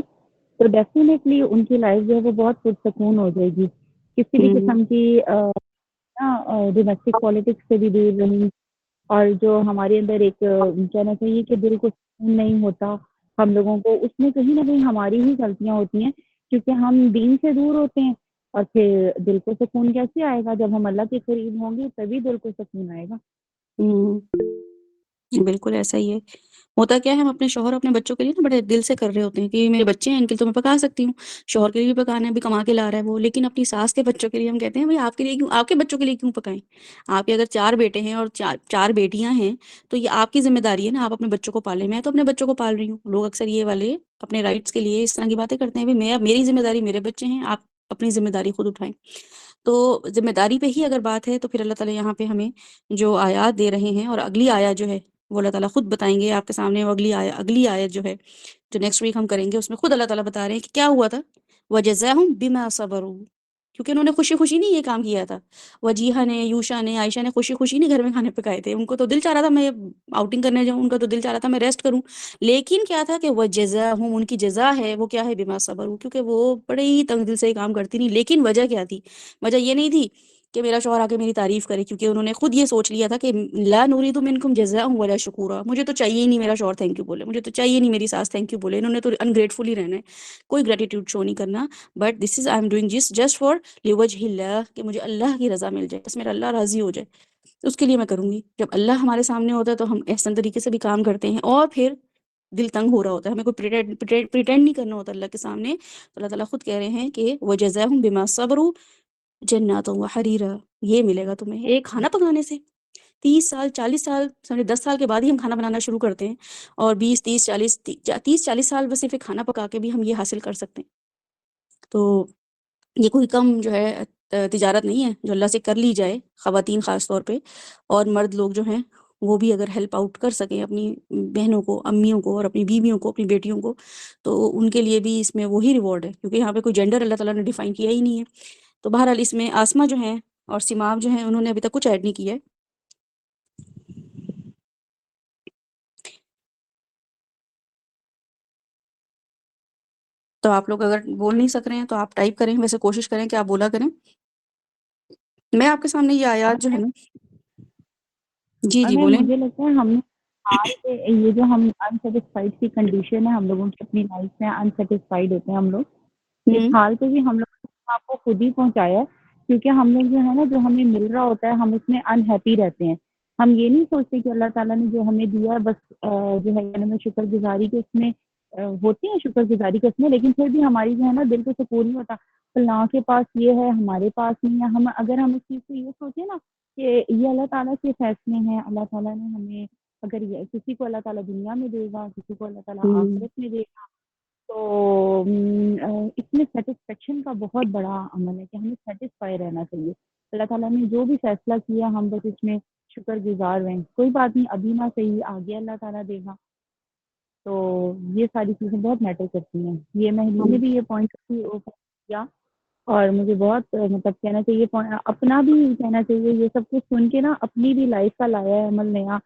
تو ڈیفینیٹلی ان کی لائف جو ہے وہ بہت پرسکون ہو جائے گی. کسی بھی قسم کی نا ڈومیسٹک پالیٹکس سے بھی دور رہیں، اور جو ہمارے اندر ایک کہنا چاہیے کہ دل کو سکون نہیں ہوتا ہم لوگوں کو، اس میں کہیں نہ کہیں ہماری ہی غلطیاں ہوتی ہیں، کیونکہ ہم دین سے دور ہوتے ہیں، اور پھر دل کو سکون کیسے آئے گا؟ جب ہم اللہ کے قریب ہوں گے تبھی دل کو سکون آئے گا۔ ہوں بالکل ایسا ہی ہے۔ ہوتا کیا ہے، ہم اپنے شوہر اپنے بچوں کے لیے نا بڑے دل سے کر رہے ہوتے ہیں کہ میرے بچے ہیں، ان کے لیے تو میں پکا سکتی ہوں، شوہر کے لیے بھی پکانا ہے، بھی کما کے لا رہا ہے وہ، لیکن اپنی ساس کے بچوں کے لیے ہم کہتے ہیں بھائی آپ کے لیے کیوں، آپ کے بچوں کے لیے کیوں پکائیں؟ آپ کے اگر 4 بیٹے ہیں اور 4 بیٹیاں ہیں تو یہ آپ کی ذمہ داری ہے نا، آپ اپنے بچوں کو پالیں۔ میں تو اپنے بچوں کو پال رہی ہوں۔ لوگ اکثر یہ والے اپنے رائٹس کے لیے اس طرح کی باتیں کرتے ہیں، بھی میں، میری ذمہ داری میرے بچے ہیں، آپ اپنی ذمہ داری خود اٹھائیں۔ تو ذمہ داری پہ ہی اگر بات ہے تو پھر اللہ تعالیٰ یہاں پہ ہمیں جو آیات دے رہے ہیں، اور اگلی آیت جو ہے وہ اللہ تعالیٰ خود بتائیں گے آپ کے سامنے، وہ اگلی آیت جو ہے جو نیکسٹ ویک ہم کریں گے، اس میں خود اللہ تعالیٰ بتا رہے ہیں کہ کیا ہوا تھا، وَجَزَاهُم بِمَا صَبَرُوا، کیونکہ انہوں نے خوشی خوشی نہیں یہ کام کیا تھا۔ وجیحہ نے، یوشا نے، عائشہ نے خوشی خوشی نہیں گھر میں کھانے پکائے تھے، ان کو تو دل چاہ رہا تھا میں آؤٹنگ کرنے جاؤں، ان کا تو دل چاہ رہا تھا میں ریسٹ کروں، لیکن کیا تھا کہ وَجَزَاهُم، ان کی جزا ہے وہ کیا ہے، بِمَا صَبَرُوا، کیونکہ وہ بڑے ہی تنگ دل سے یہ کام کرتی نہیں۔ لیکن وجہ کیا تھی؟ وجہ یہ نہیں تھی کہ میرا شوہر آ کے میری تعریف کرے، کیونکہ انہوں نے خود یہ سوچ لیا تھا کہ لا نريد منکم جزاء ولا شکورا، مجھے تو چاہیے ہی نہیں میرا شوہر تھینک یو بولے، مجھے تو چاہیے نہیں میری ساس تھینک یو بولے، انہوں نے تو انگریٹفل ہی رہنا ہے، کوئی گریٹیٹیوڈ شو نہیں کرنا، but this is I am doing just for لوجہ اللہ، کہ مجھے اللہ کی رضا مل جائے، بس میرا اللہ راضی ہو جائے، اس کے لیے میں کروں گی۔ جب اللہ ہمارے سامنے ہوتا ہے تو ہم احسن طریقے سے بھی کام کرتے ہیں، اور پھر دل تنگ ہو رہا ہوتا ہے، ہمیں کوئی پریٹینڈ نہیں کرنا ہوتا اللہ کے سامنے، تو اللہ تعالیٰ خود کہہ رہے ہیں کہ وَجَزَاهُم بِمَا صَبَرُوا جنات و حریرا، یہ ملے گا تمہیں ایک کھانا پکانے سے۔ 30 سال 40 سال، سمجھے 10 سال کے بعد ہی ہم کھانا بنانا شروع کرتے ہیں، اور 20 30 40 30 40 سال بس صرف ایک کھانا پکا کے بھی ہم یہ حاصل کر سکتے ہیں۔ تو یہ کوئی کم جو ہے تجارت نہیں ہے جو اللہ سے کر لی جائے، خواتین خاص طور پہ، اور مرد لوگ جو ہیں وہ بھی اگر ہیلپ آؤٹ کر سکیں اپنی بہنوں کو، امیوں کو، اور اپنی بیویوں کو، اپنی بیٹیوں کو، تو ان کے لیے بھی اس میں وہی ریوارڈ ہے، کیونکہ یہاں پہ کوئی جینڈر اللہ تعالیٰ نے ڈیفائن کیا ہی نہیں ہے۔ تو بہرحال اس میں آسمہ جو ہیں اور سماپ جو ہیں انہوں نے ابھی تک کچھ ایڈ نہیں کیا ہے۔ تو آپ لوگ اگر بول نہیں سک رہے ہیں تو آپ ٹائپ کریں، ویسے کوشش کریں کہ آپ بولا کریں۔ میں آپ کے سامنے یہ آیات جو ہے نا، جی اور جی میں بولیں۔ مجھے لگتا ہے ہم نے آج سے یہ جو ہم انسیٹسفائیڈ کی کنڈیشن ہے ہم لوگوں کی اپنی لائف میں، انسیٹسفائیڈ ہوتے ہیں ہم لوگ، اس ہوں حال پہ بھی ہم لوگ نے آپ کو خود ہی پہنچایا ہے، کیونکہ ہم لوگ جو ہے نا جو ہمیں مل رہا ہوتا ہے ہم اس میں انہیپی رہتے ہیں، ہم یہ نہیں سوچتے کہ اللہ تعالیٰ نے جو ہمیں دیا ہے بس جو ہے یعنی میں شکر گزاری کے اس میں ہوتے ہیں شکر گزاری کے اس میں، لیکن پھر بھی ہماری جو ہے نا دل کو سکون نہیں ہوتا، فلاں کے پاس یہ ہے ہمارے پاس نہیں ہے۔ ہم اگر ہم اس چیز کو یہ سوچیں نا کہ یہ اللہ تعالیٰ کے فیصلے ہیں، اللہ تعالیٰ نے ہمیں، اگر یہ کسی کو اللہ تعالیٰ دنیا میں دے گا، کسی کو اللہ تعالیٰ ہوں آخرت میں دے گا، تو اس میں سیٹسفیکشن کا بہت بڑا عمل ہے کہ ہمیں سیٹسفائی رہنا چاہیے۔ اللہ تعالیٰ نے جو بھی فیصلہ کیا ہم بس اس میں شکر گزار رہیں، کوئی بات نہیں ابھی نہ صحیح آگے اللہ تعالیٰ دے گا۔ تو یہ ساری چیزیں بہت میٹر کرتی ہیں، یہ مہدی نے ہوں بھی یہ پوائنٹ کیا، اور مجھے بہت مطلب کہنا چاہیے اپنا بھی کہنا چاہیے، یہ سب کچھ سن کے نا اپنی بھی لائف کا لایا ہے عمل نیا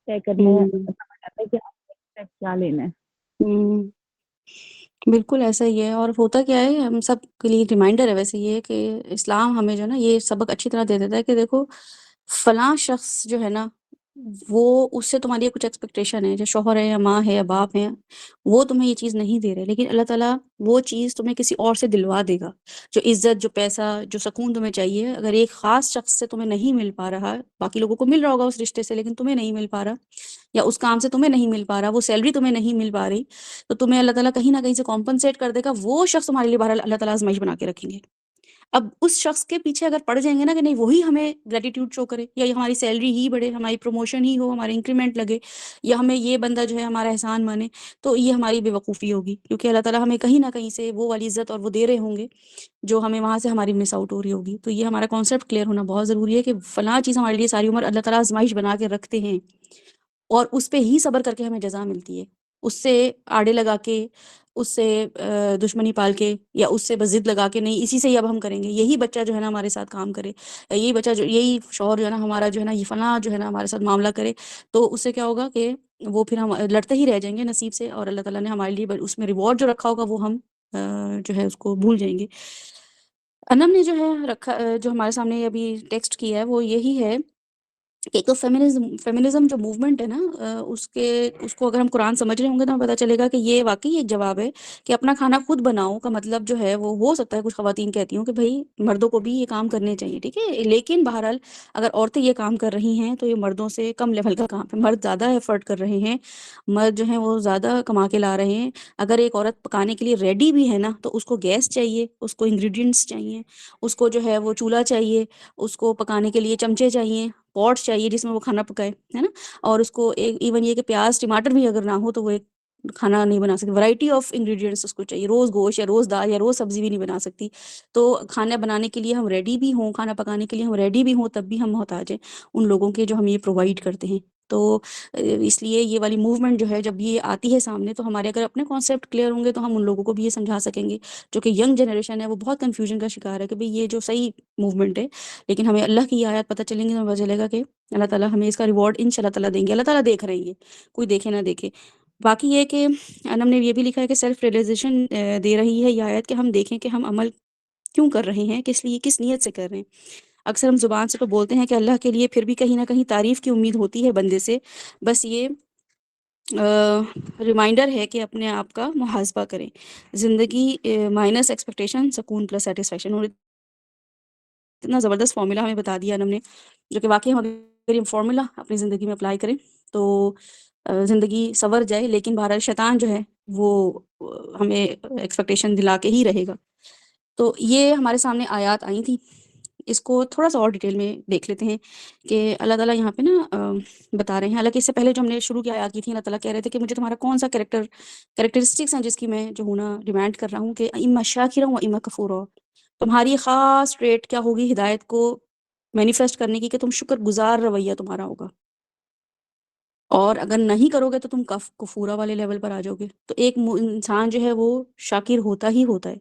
طے کرنا ہے، ہوں سمجھ آتا ہے کہ آپ کیا لینا ہے۔ ہوں بالکل ایسا ہی ہے، اور ہوتا کیا ہے ہم سب کے لیے ریمائنڈر ہے ویسے یہ کہ اسلام ہمیں جو ہے نا یہ سبق اچھی طرح دے دیتا ہے کہ دیکھو فلاں شخص جو ہے نا وہ اس سے تمہاری کچھ ایکسپیکٹیشن ہے، جو شوہر ہے یا ماں ہے یا باپ ہیں، وہ تمہیں یہ چیز نہیں دے رہے، لیکن اللہ تعالیٰ وہ چیز تمہیں کسی اور سے دلوا دے گا، جو عزت، جو پیسہ، جو سکون تمہیں چاہیے، اگر ایک خاص شخص سے تمہیں نہیں مل پا رہا، باقی لوگوں کو مل رہا ہوگا اس رشتے سے لیکن تمہیں نہیں مل پا رہا، یا اس کام سے تمہیں نہیں مل پا رہا، وہ سیلری تمہیں نہیں مل پا رہی، تو تمہیں اللہ تعالیٰ کہیں نہ کہیں سے کمپنسیٹ کر دے گا، وہ شخص تمہارے لیے بہرحال اللہ تعالیٰ آزمائش بنا کے رکھیں گے۔ اب اس شخص کے پیچھے اگر پڑ جائیں گے نا کہ نہیں وہی ہمیں گریٹیٹیوڈ شو کرے، یا ہماری سیلری ہی بڑھے، ہماری پروموشن ہی ہو، ہماری انکریمنٹ لگے، یا ہمیں یہ بندہ جو ہے ہمارا احسان مانے، تو یہ ہماری بے وقوفی ہوگی، کیونکہ اللہ تعالیٰ ہمیں کہیں نہ کہیں سے وہ والی عزت اور وہ دے رہے ہوں گے جو ہمیں وہاں سے ہماری مس آؤٹ ہو رہی ہوگی۔ تو یہ ہمارا کانسیپٹ کلیئر ہونا بہت ضروری ہے کہ فلاں چیز ہمارے لیے ساری عمر اللہ تعالیٰ آزمائش بنا کے رکھتے ہیں، اور اس پہ ہی صبر کر کے ہمیں جزا ملتی ہے، اس سے آڑے لگا کے، اس سے دشمنی پال کے، یا اس سے بس ضد لگا کے نہیں اسی سے ہی اب ہم کریں گے، یہی بچہ جو ہے نا ہمارے ساتھ کام کرے، یہی بچہ جو، یہی شوہر جو ہے نا ہمارا جو ہے نا یہ فلاں جو ہے نا ہمارے ساتھ معاملہ کرے، تو اس سے کیا ہوگا کہ وہ پھر ہم لڑتے ہی رہ جائیں گے نصیب سے، اور اللہ تعالیٰ نے ہمارے لیے اس میں ریوارڈ جو رکھا ہوگا وہ ہم جو ہے اس کو بھول جائیں گے۔ انم نے جو ہے رکھا جو ہمارے سامنے ابھی ٹیکسٹ کیا ہے وہ یہی ہے کہ ایک تو فیمنزم جو موومنٹ ہے نا اس کو اگر ہم قرآن سمجھ رہے ہوں گے تو ہمیں پتہ چلے گا کہ یہ واقعی ایک جواب ہے کہ اپنا کھانا خود بناؤ کا مطلب جو ہے وہ ہو سکتا ہے کچھ خواتین کہتی ہوں کہ بھائی مردوں کو بھی یہ کام کرنے چاہیے، ٹھیک ہے، لیکن بہرحال اگر عورتیں یہ کام کر رہی ہیں تو یہ مردوں سے کم لیول کا کام ہے، مرد زیادہ ایفرٹ کر رہے ہیں، مرد جو ہیں وہ زیادہ کما کے لا رہے ہیں۔ اگر ایک عورت پکانے کے لیے ریڈی بھی ہے نا تو اس کو گیس چاہیے، اس کو انگریڈینٹس چاہیے، اس کو جو ہے وہ چولہا چاہیے، اس کو پکانے کے لیے چمچے چاہیے، پوٹ چاہیے جس میں وہ کھانا پکائے، ہے نا، اور اس کو ایون یہ کہ پیاز ٹماٹر بھی اگر نہ ہو تو وہ ایک کھانا نہیں بنا سکتی، ورائٹی آف انگریڈینٹس اس کو چاہیے، روز گوشت یا روز دال یا روز سبزی بھی نہیں بنا سکتی۔ تو کھانا بنانے کے لیے ہم ریڈی بھی ہوں، کھانا پکانے کے لیے ہم ریڈی بھی ہوں، تب بھی ہم محتاج ہیں ان لوگوں کے جو ہم یہ پرووائڈ کرتے ہیں۔ تو اس لیے یہ والی موومنٹ جو ہے جب یہ آتی ہے سامنے تو ہمارے اگر اپنے کانسیپٹ کلیئر ہوں گے تو ہم ان لوگوں کو بھی یہ سمجھا سکیں گے جو کہ ینگ جنریشن ہے، وہ بہت کنفیوژن کا شکار ہے کہ بھئی یہ جو صحیح موومنٹ ہے، لیکن ہمیں اللہ کی یہ آیات پتہ چلیں گی تو ہمیں پتہ چلے گا کہ اللہ تعالیٰ ہمیں اس کا ریوارڈ انشاءاللہ تعالیٰ دیں گے، اللہ تعالیٰ دیکھ رہے ہیں، یہ کوئی دیکھے نہ دیکھے۔ باقی یہ کہ انم نے یہ بھی لکھا ہے کہ سیلف ریئلائزیشن دے رہی ہے یہ آیت کہ ہم دیکھیں کہ ہم عمل کیوں کر رہے ہیں، کس لیے، کس نیت سے کر رہے ہیں۔ اکثر ہم زبان سے تو بولتے ہیں کہ اللہ کے لیے، پھر بھی کہیں نہ کہیں تعریف کی امید ہوتی ہے بندے سے، بس یہ ریمائنڈر ہے کہ اپنے آپ کا محاسبہ کریں۔ زندگی مائنس ایکسپیکٹیشن سکون پلس سیٹسفیکشن، اور اتنا زبردست فارمولا ہمیں بتا دیا انم نے، جو کہ واقعی ہم اگر یہ فارمولا اپنی زندگی میں اپلائی کریں تو زندگی سنور جائے، لیکن بہرحال شیطان جو ہے وہ ہمیں ایکسپیکٹیشن دلا کے ہی رہے گا۔ تو یہ ہمارے سامنے آیات آئی تھیں، اس کو تھوڑا سا اور ڈیٹیل میں دیکھ لیتے ہیں کہ اللہ تعالیٰ یہاں پہ نا بتا رہے ہیں، حالانکہ اس سے پہلے جو ہم نے شروع کی آیات کی تھی، اللہ تعالیٰ کہہ رہے تھے کہ مجھے تمہارا کون سا کریکٹرسٹکس ہیں جس کی میں جو ہوں نا ڈیمانڈ کر رہا ہوں کہ اما شاکرا و اما کفورا، تمہاری خاص ٹریٹ کیا ہوگی ہدایت کو مینیفیسٹ کرنے کی، کہ تم شکر گزار رویہ تمہارا ہوگا، اور اگر نہیں کرو گے تو تم کفورا والے لیول پر آ جاؤ گے۔ تو ایک انسان جو ہے وہ شاکر ہوتا ہی ہوتا ہے،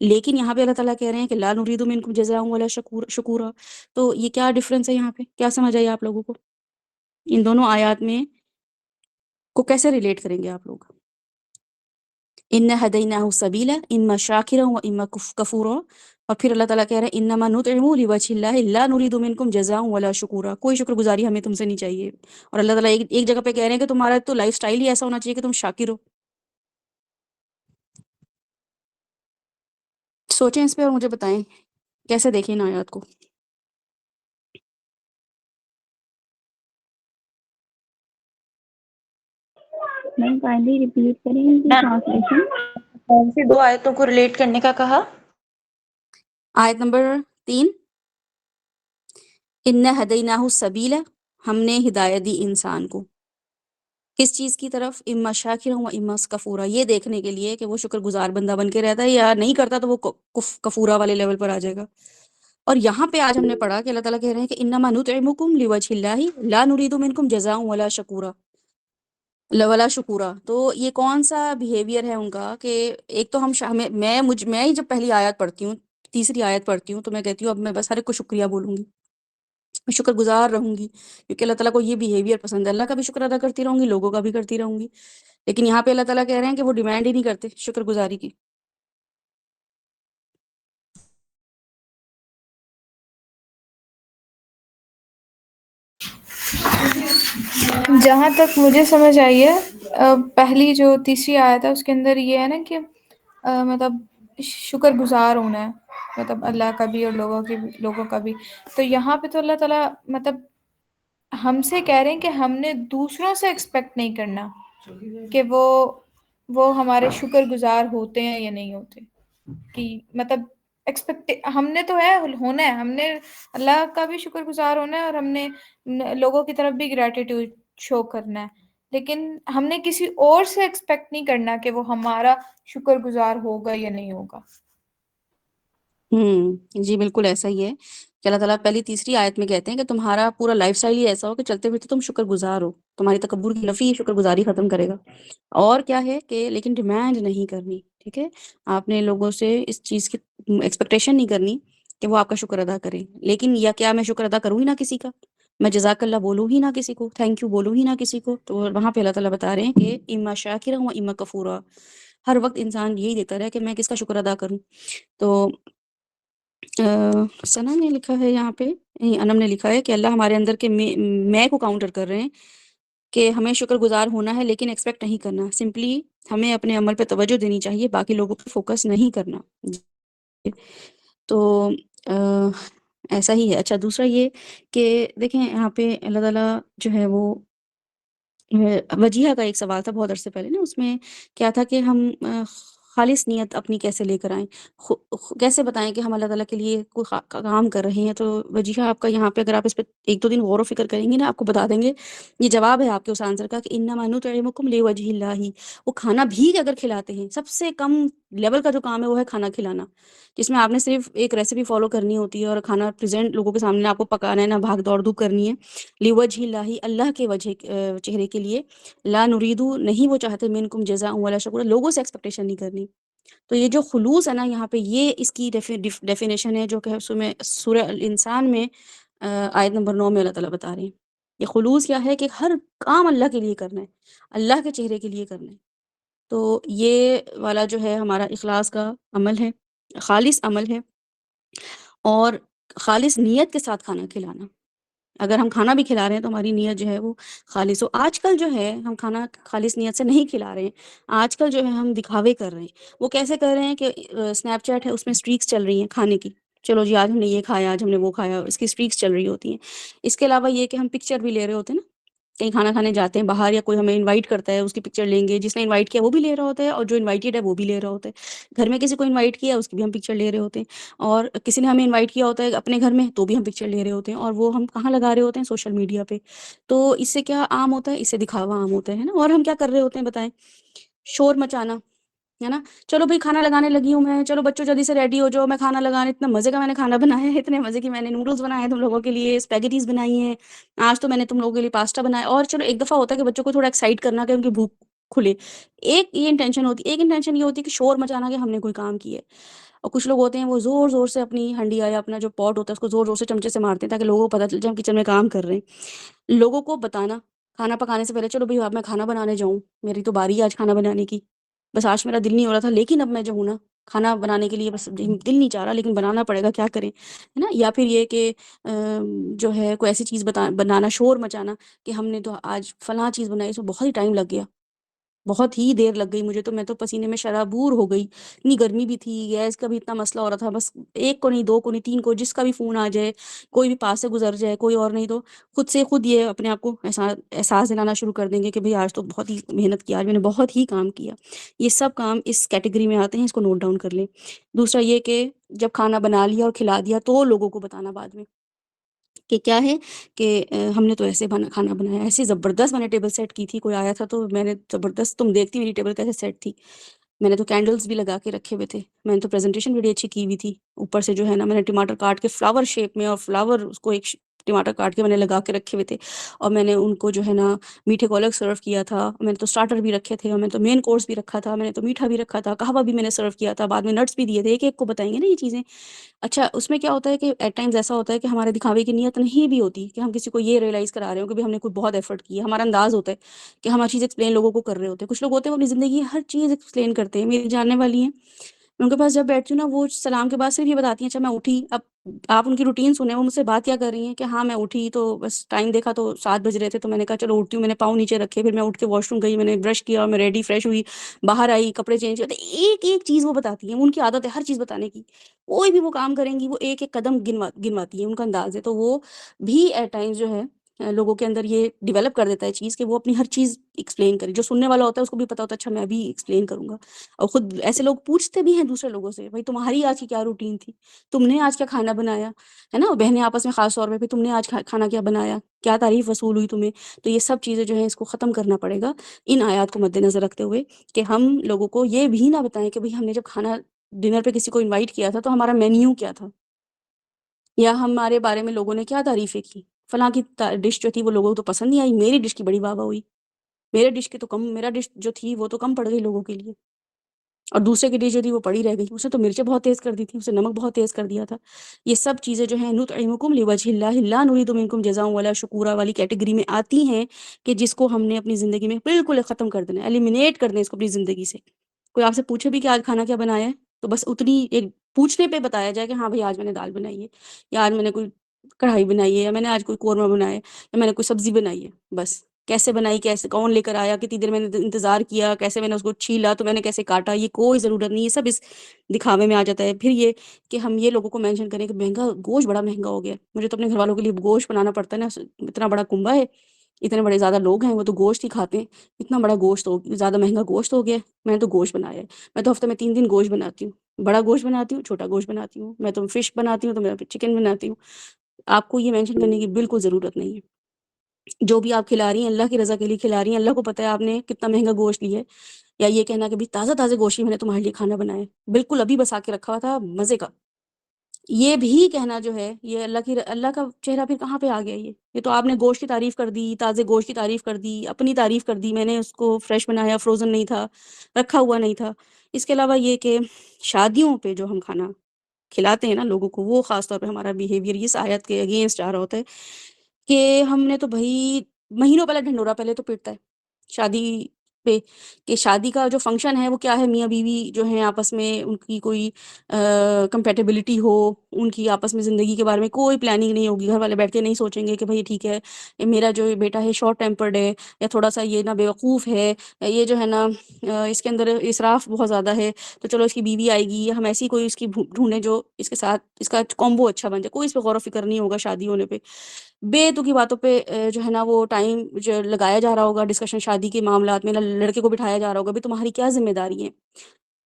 لیکن یہاں پہ اللہ تعالیٰ کہہ رہے ہیں کہ لا نرید منکم جزاء ولا شکورا۔ تو یہ کیا ڈفرینس ہے یہاں پہ، کیا سمجھ آئی آپ لوگوں کو ان دونوں آیات میں، کو کیسے ریلیٹ کریں گے آپ لوگ؟ ان ہدیناہ السبیل اما شاکرا و اما کفورا، اور پھر اللہ تعالیٰ کہہ رہے ہیں انما نطعم لوجہ اللہ لا نرید منکم جزاء ولا شکورا، کوئی شکر گزاری ہمیں تم سے نہیں چاہیے۔ اور اللہ تعالیٰ ایک جگہ پہ کہہ رہے ہیں کہ تمہارا تو لائف سٹائل ہی ایسا ہونا چاہیے کہ تم شاکر ہو۔ سوچیں اس پہ اور مجھے بتائیں کیسے دیکھیں ان آیات کو۔ نہیں کائنڈلی ریپیٹ کریں ان کی ٹرانسلیشن۔ کون سی دو آیتوں کو ریلیٹ کرنے کا کہا؟ آیت نمبر 3، ان ہدیناہ السبیل، ہم نے ہدایت دی انسان کو کس چیز کی طرف، اما شاکرا و اما کفورا، یہ دیکھنے کے لیے کہ وہ شکر گزار بندہ بن کے رہتا ہے یا نہیں کرتا تو وہ کفورا والے لیول پر آ جائے گا۔ اور یہاں پہ آج ہم نے پڑھا کہ اللہ تعالیٰ کہہ رہے ہیں کہ انما نطعمکم لوجہ اللہ لا نرید منکم جزاء ولا شکورا ولا شکورا۔ تو یہ کون سا بیہیویئر ہے ان کا کہ ایک تو میں ہی جب پہلی آیت پڑھتی ہوں، تیسری آیت پڑھتی ہوں تو میں کہتی ہوں اب میں بس ہر ایک کو شکریہ بولوں گی، میں شکر گزار رہوں گی، کیونکہ اللہ تعالیٰ کو یہ بیہیویئر پسند ہے، اللہ کا بھی شکر ادا کرتی رہوں گی، لوگوں کا بھی کرتی رہوں گی۔ لیکن یہاں پہ اللہ تعالیٰ کہہ رہے ہیں کہ وہ ڈیمانڈ ہی نہیں کرتے شکر گزاری کی۔ جہاں تک مجھے سمجھ آئی ہے، پہلی جو تیسری آیت ہے اس کے اندر یہ ہے نا کہ مطلب شکر گزار ہونا ہے، مطلب اللہ کا بھی اور لوگوں کا بھی۔ تو یہاں پہ تو اللہ تعالیٰ مطلب ہم سے کہہ رہے ہیں کہ ہم نے دوسروں سے ایکسپیکٹ نہیں کرنا کہ وہ ہمارے شکر گزار ہوتے ہیں یا نہیں ہوتے، کہ مطلب ہم نے تو ہونا ہے، ہم نے اللہ کا بھی شکر گزار ہونا ہے اور ہم نے لوگوں کی طرف بھی گریٹیٹیوڈ شو کرنا ہے، لیکن ہم نے کسی اور سے ایکسپیکٹ نہیں کرنا کہ وہ ہمارا شکر گزار ہوگا یا نہیں ہوگا۔ جی بالکل ایسا ہی ہے کہ اللہ تعالیٰ پہلی تیسری آیت میں کہتے ہیں کہ تمہارا پورا لائف سٹائل ہی ایسا ہو کہ چلتے پھرتے تم شکر گزار ہو، تمہاری تکبر کی نفی شکر گزاری ختم کرے گا۔ اور کیا ہے کہ لیکن ڈیمانڈ نہیں کرنی، ٹھیک ہے، آپ نے لوگوں سے اس چیز کی ایکسپیکٹیشن نہیں کرنی کہ وہ آپ کا شکر ادا کریں، لیکن یا کیا میں شکر ادا کروں ہی نہ کسی کا، میں جزاک اللہ بولوں ہی نہ کسی کو، تھینک یو بولوں ہی نہ کسی کو۔ تو وہاں پہ اللہ تعالیٰ بتا رہے ہیں کہ اما شاکرا و اما کفورا، ہر وقت انسان یہی دیتا رہے کہ میں کس کا شکر ادا کروں۔ تو ثنا نے لکھا ہے یہاں پہ، انم نے لکھا ہے کہ اللہ ہمارے اندر کے میں کو کاؤنٹر کر رہے ہیں کہ ہمیں شکر گزار ہونا ہے لیکن ایکسپیکٹ نہیں کرنا، سمپلی ہمیں اپنے عمل پہ توجہ دینی چاہیے، باقی لوگوں پہ فوکس نہیں کرنا۔ تو ایسا ہی ہے۔ اچھا دوسرا یہ کہ دیکھیں یہاں پہ اللہ تعالیٰ جو ہے وہ وجیحہ کا ایک سوال تھا بہت عرصے پہلے نا، اس میں کیا تھا کہ ہم خالص نیت اپنی کیسے لے کر آئیں، کیسے بتائیں کہ ہم اللہ تعالیٰ کے لیے کوئی کام کر رہے ہیں۔ تو وجیحہ آپ کا یہاں پہ اگر آپ اس پہ ایک دو دن غور و فکر کریں گے نا، آپ کو بتا دیں گے، یہ جواب ہے آپ کے اس آنسر کا کہ انما نطعمکم لوجہ اللہ۔ وہ کھانا بھی اگر کھلاتے ہیں، سب سے کم لیول کا جو کام ہے وہ ہے کھانا کھلانا، جس میں آپ نے صرف ایک ریسیپی فالو کرنی ہوتی ہے اور کھانا پریزنٹ لوگوں کے سامنے آپ کو پکانا ہے، نہ بھاگ دوڑ دو کرنی ہے، لوجہ اللہ، اللہ کے وجہ چہرے کے لیے، لا نریدو، نہیں وہ چاہتے منکم جزاء ولا شکورا، لوگوں سے ایکسپیکٹیشن نہیں کرنی۔ تو یہ جو خلوص ہے نا یہاں پہ، یہ اس کی ڈیفینیشن ہے جو کہ سورہ الانسان میں آیت نمبر 9 میں اللہ تعالیٰ بتا رہے ہیں۔ یہ خلوص کیا ہے کہ ہر کام اللہ کے لیے کرنا ہے، اللہ کے چہرے کے لیے کرنا ہے۔ تو یہ والا جو ہے ہمارا اخلاص کا عمل ہے، خالص عمل ہے، اور خالص نیت کے ساتھ کھانا کھلانا۔ اگر ہم کھانا بھی کھلا رہے ہیں تو ہماری نیت جو ہے وہ خالص ہو۔ آج کل جو ہے ہم کھانا خالص نیت سے نہیں کھلا رہے ہیں، آج کل جو ہے ہم دکھاوے کر رہے ہیں۔ وہ کیسے کر رہے ہیں کہ اسنیپ چیٹ ہے، اس میں سٹریکس چل رہی ہیں کھانے کی، چلو جی آج ہم نے یہ کھایا، آج ہم نے وہ کھایا، اس کی سٹریکس چل رہی ہوتی ہیں۔ اس کے علاوہ یہ کہ ہم پکچر بھی لے رہے ہوتے ہیں نا، کہیں کھانا کھانے جاتے ہیں باہر یا کوئی ہمیں انوائٹ کرتا ہے، اس کی پکچر لیں گے، جس نے انوائٹ کیا وہ بھی لے رہا ہوتا ہے اور جو انوائٹیڈ ہے وہ بھی لے رہا ہوتا ہے۔ گھر میں کسی کو انوائٹ کیا اس کی بھی ہم پکچر لے رہے ہوتے ہیں، اور کسی نے ہمیں انوائٹ کیا ہوتا ہے اپنے گھر میں تو بھی ہم پکچر لے رہے ہوتے ہیں، اور وہ ہم کہاں لگا رہے ہوتے ہیں؟ سوشل میڈیا پہ۔ تو اس سے کیا عام ہوتا ہے؟ اس سے دکھاوا عام ہوتا ہے نا۔ اور ہم کیا کر رہے ہوتے ہیں بتائیں؟ شور مچانا ہے نا، چلو بھائی کھانا لگانے لگی ہوں میں، چلو بچوں جلدی سے ریڈی ہو جاؤ، میں کھانا لگانے، اتنا مزے کا میں نے کھانا بنایا ہے، اتنے مزے کی میں نے نوڈلز بنائے ہیں تم لوگوں کے لیے، اسپیگیٹیز بنائی ہیں، آج تو میں نے تم لوگوں کے لیے پاستا بنایا۔ اور چلو ایک دفعہ ہوتا ہے کہ بچوں کو تھوڑا ایکسائٹ کرنا کہ ان کی بھوک کھلے، ایک یہ انٹینشن ہوتی ہے۔ ایک انٹینشن یہ ہوتی ہے کہ شور مچانا کہ ہم نے کوئی کام کیا ہے۔ اور کچھ لوگ ہوتے ہیں وہ زور زور سے اپنی ہنڈیا یا اپنا جو پاٹ ہوتا ہے اس کو زور زور سے چمچے سے مارتے ہیں تاکہ لوگوں کو پتہ چل جائے ہم کچن میں کام کر رہے ہیں۔ لوگوں کو بتانا کھانا پکانے سے پہلے، چلو بھائی اب میں کھانا بنانے جاؤں، میری تو باری ہے آج کھانا بنانے کی، بس آج میرا دل نہیں ہو رہا تھا لیکن اب میں جو ہوں نا کھانا بنانے کے لیے بس دل نہیں چاہ رہا لیکن بنانا پڑے گا، کیا کریں، ہے نا۔ یا پھر یہ کہ جو ہے کوئی ایسی چیز بنانا، شور مچانا کہ ہم نے تو آج فلاں چیز بنائی، اس میں بہت ہی ٹائم لگ گیا، بہت ہی دیر لگ گئی مجھے تو، میں تو پسینے میں شرابور ہو گئی، اتنی گرمی بھی تھی، گیس کا بھی اتنا مسئلہ ہو رہا تھا، بس ایک کو نہیں، دو کو نہیں، تین کو، جس کا بھی فون آ جائے، کوئی بھی پاس سے گزر جائے، کوئی اور نہیں تو خود سے خود یہ اپنے آپ کو احساس دلانا شروع کر دیں گے کہ بھئی آج تو بہت ہی محنت کی، آج میں نے بہت ہی کام کیا۔ یہ سب کام اس کیٹیگری میں آتے ہیں، اس کو نوٹ ڈاؤن کر لیں۔ دوسرا یہ کہ جب کھانا بنا لیا اور کھلا دیا تو لوگوں کو بتانا بعد میں کہ کیا ہے کہ ہم نے تو ایسے کھانا بنایا، ایسی زبردست میں نے ٹیبل سیٹ کی تھی، کوئی آیا تھا تو میں نے زبردست، تم دیکھتی میری ٹیبل کیسے سیٹ تھی، میں نے تو کینڈلز بھی لگا کے رکھے ہوئے تھے، میں نے تو پریزنٹیشن بڑی اچھی کی ہوئی تھی، اوپر سے جو ہے نا میں نے ٹماٹر کاٹ کے فلاور شیپ میں، اور فلاور اس کو ایک ٹماٹر کاٹ کے میں نے لگا کے رکھے ہوئے تھے، اور میں نے ان کو جو ہے نا میٹھے کو الگ سرو کیا تھا، میں نے تو سٹارٹر بھی رکھے تھے، اور میں نے تو مین کورس بھی رکھا تھا، میں نے تو میٹھا بھی رکھا تھا، قہوہ بھی میں نے سرو کیا تھا، بعد میں نٹس بھی دیے تھے، ایک ایک کو بتائیں گے نا یہ چیزیں۔ اچھا اس میں کیا ہوتا ہے کہ ایٹ ٹائمز ایسا ہوتا ہے کہ ہمارے دکھاوے کی نیت نہیں بھی ہوتی کہ ہم کسی کو یہ ریئلائز کرا رہے ہوں کہ ہم نے کوئی بہت ایفرٹ کیا، ہمارا انداز ہوتا ہے کہ ہم ہر چیز ایکسپلین لوگوں کو کر رہے ہوتے ہیں۔ کچھ لوگ ہوتے ہیں وہ اپنی زندگی ہر چیز ایکسپلین کرتے ہیں، میری جاننے والی ہیں، میں ان کے پاس جب بیٹھتی ہوں نا وہ سلام کے بعد صرف یہ بتاتی ہیں اچھا میں اٹھی، اب آپ ان کی روٹین سنیں، وہ مجھ سے بات کیا کر رہی ہیں کہ ہاں میں اٹھی تو بس ٹائم دیکھا تو 7 بج رہے تھے تو میں نے کہا چلو اٹھتی ہوں، میں نے پاؤں نیچے رکھے، پھر میں اٹھ کے واش روم گئی، میں نے برش کیا اور میں ریڈی فریش ہوئی، باہر آئی، کپڑے چینج کرتے، ایک ایک چیز وہ بتاتی ہیں، ان کی عادت ہے ہر چیز بتانے کی، کوئی بھی وہ کام کریں گی وہ ایک ایک قدم گنواتی ہیں، ان کا انداز ہے۔ تو وہ بھی ایٹ ٹائمز جو ہے لوگوں کے اندر یہ ڈیولپ کر دیتا ہے چیز کہ وہ اپنی ہر چیز ایکسپلین کرے، جو سننے والا ہوتا ہے اس کو بھی پتا ہوتا ہے اچھا میں بھی ایکسپلین کروں گا۔ اور خود ایسے لوگ پوچھتے بھی ہیں دوسرے لوگوں سے بھائی تمہاری آج کی کیا روٹین تھی، تم نے آج کیا کھانا بنایا، ہے نا، بہنیں آپس میں خاص طور پہ تم نے آج کھانا کیا بنایا، کیا تعریف وصول ہوئی تمہیں۔ تو یہ سب چیزیں جو ہیں اس کو ختم کرنا پڑے گا ان آیات کو مد نظر رکھتے ہوئے کہ ہم لوگوں کو یہ بھی نہ بتائیں کہ بھائی ہم نے جب کھانا ڈنر پہ کسی کو انوائٹ کیا تھا تو ہمارا مینیو کیا تھا، یا ہمارے بارے میں لوگوں نے کیا تعریفیں کی، فلاں کی ڈش جو تھی وہ لوگوں کو تو پسند نہیں آئی، میری ڈش کی بڑی واہ واہ ہوئی، میرے ڈش کی تو کم، میرا ڈش جو تھی وہ تو کم پڑ گئی لوگوں کے لیے، اور دوسرے کی ڈش جو تھی وہ پڑی رہ گئی، اسے تو مرچیں بہت تیز کر دی تھی، اسے نمک بہت تیز کر دیا تھا۔ یہ سب چیزیں جو ہیں نطعمکم لوجہ اللہ لا نرید منکم جزاء ولا شکورا والی کیٹیگری میں آتی ہیں کہ جس کو ہم نے اپنی زندگی میں بالکل ختم کر دینا ہے، ایلیمینیٹ کر دیں اس کو اپنی زندگی سے۔ کوئی آپ سے پوچھے بھی کہ آج کھانا کیا بنایا ہے، تو بس اتنی ایک پوچھنے پہ بتایا جائے کہ ہاں بھائی آج میں نے دال بنائی ہے، یا آج میں نے کوئی کڑھائی بنائی ہے، یا میں نے آج کوئی قورمہ بنایا ہے، یا میں نے کوئی سبزی بنائی ہے، بس کیسے بنائی، کیسے کون لے کر آیا، کتنی دیر میں نے انتظار کیا، کیسے میں نے اس کو چھیلا، تو میں نے کیسے کاٹا، یہ کوئی ضرورت نہیں، یہ سب اس دکھاوے میں آ جاتا ہے۔ پھر یہ کہ ہم یہ لوگوں کو مینشن کریں کہ مہنگا گوشت بڑا مہنگا ہو گیا، مجھے تو اپنے گھر والوں کے لیے گوشت بنانا پڑتا ہے نا، اتنا بڑا کنبہ ہے، اتنے بڑے زیادہ لوگ ہیں، وہ تو گوشت ہی کھاتے ہیں، اتنا بڑا گوشت ہو زیادہ مہنگا گوشت ہو گیا، میں نے تو گوشت بنایا ہے، میں تو ہفتے میں 3 دن گوشت بناتی ہوں، بڑا گوشت بناتی ہوں، چھوٹا گوشت بناتی ہوں، میں تو فش بناتی ہوں تو میں چکن بناتی ہوں۔ آپ کو یہ مینشن کرنے کی بالکل ضرورت نہیں ہے، جو بھی آپ کھلا رہی ہیں اللہ کی رضا کے لیے کھلا رہی ہیں، اللہ کو پتہ ہے آپ نے کتنا مہنگا گوشت لیا ہے، یا یہ کہنا کہ بھی تازہ تازہ گوشت ہی میں نے تمہارے لیے کھانا بنایا ہے، بالکل ابھی بسا کے رکھا ہوا تھا مزے کا، یہ بھی کہنا جو ہے یہ اللہ کا چہرہ پھر کہاں پہ آ گیا، یہ تو آپ نے گوشت کی تعریف کر دی، تازے گوشت کی تعریف کر دی، اپنی تعریف کر دی، میں نے اس کو فریش بنایا، فروزن نہیں تھا، رکھا ہوا نہیں تھا۔ اس کے علاوہ یہ کہ شادیوں پہ جو ہم کھانا کھلاتے ہیں نا لوگوں کو، وہ خاص طور پہ ہمارا بیہیویئر اس آیت کے اگینسٹ جا رہا ہوتا ہے کہ ہم نے تو بھائی مہینوں پہلے ڈھنڈورا پہلے تو پیٹتا ہے شادی پہ، کہ شادی کا جو فنکشن ہے وہ کیا ہے، میاں بیوی جو ہیں آپس میں ان کی کوئی کمپیٹیبلٹی ہو، ان کی آپس میں زندگی کے بارے میں کوئی پلاننگ نہیں ہوگی، گھر والے بیٹھ کے نہیں سوچیں گے کہ بھائی ٹھیک ہے میرا جو بیٹا ہے شارٹ ٹیمپرڈ ہے، یا تھوڑا سا یہ نا بیوقوف ہے، یا یہ جو ہے نا اس کے اندر اسراف بہت زیادہ ہے، تو چلو اس کی بیوی آئے گی، یا ہم ایسی کوئی اس کی ڈھونڈیں جو اس کے ساتھ اس کا کومبو اچھا بن جائے، کوئی اس پہ غور و فکر نہیں ہوگا شادی ہونے پہ، بے تکی باتوں پہ جو ہے نا وہ ٹائم جو لگایا جا رہا ہوگا، ڈسکشن شادی کے معاملات میں لڑکے کو بٹھایا جا رہا ہوگا بھی تمہاری کیا ذمہ داری ہے،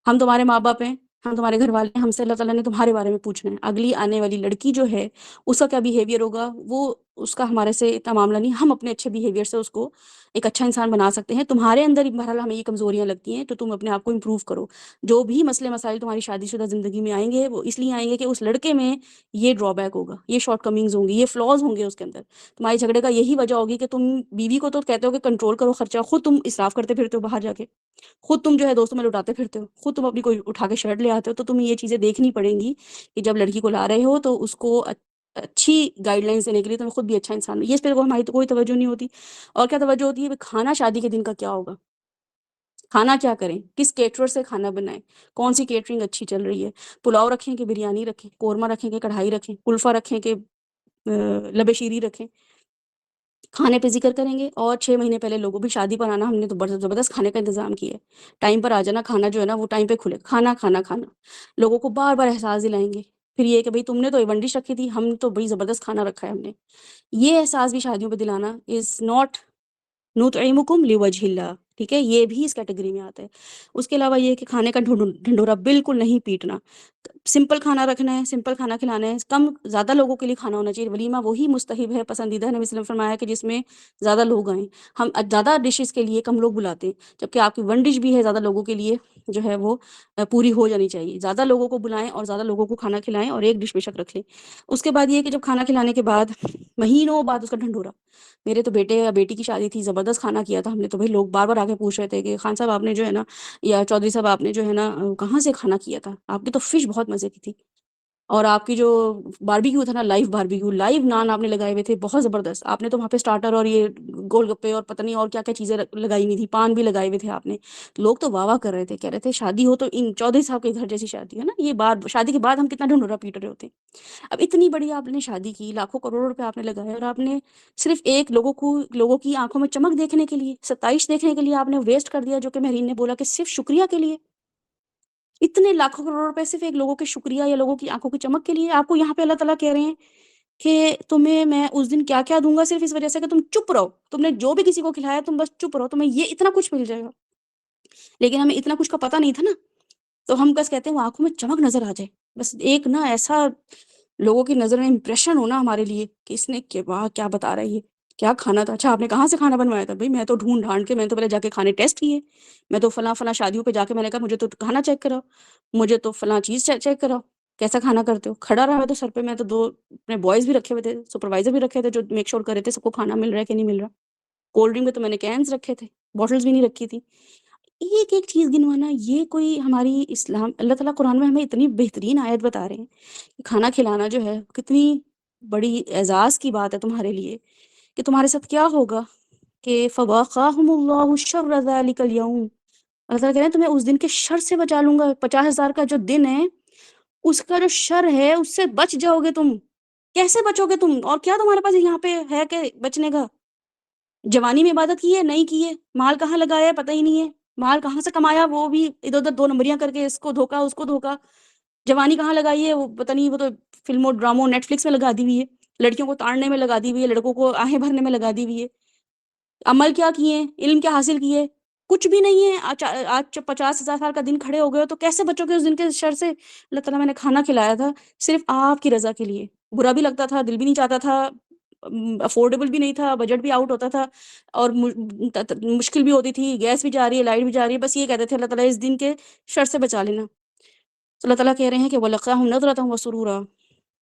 ہم تمہارے ماں باپ ہیں، ہم تمہارے گھر والے ہیں، ہم سے اللہ تعالیٰ نے تمہارے بارے میں پوچھنا ہے، اگلی آنے والی لڑکی جو ہے اس کا کیا بیہیویئر ہوگا، وہ اس کا ہمارے سے اتنا معاملہ نہیں، ہم اپنے اچھے بیہیویئر سے اس کو ایک اچھا انسان بنا سکتے ہیں، تمہارے اندر بہرحال ہمیں یہ کمزوریاں لگتی ہیں تو تم اپنے آپ کو امپروو کرو، جو بھی مسئلے مسائل تمہاری شادی شدہ زندگی میں آئیں گے وہ اس لیے آئیں گے کہ اس لڑکے میں یہ ڈرا بیک ہوگا، یہ شارٹ کمنگز ہوں گی، یہ فلاز ہوں گے اس کے اندر، تمہاری جھگڑے کا یہی وجہ ہوگی کہ تم بیوی کو تو کہتے ہو کہ کنٹرول کرو خرچہ، خود تم اسراف کرتے پھرتے ہو باہر جا کے، خود تم جو ہے دوستوں میں لٹاتے پھرتے ہو، خود تم اپنی کوئی اٹھا کے شرٹ لے آتے ہو، تو تمہیں یہ چیزیں دیکھنی پڑیں گی کہ جب لڑکی کو لا رہے ہو تو اس کو اچھی گائیڈ لائنس دینے کے لیے تمہیں خود بھی اچھا انسان، یہ اس پہ ہماری تو کوئی توجہ نہیں ہوتی۔ اور کیا توجہ ہوتی ہے، کھانا شادی کے دن کا کیا ہوگا، کھانا کیا کریں، کس کیٹرر سے کھانا بنائیں، کون سی کیٹرنگ اچھی چل رہی ہے، پلاؤ رکھیں کہ بریانی رکھیں، قورمہ رکھیں کہ کڑھائی رکھیں، کلفہ رکھیں کہ لب شیری رکھیں، کھانے پہ ذکر کریں گے۔ اور 6 مہینے پہلے لوگوں بھی شادی پر آنا، ہم نے تو بڑا زبردست کھانے کا انتظام کیا ہے، ٹائم پر آ جانا، کھانا جو ہے نا وہ ٹائم پہ کھلے، کھانا کھانا کھانا، لوگوں کو بار بار احساس دلائیں گے۔ پھر یہ کہ بھئی تم نے تو ایک ونڈش رکھی تھی، ہم تو بڑی زبردست کھانا رکھا ہے ہم نے، یہ احساس بھی شادیوں پہ دلانا از ناٹ نطعمکم لوجہ اللہ، ٹھیک ہے، یہ بھی اس کیٹیگری میں آتا ہے۔ اس کے علاوہ یہ کہ کھانے کا ڈھنڈورا بالکل نہیں پیٹنا، سمپل کھانا رکھنا ہے، سمپل کھانا کھلانا ہے، کم زیادہ لوگوں کے لیے کھانا ہونا چاہیے، ولیمہ وہی مستحب ہے، پسندیدہ ہے، نبی صلی اللہ علیہ وسلم نے فرمایا کہ جس میں زیادہ لوگ آئیں، ہم زیادہ ڈشز کے لیے کم لوگ بلاتے ہیں، جبکہ آپ کی ون ڈش بھی ہے زیادہ لوگوں کے لیے جو ہے وہ پوری ہو جانی چاہیے، زیادہ لوگوں کو بلائیں اور زیادہ لوگوں کو کھانا کھلائیں، اور ایک ڈش بے شک رکھ لیں۔ اس کے بعد یہ کہ جب کھانا کھلانے کے بعد مہینوں بعد اس کا ڈھنڈورا، میرے تو بیٹے یا بیٹی کی شادی تھی، زبردست کھانا کیا تھا ہم نے، تو بھائی لوگ بار بار آ کے پوچھ رہے تھے کہ خان صاحب آپ نے جو ہے نا، یا چودھری صاحب آپ نے جو ہے نا کہاں سے کھانا کیا تھا، آپ کی تو فش بہت مزے کی تھی، اور آپ کی جو باربیکیو تھا نا، لائیو باربیکیو، لائیو نان آپ نے لگائے ہوئے تھے، بہت زبردست، آپ نے تو وہاں پہ سٹارٹر اور یہ گول گپے اور پتہ نہیں اور کیا کیا چیزیں لگائی ہوئی تھی، پان بھی لگائے ہوئے تھے آپ نے، لوگ تو واہ واہ کر رہے تھے، کہہ رہے تھے شادی ہو تو ان چودھری صاحب کے گھر جیسی شادی ہے نا، یہ بات شادی کے بعد ہم کتنا ڈھنڈورا پیٹ رہے ہوتے ہیں۔ اب اتنی بڑی آپ نے شادی کی، لاکھوں کروڑوں روپے آپ نے لگائے، اور آپ نے صرف ایک لوگوں کی آنکھوں میں چمک دیکھنے کے لیے، 27 دیکھنے کے لیے آپ نے ویسٹ کر دیا، جو کہ مہرین نے بولا کہ صرف شکریہ کے لیے، اتنے لاکھوں کروڑ روپے صرف ایک لوگوں کے شکریہ یا لوگوں کی آنکھوں کی چمک کے لیے۔ آپ کو یہاں پہ اللہ تعالیٰ کہہ رہے ہیں کہ تمہیں میں اس دن کیا کیا دوں گا، صرف اس وجہ سے کہ تم چپ رہو، تم نے جو بھی کسی کو کھلایا تم بس چپ رہو، تمہیں یہ اتنا کچھ مل جائے گا۔ لیکن ہمیں اتنا کچھ کا پتہ نہیں تھا نا، تو ہم بس کہتے ہیں وہ آنکھوں میں چمک نظر آ جائے، بس ایک نا ایسا لوگوں کی نظر میں امپریشن ہونا ہمارے لیے کہ اس نے کیا بتا رہا ہے، یہ کیا کھانا تھا، اچھا آپ نے کہاں سے کھانا بنوایا تھا، بھئی میں تو ڈھونڈ ڈھانڈ کے، میں تو پہلے جا کے کھانے ٹیسٹ کیے، میں تو فلاں فلاں شادیوں پہ جا کے میں نے کہا مجھے تو کھانا چیک کراؤ، مجھے تو فلاں چیز چیک کراؤ، کیسا کھانا کرتے ہو، کھڑا رہا میں تو سر پہ، میں تو 2 اپنے بوائز بھی رکھے ہوئے تھے، سپروائزر بھی رکھے تھے جو میک شور کر رہے تھے سب کو کھانا مل رہا ہے کہ نہیں مل رہا، کولڈ ڈرنک میں تو میں نے کینز رکھے تھے، بوٹلز بھی نہیں رکھی تھی، ایک ایک چیز گنوانا، یہ کوئی ہماری اسلام، اللہ تعالیٰ قرآن میں ہمیں اتنی بہترین آیت بتا رہے ہیں کہ کھانا کھلانا جو ہے کتنی بڑی اعزاز کی بات ہے تمہارے لیے، کہ تمہارے ساتھ کیا ہوگا کہ فَوَقَاهُمُ اللَّهُ شَرَّ ذَلِكَ الْيَوْمِ، اللہ تعالیٰ کہہ رہے ہیں تمہیں اس دن کے شر سے بچا لوں گا. 50,000 کا جو دن ہے اس کا جو شر ہے اس سے بچ جاؤ گے تم. کیسے بچو گے تم؟ اور کیا تمہارے پاس یہاں پہ ہے کہ بچنے کا؟ جوانی میں عبادت کی ہے نہیں کی ہے؟ مال کہاں لگایا ہے پتہ ہی نہیں ہے. مال کہاں سے کمایا وہ بھی ادھر ادھر 2 نمبریاں کر کے، اس کو دھوکا اس کو دھوکا. جوانی کہاں لگائی ہے وہ پتہ نہیں، وہ تو فلموں ڈراموں نیٹ فلکس میں لگا دی ہوئی ہے، لڑکیوں کو تاڑنے میں لگا دی ہوئی ہے، لڑکوں کو آہیں بھرنے میں لگا دی ہوئی ہے. عمل کیا کیے؟ علم کیا حاصل کیے؟ کچھ بھی نہیں ہے. آج 50,000 کا دن کھڑے ہو گئے ہو تو کیسے بچو گے اس دن کے شر سے؟ اللہ تعالیٰ میں نے کھانا کھلایا تھا صرف آپ کی رضا کے لیے. برا بھی لگتا تھا، دل بھی نہیں چاہتا تھا، افورڈیبل بھی نہیں تھا، بجٹ بھی آؤٹ ہوتا تھا، اور مشکل بھی ہوتی تھی، گیس بھی جا رہی ہے، لائٹ بھی جا رہی ہے. بس یہ کہتے تھے اللہ تعالیٰ اس دن کے شر سے بچا لینا. تو اللہ تعالیٰ کہہ رہے ہیں کہ وَلَقَاهُمْ نَضْرَةً وَسُرُورًا،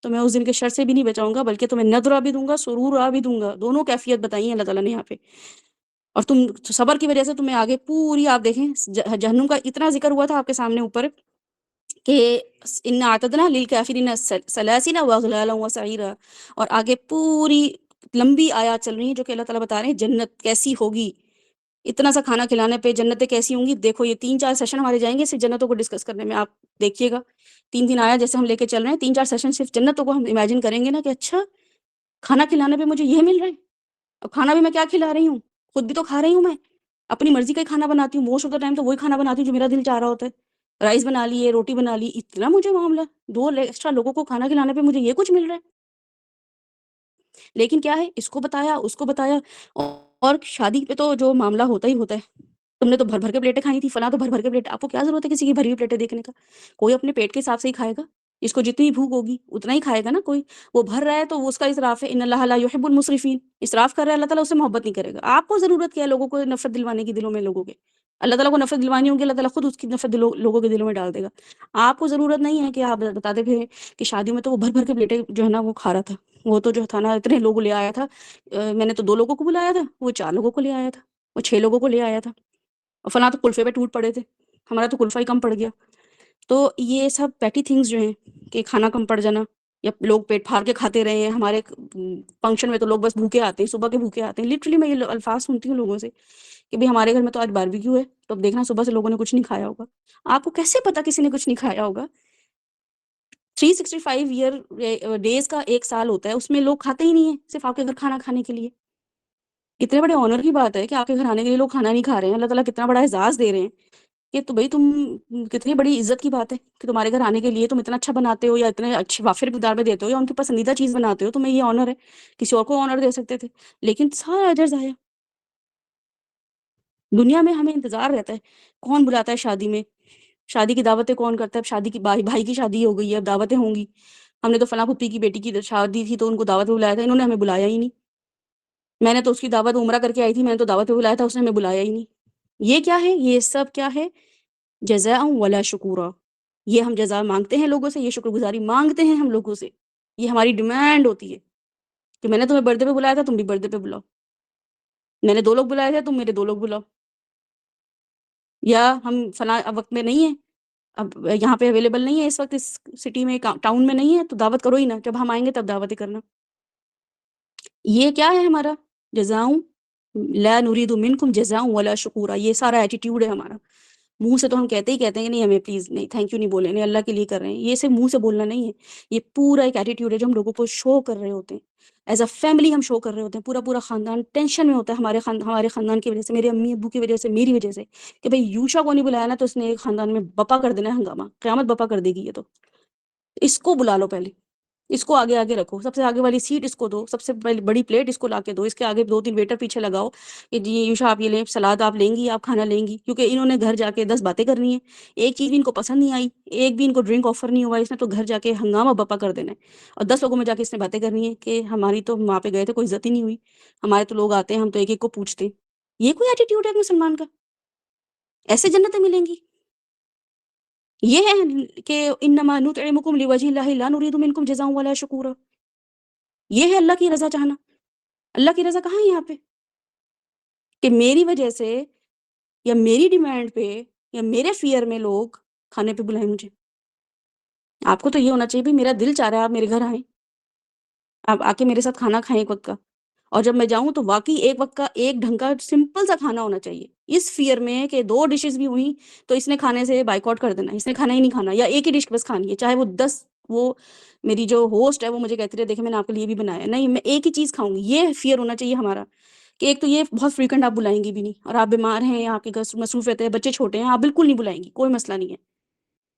تو میں اس دن کے شر سے بھی نہیں بچاؤں گا بلکہ تمہیں نظرہ بھی دوں گا، سرورا بھی دوں گا. دونوں کیفیت بتائی ہیں اللہ تعالیٰ نے یہاں پہ. اور تم صبر کی وجہ سے تمہیں آگے پوری، آپ دیکھیں جہنم کا اتنا ذکر ہوا تھا آپ کے سامنے اوپر کہ ان اعتدنا للکافرین سلاسل واغلالا وسعیرا، اور آگے پوری لمبی آیات چل رہی ہیں جو کہ اللہ تعالیٰ بتا رہے ہیں جنت کیسی ہوگی. اتنا سا کھانا کھلانے پہ جنتیں کیسی ہوں گی. دیکھو یہ 3-4 سیشن ہمارے جائیں گے صرف جنتوں کو ڈسکس کرنے میں. آپ دیکھیے گا 3 آیا جیسے ہم لے کے چل رہے ہیں، 3-4 سیشن صرف جنتوں کو ہم امیجن کریں گے نا کہ اچھا کھانا کھلانے پہ مجھے یہ مل رہا ہے. اب کھانا بھی میں کیا کھلا رہی ہوں؟ خود بھی تو کھا رہی ہوں، میں اپنی مرضی کا ہی کھانا بناتی ہوں. موسٹ آف دا ٹائم تو وہی کھانا بناتی ہوں جو میرا دل چاہ رہا ہوتا ہے. رائس بنا لیے، روٹی بنا لی، اتنا مجھے معاملہ 2 ایکسٹرا لوگوں کو کھانا کھلانے پہ مجھے یہ کچھ مل رہا ہے. لیکن کیا ہے، اس کو بتایا اس کو بتایا. اور شادی پہ تو جو معاملہ ہوتا ہی ہوتا ہے، تم نے تو بھر بھر کے پلیٹیں کھانی تھی، فلاں تو بھر بھر کے پلیٹ. آپ کو کیا ضرورت ہے کسی کی بھری ہوئی پلیٹیں دیکھنے کا؟ کوئی اپنے پیٹ کے حساب سے ہی کھائے گا. اس کو جتنی بھوک ہوگی اتنا ہی کھائے گا نا. کوئی وہ بھر رہا ہے تو وہ اس کا اسراف ہے. ان اللہ لا يحب المسرفین، اسراف کر رہا ہے اللہ تعالیٰ اس سے محبت نہیں کرے گا. آپ کو ضرورت کیا ہے لوگوں کو نفرت دلوانے کی دلوں میں لوگوں کے؟ اللہ تعالیٰ کو نفرت دلوانی ہوگی، اللہ تعالیٰ خود اس کی نفرت لوگوں کے دلوں میں ڈال دے گا. آپ کو ضرورت نہیں ہے کہ آپ بتاتے پھر کہ شادیوں میں تو وہ بھر بھر کے پلیٹیں جو ہے نا وہ کھا رہا تھا. وہ تو جو تھا نا اتنے لوگ لے آیا تھا. میں نے تو 2 لوگوں کو بلایا تھا، وہ 4 لوگوں کو لے آیا تھا، وہ 6 لوگوں کو لے آیا تھا. اور فلاں تو کلفے پہ ٹوٹ پڑے تھے، ہمارا تو کلفہ ہی کم پڑ گیا. تو یہ سب پیٹی تھنگز جو ہیں کہ کھانا کم پڑ جانا، یا لوگ پیٹ پھاڑ کے کھاتے رہے ہیں. ہمارے فنکشن میں تو لوگ بس بھوکے آتے ہیں، صبح کے بھوکے آتے ہیں. لٹرلی میں یہ الفاظ سنتی ہوں لوگوں سے کہ بھئی ہمارے گھر میں تو آج باربیکیو ہے، تو اب دیکھنا صبح سے لوگوں نے کچھ نہیں کھایا ہوگا. آپ کو کیسے پتا کسی نے کچھ نہیں کھایا ہوگا؟ 365 ڈیز کا 1 سال ہوتا ہے، اس میں لوگ کھاتے ہی نہیں ہیں صرف آپ کے گھر کھانا کھانے کے لیے. اتنے بڑے آنر کی بات ہے کہ آپ کے گھر آنے کے لیے لوگ کھانا نہیں کھا رہے ہیں. اللہ تعالیٰ کتنا بڑا اعزاز دے رہے ہیں کہ تو بھئی تم، کتنی بڑی عزت کی بات ہے کہ تمہارے گھر آنے کے لیے تم اتنا اچھا بناتے ہو، یا اتنے اچھے وافر مقدار میں دیتے ہو، یا ان کی پسندیدہ چیز بناتے ہو. تمہیں یہ آنر ہے. کسی اور کو آنر دے سکتے تھے، لیکن سارا اجر ضائع. دنیا میں ہمیں انتظار رہتا ہے کون بلاتا ہے شادی میں، شادی کی دعوتیں کون کرتا ہے. اب شادی کی بھائی کی شادی ہو گئی ہے، اب دعوتیں ہوں گی. ہم نے تو فلاں پھپھی کی بیٹی کی شادی تھی تو ان کو دعوت پہ بلایا تھا، انہوں نے ہمیں بلایا ہی نہیں. میں نے تو اس کی دعوت عمرہ کر کے آئی تھی، میں نے تو دعوت پہ بلایا تھا، اس نے ہمیں بلایا ہی نہیں. یہ کیا ہے؟ یہ سب کیا ہے؟ جزاء ولا شکورا. یہ ہم جزا مانگتے ہیں لوگوں سے، یہ شکر گزاری مانگتے ہیں ہم لوگوں سے. یہ ہماری ڈیمانڈ ہوتی ہے کہ میں نے تمہیں برتھ ڈے پہ بلایا تھا، تم بھی برتھ ڈے پہ بلاؤ. میں نے 2 لوگ بلائے تھے، تم میرے 2 لوگ بلاؤ. یا ہم فلاں وقت میں نہیں ہیں، اب یہاں پہ اویلیبل نہیں ہے اس وقت، اس سٹی میں ٹاؤن میں نہیں ہے، تو دعوت کرو ہی نا. جب ہم آئیں گے تب دعوتیں کرنا. یہ کیا ہے ہمارا؟ جزاؤں لا نريد منکم جزاء ولا شکورا. یہ سارا ایٹیٹیوڈ ہے ہمارا. منہ سے تو ہم کہتے ہیں کہ نہیں ہمیں پلیز نہیں، تھینک یو نہیں بولے، نہیں اللہ کے لیے کر رہے ہیں. یہ صرف منہ سے بولنا نہیں ہے، یہ پورا ایک ایٹیٹیوڈ ہے جو ہم لوگوں کو شو کر رہے ہوتے ہیں. ایز اے فیملی ہم شو کر رہے ہوتے ہیں. پورا خاندان ٹینشن میں ہوتا ہے ہمارے خاندان کی وجہ سے، میرے امی ابو کی وجہ سے، میری وجہ سے، کہ بھئی یوشا کو نہیں بلایا نا تو اس نے ایک خاندان میں بپا کر دینا ہے ہنگامہ، قیامت بپا کر دے گی. یہ تو اس کو بلا لو پہلے، اس کو آگے آگے رکھو، سب سے آگے والی سیٹ اس کو دو، سب سے بڑی پلیٹ اس کو لا کے دو، اس کے آگے 2-3 ویٹر پیچھے لگاؤ کہ جی یوشا آپ یہ لیں، سلاد آپ لیں گی، آپ کھانا لیں گی. کیونکہ انہوں نے گھر جا کے 10 باتیں کرنی ہیں. ایک چیز بھی ان کو پسند نہیں آئی، ایک بھی ان کو ڈرنک آفر نہیں ہوا، اس نے تو گھر جا کے ہنگامہ بپا کر دینا ہے. اور 10 لوگوں میں جا کے اس نے باتیں کرنی ہے کہ ہماری تو وہاں پہ گئے تھے کوئی عزت ہی نہیں ہوئی، ہمارے تو لوگ آتے ہیں ہم تو ایک ایک کو پوچھتے ہیں. یہ کوئی ایٹیٹیوڈ ہے ایک مسلمان کا؟ ایسے جنتیں ملیں گی؟ یہ ہے کہ انما نطعمکم لوجہ اللہ لا نريد منکم جزاء ولا شکورا. یہ ہے اللہ کی رضا چاہنا. اللہ کی رضا کہاں ہے یہاں پہ کہ میری وجہ سے یا میری ڈیمانڈ پہ یا میرے فیئر میں لوگ کھانے پہ بلائیں مجھے؟ آپ کو تو یہ ہونا چاہیے بھی میرا دل چاہ رہا ہے آپ میرے گھر آئیں، آپ آ کے میرے ساتھ کھانا کھائیں ایک وقت کا. اور جب میں جاؤں تو واقعی ایک وقت کا ایک ڈھنگ کا سمپل سا کھانا ہونا چاہیے، اس فیئر میں کہ 2 ڈشز بھی ہوئیں تو اس نے کھانے سے بائیکاٹ کر دینا، اس نے کھانا ہی نہیں کھانا، یا ایک ہی ڈش بس کھانی ہے، چاہے وہ 10 وہ میری جو ہوسٹ ہے وہ مجھے کہتی رہے دیکھیں میں نے آپ کے لیے بھی بنایا، نہیں میں ایک ہی چیز کھاؤں گی، یہ فیئر ہونا چاہیے ہمارا کہ ایک تو یہ بہت فریکوینٹ آپ بلائیں گی بھی نہیں، اور آپ بیمار ہیں یا آپ کے گھر مصروفیت ہے، بچے چھوٹے ہیں، آپ بالکل نہیں بلائیں گی، کوئی مسئلہ نہیں ہے،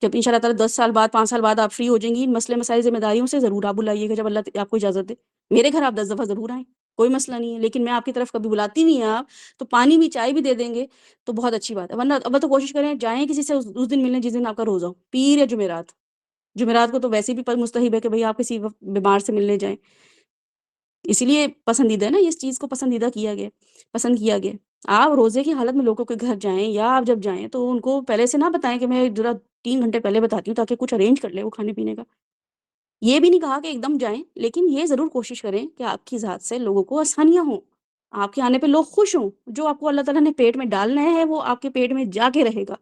جب ان شاء اللہ تعالیٰ 10 سال بعد 5 سال بعد آپ فری ہو جائیں گی ان مسئلے مسائل ذمہ داریوں سے، ضرور آپ بلائیے گا جب اللہ آپ کو اجازت دے، میرے گھر آپ 10 دفعہ ضرور آئیں، کوئی مسئلہ نہیں ہے، لیکن میں آپ کی طرف کبھی بلاتی نہیں ہیں آپ تو پانی بھی چائے بھی دے دیں گے تو بہت اچھی بات ہے، ورنہ اب تو کوشش کریں جائیں کسی سے اس دن ملنے جس دن آپ کا روزہ ہو، پیر یا جمعرات، جمعرات کو تو ویسے بھی مستحب ہے کہ بھئی آپ کسی بیمار سے ملنے جائیں، اسی لیے پسندیدہ ہے نا، اس چیز کو پسند کیا گیا، آپ روزے کی حالت میں لوگوں کے گھر جائیں یا آپ جب جائیں تو ان کو پہلے سے نہ بتائیں کہ میں ذرا 3 گھنٹے پہلے بتاتی ہوں تاکہ کچھ ارینج کر لے وہ کھانے پینے کا، یہ بھی نہیں کہا کہ ایک دم جائیں، لیکن یہ ضرور کوشش کریں کہ آپ کی ذات سے لوگوں کو آسانیاں ہوں، آپ کے آنے پہ لوگ خوش ہوں، جو آپ کو اللہ تعالیٰ نے پیٹ میں ڈالنا ہے وہ آپ کے پیٹ میں جا کے رہے گا،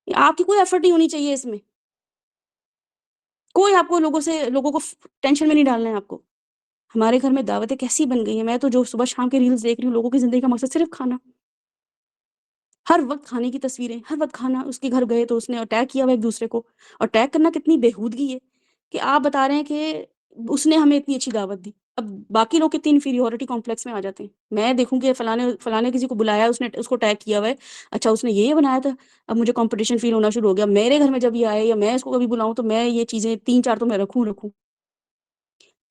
آپ کی کوئی ایفرٹ نہیں ہونی چاہیے اس میں، کوئی آپ کو لوگوں کو ٹینشن میں نہیں ڈالنا ہے آپ کو، ہمارے گھر میں دعوتیں کیسی بن گئی ہیں، میں تو جو صبح شام کے ریلز دیکھ رہی ہوں لوگوں کی زندگی کا مقصد صرف کھانا، ہر وقت کھانے کی تصویریں، ہر وقت کھانا، اس کے گھر گئے تو اس نے اٹیک کیا ہوا ایک دوسرے کو، اٹیک کرنا کتنی بےہودگی ہے کہ آپ بتا رہے ہیں کہ اس نے ہمیں اتنی اچھی دعوت دی، اب باقی لوگ کتنی انفیریورٹی کمپلیکس میں آ جاتے ہیں، میں دیکھوں کہ فلاں نے کسی کو بلایا اس نے اس کو اٹیک کیا ہوا ہے، اچھا اس نے یہ بنایا تھا، اب مجھے کمپٹیشن فیل ہونا شروع ہو گیا، میرے گھر میں جب یہ آئے یا میں اس کو کبھی بلاؤں تو میں یہ چیزیں 3 4 تو میں رکھوں،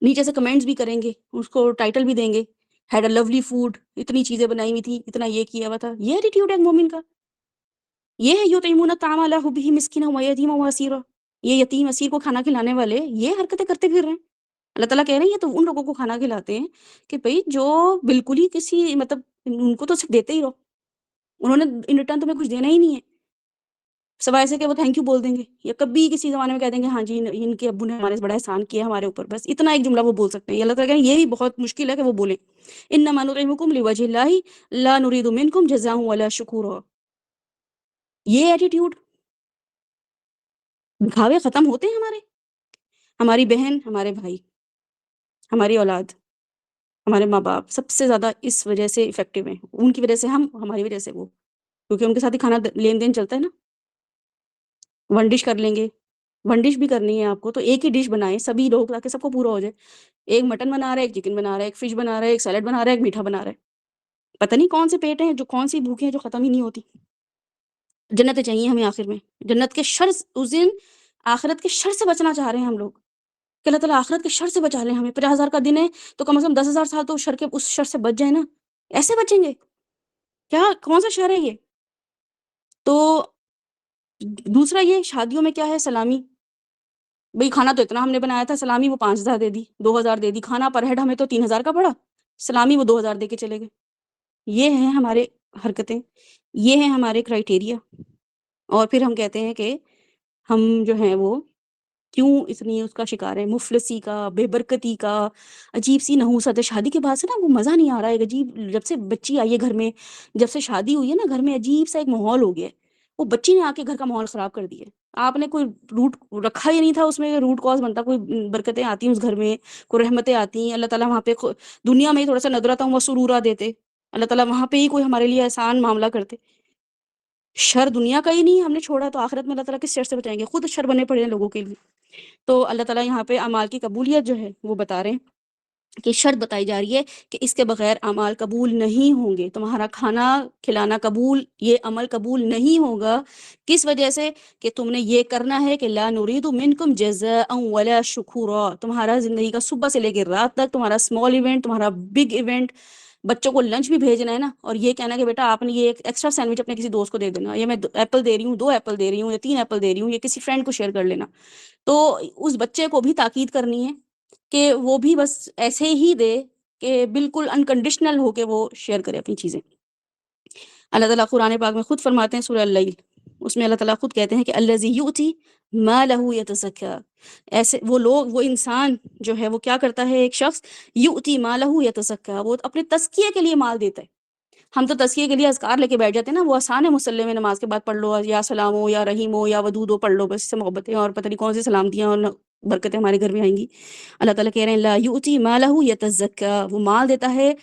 نیچے سے کمنٹس بھی کریں گے، اس کو ٹائٹل بھی دیں گے، ہیڈ اے لولی فوڈ، اتنی چیزیں بنائی ہوئی تھی، اتنا یہ کیا ہوا تھا، یہ ایٹیٹیوڈ ہے ایک مومن کا، یہ ہے یطعمون الطعام علی حبہ مسکینا و یتیما و اسیرا، یہ یتیم اسیر کو کھانا کھلانے والے یہ حرکتیں کرتے پھر رہے ہیں، اللہ تعالیٰ کہہ رہے ہیں یہ تو ان لوگوں کو کھانا کھلاتے ہیں کہ بھئی جو بالکل ہی کسی مطلب ان کو تو صرف دیتے ہی رہو، انہوں نے ان ریٹرن تمہیں کچھ دینا ہی نہیں ہے، سوائے سے کہ وہ تھینک یو بول دیں گے یا کبھی کسی زمانے میں کہہ دیں گے ہاں جی ان کے ابو نے ہمارے سے بڑا احسان کیا ہمارے اوپر، بس اتنا ایک جملہ وہ بول سکتے ہیں، اللہ تعالیٰ کہہ رہے ہیں یہ بھی بہت مشکل ہے کہ وہ بولیں، انما نطعمکم لوجہ اللہ لا نرید منکم جزاء ولا شکورا، یہ ایٹیٹیوڈ، دکھاوے ختم ہوتے ہیں ہماری بہن، ہمارے بھائی، ہماری اولاد، ہمارے ماں باپ سب سے زیادہ اس وجہ سے افیکٹو ہیں، ان کی وجہ سے ہم، ہماری وجہ سے وہ، کیونکہ ان کے ساتھ ہی کھانا لین دین چلتا ہے نا، ون ڈش کر لیں گے، ون ڈش بھی کرنی ہے آپ کو تو ایک ہی ڈش بنائیں سبھی لوگ تاکہ سب کو پورا ہو جائے، ایک مٹن بنا رہا ہے، ایک چکن بنا رہا ہے، ایک فش بنا رہا ہے، ایک سیلیڈ بنا رہا ہے، ایک میٹھا بنا رہا ہے، پتہ نہیں کون سے پیٹ ہیں جو کون سی بھوکیں ہیں جو ختم ہی نہیں ہوتی، جنتیں چاہیے ہمیں آخر میں، جنت کے شر، اس دن آخرت کے شر سے بچنا چاہ رہے ہیں ہم لوگ کہ اللہ تعالیٰ آخرت کے شر سے بچا لیں ہمیں، 50,000 کا دن ہے تو کم از کم 10,000 سال تو اس شر سے بچ جائیں نا، ایسے بچیں گے کیا، کون سا شر ہے یہ؟ تو دوسرا یہ شادیوں میں کیا ہے، سلامی، بھئی کھانا تو اتنا ہم نے بنایا تھا، سلامی وہ 5,000 دے دی، 2,000 دے دی، کھانا پر ہیڈ ہمیں تو 3,000 کا پڑا، سلامی وہ 2,000 دے کے چلے گئے، یہ ہیں ہمارے حرکتیں، یہ ہیں ہمارے کرائٹیریا، اور پھر ہم کہتے ہیں کہ ہم جو ہیں وہ کیوں اتنی اس کا شکار ہے، مفلسی کا، بے برکتی کا، عجیب سی نحوست ہے، شادی کے بعد سے نا وہ مزہ نہیں آ رہا ہے، عجیب، جب سے بچی آئی ہے گھر میں، جب سے شادی ہوئی ہے نا گھر میں عجیب سا ایک ماحول ہو گیا ہے، وہ بچی نے آ کے گھر کا ماحول خراب کر دیا ہے، آپ نے کوئی روٹ رکھا ہی نہیں تھا اس میں، روٹ کاز بنتا، کوئی برکتیں آتی ہیں اس گھر میں، کوئی رحمتیں آتی ہیں، اللہ تعالیٰ وہاں پہ دنیا میں ہی تھوڑا سا ندرتا و سرورا دیتے، اللہ تعالیٰ وہاں پہ ہی کوئی ہمارے لیے آسان معاملہ کرتے، شر دنیا کا ہی نہیں ہم نے چھوڑا تو آخرت میں اللہ تعالیٰ کس شر سے بچائیں گے، خود شر بنے پڑے ہیں لوگوں کے لیے، تو اللہ تعالیٰ یہاں پہ اعمال کی قبولیت جو ہے وہ بتا رہے ہیں کہ شرط بتائی جا رہی ہے کہ اس کے بغیر اعمال قبول نہیں ہوں گے، تمہارا کھانا کھلانا قبول، یہ عمل قبول نہیں ہوگا، کس وجہ سے کہ تم نے یہ کرنا ہے کہ لا نرید منکم جزاء ولا شکورا، تمہارا زندگی کا صبح سے لے کے رات تک تمہارا اسمال ایونٹ، تمہارا بگ ایونٹ، بچوں کو لنچ بھی بھیجنا ہے نا، اور یہ کہنا کہ بیٹا آپ نے یہ ایک ایکسٹرا سینڈوچ اپنے کسی دوست کو دے دینا، یہ میں ایپل دے رہی ہوں، 2 ایپل دے رہی ہوں یا 3 ایپل دے رہی ہوں، یہ کسی فرینڈ کو شیئر کر لینا، تو اس بچے کو بھی تاکید کرنی ہے کہ وہ بھی بس ایسے ہی دے کہ بالکل انکنڈیشنل ہو کے وہ شیئر کرے اپنی چیزیں، اللہ تعالیٰ قرآن پاک میں خود فرماتے ہیں سورہ اللیل، اس میں اللہ تعالیٰ خود کہتے ہیں کہ الذی یؤتی مالہ یتزکی، ایسے وہ لوگ، وہ انسان جو ہے وہ کیا کرتا ہے، ایک شخص یؤتی مالہ یتزکی، وہ اپنے تزکیے کے لیے مال دیتا ہے، ہم تو تزکیے کے لیے اذکار لے کے بیٹھ جاتے ہیں نا، وہ آسان ہے، مصلی میں نماز کے بعد پڑھ لو، یا سلام ہو یا رحیم ہو یا ودود ہو پڑھ لو، بس اس سے محبتیں اور پتہ نہیں کون سی سلامتیاں اور برکتیں ہمارے گھر میں آئیں گی۔ اللہ تعالیٰ کہہ رہے ہیں لا یؤتی مالہ یتزکا، وہ مال دیتا ہے